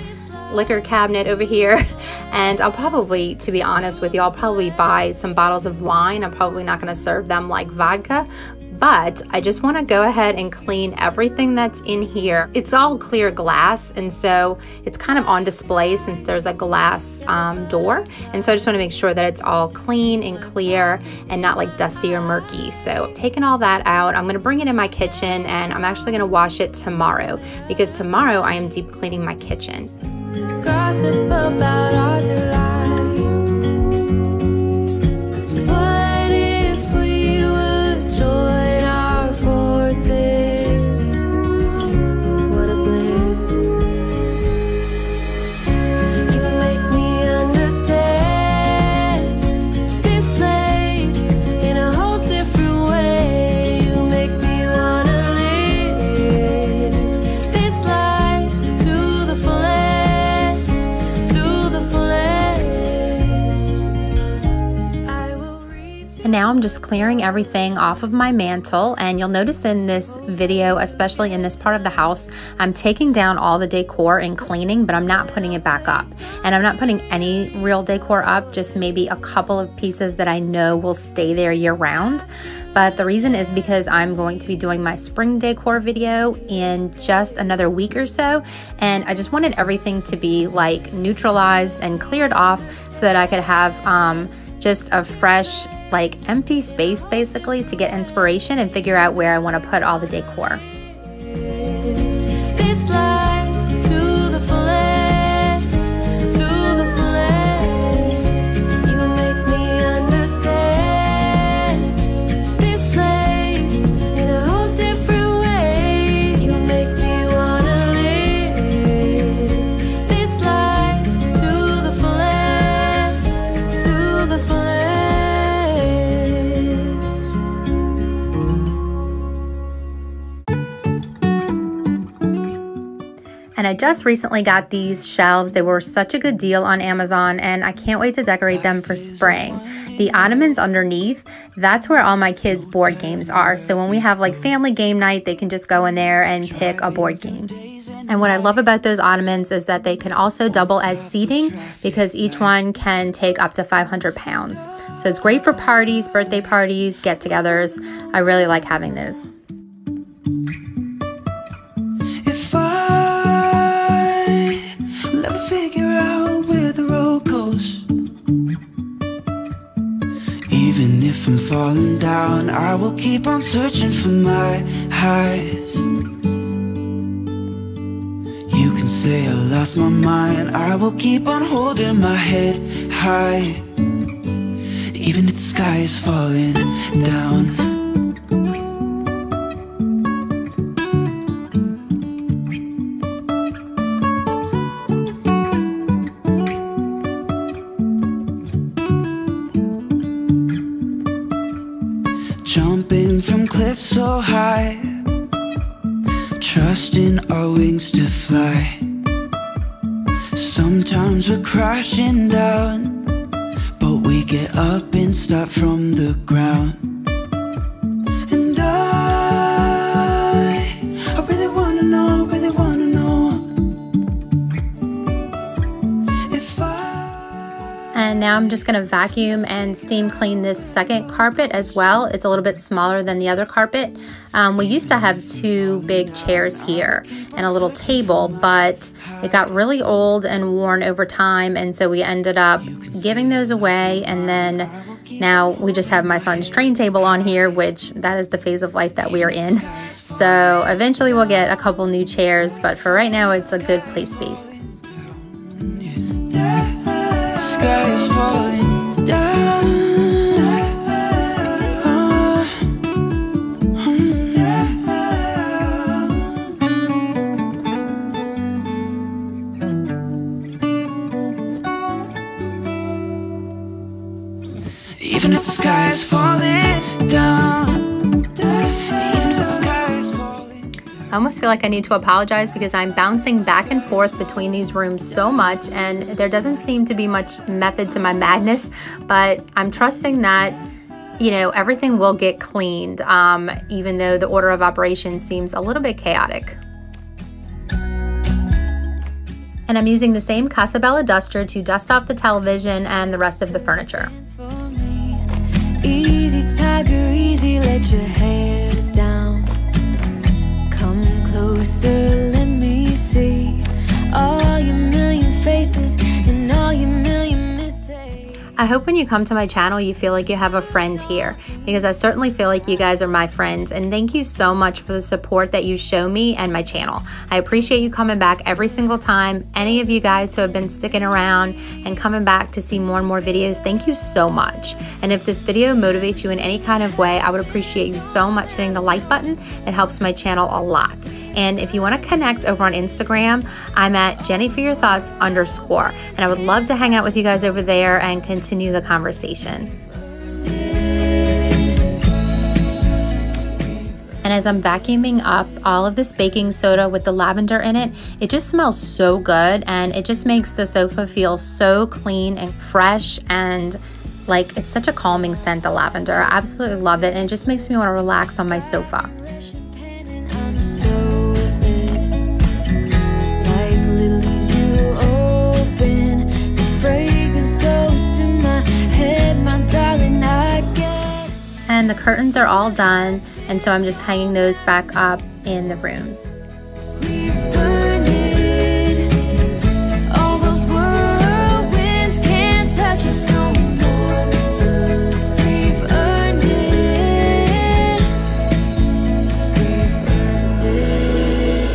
liquor cabinet over here, and I'll probably, to be honest with you, I'll probably buy some bottles of wine. I'm probably not gonna serve them like vodka, but I just wanna go ahead and clean everything that's in here. It's all clear glass, and so it's kind of on display since there's a glass door, and so I just wanna make sure that it's all clean and clear and not like dusty or murky. So taking all that out, I'm gonna bring it in my kitchen, and I'm actually gonna wash it tomorrow, because tomorrow I am deep cleaning my kitchen. Gossip about our delight. What if we would join our forces? What a bliss. You make me understand this place in a whole different way. You make me wanna live this life to the fullest, to the fullest. I will reach. And now I'm just clearing everything off of my mantle, and you'll notice in this video, especially in this part of the house, I'm taking down all the decor and cleaning, but I'm not putting it back up. And I'm not putting any real decor up, just maybe a couple of pieces that I know will stay there year round. But the reason is because I'm going to be doing my spring decor video in just another week or so, and I just wanted everything to be like neutralized and cleared off so that I could have just a fresh, like empty space basically to get inspiration and figure out where I want to put all the decor. This life to the fullest, to the fullest. You make me understand this place in a whole different way. You make me wanna live this life to the fullest, to the fullest. And I just recently got these shelves. They were such a good deal on Amazon, and I can't wait to decorate them for spring. The ottomans underneath, that's where all my kids' board games are. So when we have like family game night, they can just go in there and pick a board game. And what I love about those ottomans is that they can also double as seating, because each one can take up to 500 pounds. So it's great for parties, birthday parties, get-togethers. I really like having those. If I will ever figure out where the road goes, even if I'm falling down, I will keep on searching for my highs. You can say I lost my mind, I will keep on holding my head high, even if the sky is falling down. jumping from cliffs so high, trusting our wings to fly. Sometimes we're crashing down, but we get up and start from the ground. And I really wanna know, if And now I'm just gonna vacuum and steam clean this second carpet as well. It's a little bit smaller than the other carpet. We used to have 2 big chairs here and a little table, but it got really old and worn over time, and so we ended up giving those away. And then now we just have my son's train table on here, which that is the phase of life that we are in. So eventually we'll get a couple new chairs, but for right now it's a good play space. the sky is falling down. Even if the sky is falling down, even if the sky is falling down. I almost feel like I need to apologize because I'm bouncing back and forth between these rooms so much, and there doesn't seem to be much method to my madness, but I'm trusting that, you know, everything will get cleaned, even though the order of operations seems a little bit chaotic. And I'm using the same Casabella duster to dust off the television and the rest of the furniture. Easy, tiger, easy, let your head down. Come closer, let me see all your million faces and all your million mistakes. I hope when you come to my channel you feel like you have a friend here, because I certainly feel like you guys are my friends, and thank you so much for the support that you show me and my channel. I appreciate you coming back every single time. Any of you guys who have been sticking around and coming back to see more and more videos, thank you so much. And if this video motivates you in any kind of way, I would appreciate you so much hitting the like button. It helps my channel a lot. And if you want to connect over on Instagram, I'm at JennyForYourThoughts_, and I would love to hang out with you guys over there and continue the conversation. And as I'm vacuuming up all of this baking soda with the lavender in it, it just smells so good, and it just makes the sofa feel so clean and fresh, and like it's such a calming scent, the lavender. I absolutely love it, and it just makes me want to relax on my sofa. I'm so lit, like lilies you open. The fragrance goes to my head, my darling, I get. And the curtains are all done, and so I'm just hanging those back up in the rooms. We've burned it. All those whirlwinds can't touch us no more. We've earned it. We've earned it.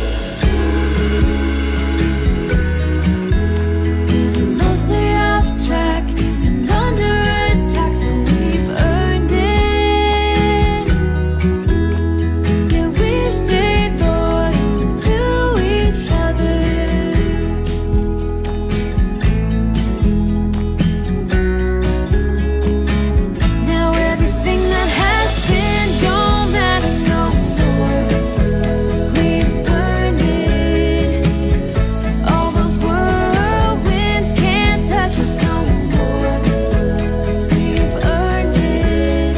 We've been mostly off track and under attack, so we've earned it. Yeah, we've stayed loyal to each other. Now everything that has been don't matter no more. We've earned it. All those whirlwinds can't touch us no more. We've earned it.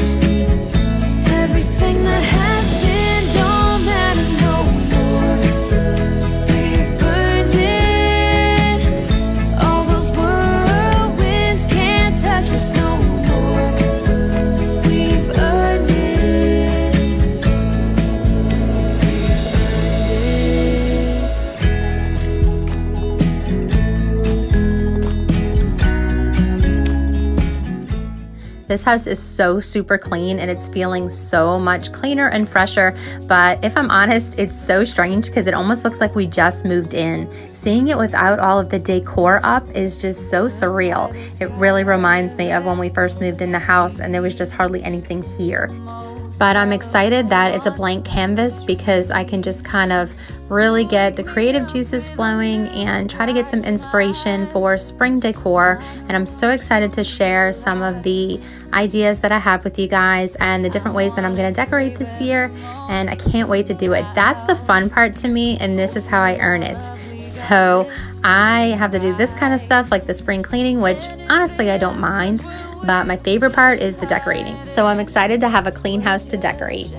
Everything that has been don't matter no more. We've earned it. All those whirlwinds can't touch us no more. We've earned it. This house is so super clean, and it's feeling so much cleaner and fresher, but if I'm honest, it's so strange because it almost looks like we just moved in. Seeing it without all of the decor up is just so surreal. It really reminds me of when we first moved in the house and there was just hardly anything here. But I'm excited that it's a blank canvas because I can just kind of really get the creative juices flowing and try to get some inspiration for spring decor. And I'm so excited to share some of the ideas that I have with you guys and the different ways that I'm going to decorate this year, and I can't wait to do it. That's the fun part to me, and this is how I earn it. So I have to do this kind of stuff like the spring cleaning, which honestly I don't mind, but my favorite part is the decorating. So I'm excited to have a clean house to decorate.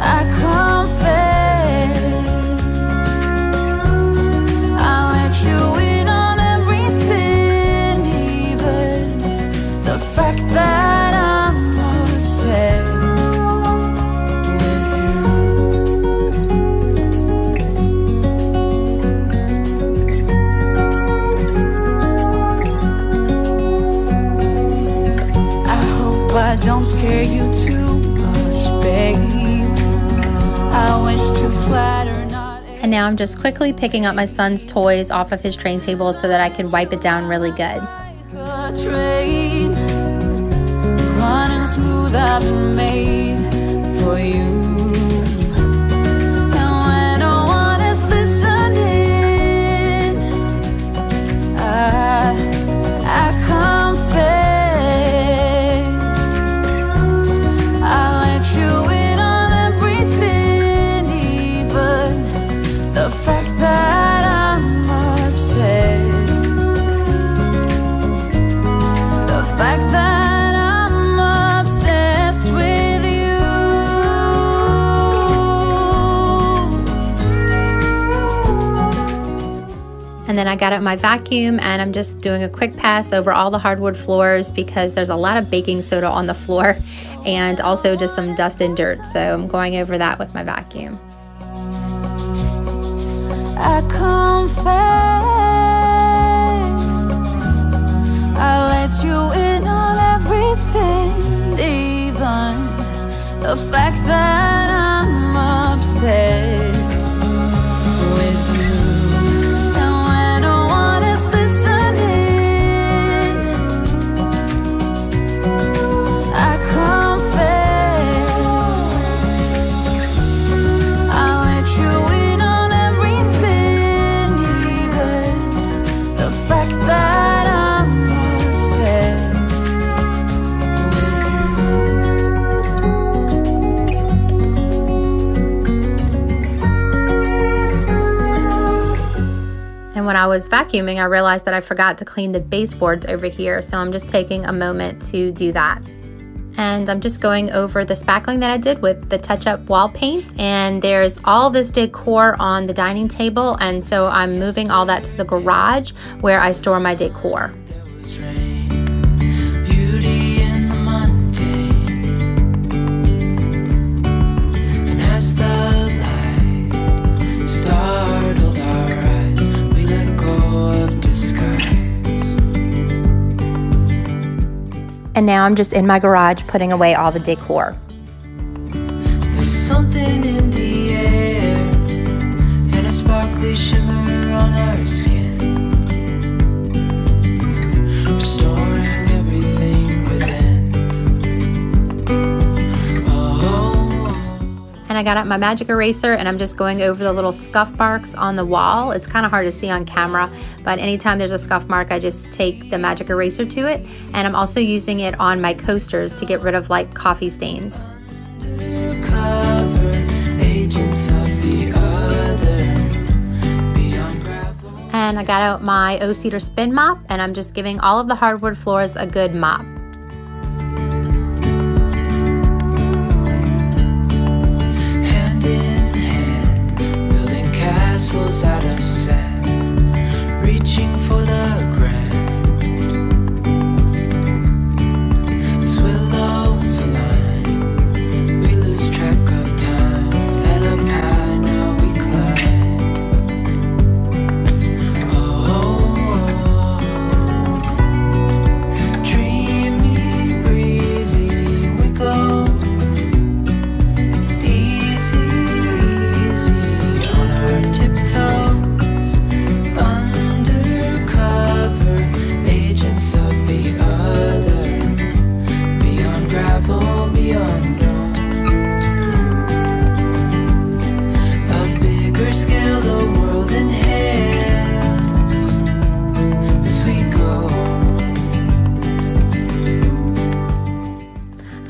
I confess, I let you in on everything, even the fact that I'm obsessed with you. I hope I don't scare you too much, babe. I wish to flatter, not. And now I'm just quickly picking up my son's toys off of his train table so that I can wipe it down really good. A train running smooth, I've been made for you. And when no one is listening, I confess, I let you in on everything, even the fact that I'm obsessed, the fact that I'm obsessed with you. And then I got out my vacuum and I'm just doing a quick pass over all the hardwood floors because there's a lot of baking soda on the floor and also just some dust and dirt. So I'm going over that with my vacuum. I confess, I let you in on everything, even the fact that I'm obsessed with you. And when no one is listening, I confess, I let you in on everything, even the fact that I'm obsessed with you. And when I was vacuuming, I realized that I forgot to clean the baseboards over here. So I'm just taking a moment to do that. And I'm just going over the spackling that I did with the touch-up wall paint. And there's all this decor on the dining table. And so I'm moving all that to the garage where I store my decor. Beauty in the mundane, and as the light startled our eyes, we let go of disguise. And now I'm just in my garage putting away all the decor. There's something in the air and a sparkly shimmer on our skin, restoring everything within. And I got out my magic eraser and I'm just going over the little scuff marks on the wall. It's kind of hard to see on camera, but anytime there's a scuff mark, I just take the magic eraser to it. And I'm also using it on my coasters to get rid of like coffee stains. Undercover agents of the other, beyond gravel. And I got out my o-cedar spin mop and I'm just giving all of the hardwood floors a good mop. Hand in hand, building castles out of sand, reaching for the grand. As willows align, we lose track of time. Head up high, now we climb. Dreaming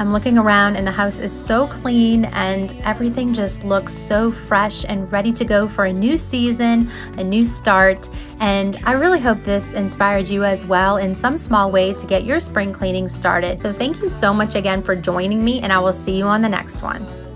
I'm looking around and the house is so clean and everything just looks so fresh and ready to go for a new season, a new start. And I really hope this inspired you as well in some small way to get your spring cleaning started. So thank you so much again for joining me, and I will see you on the next one.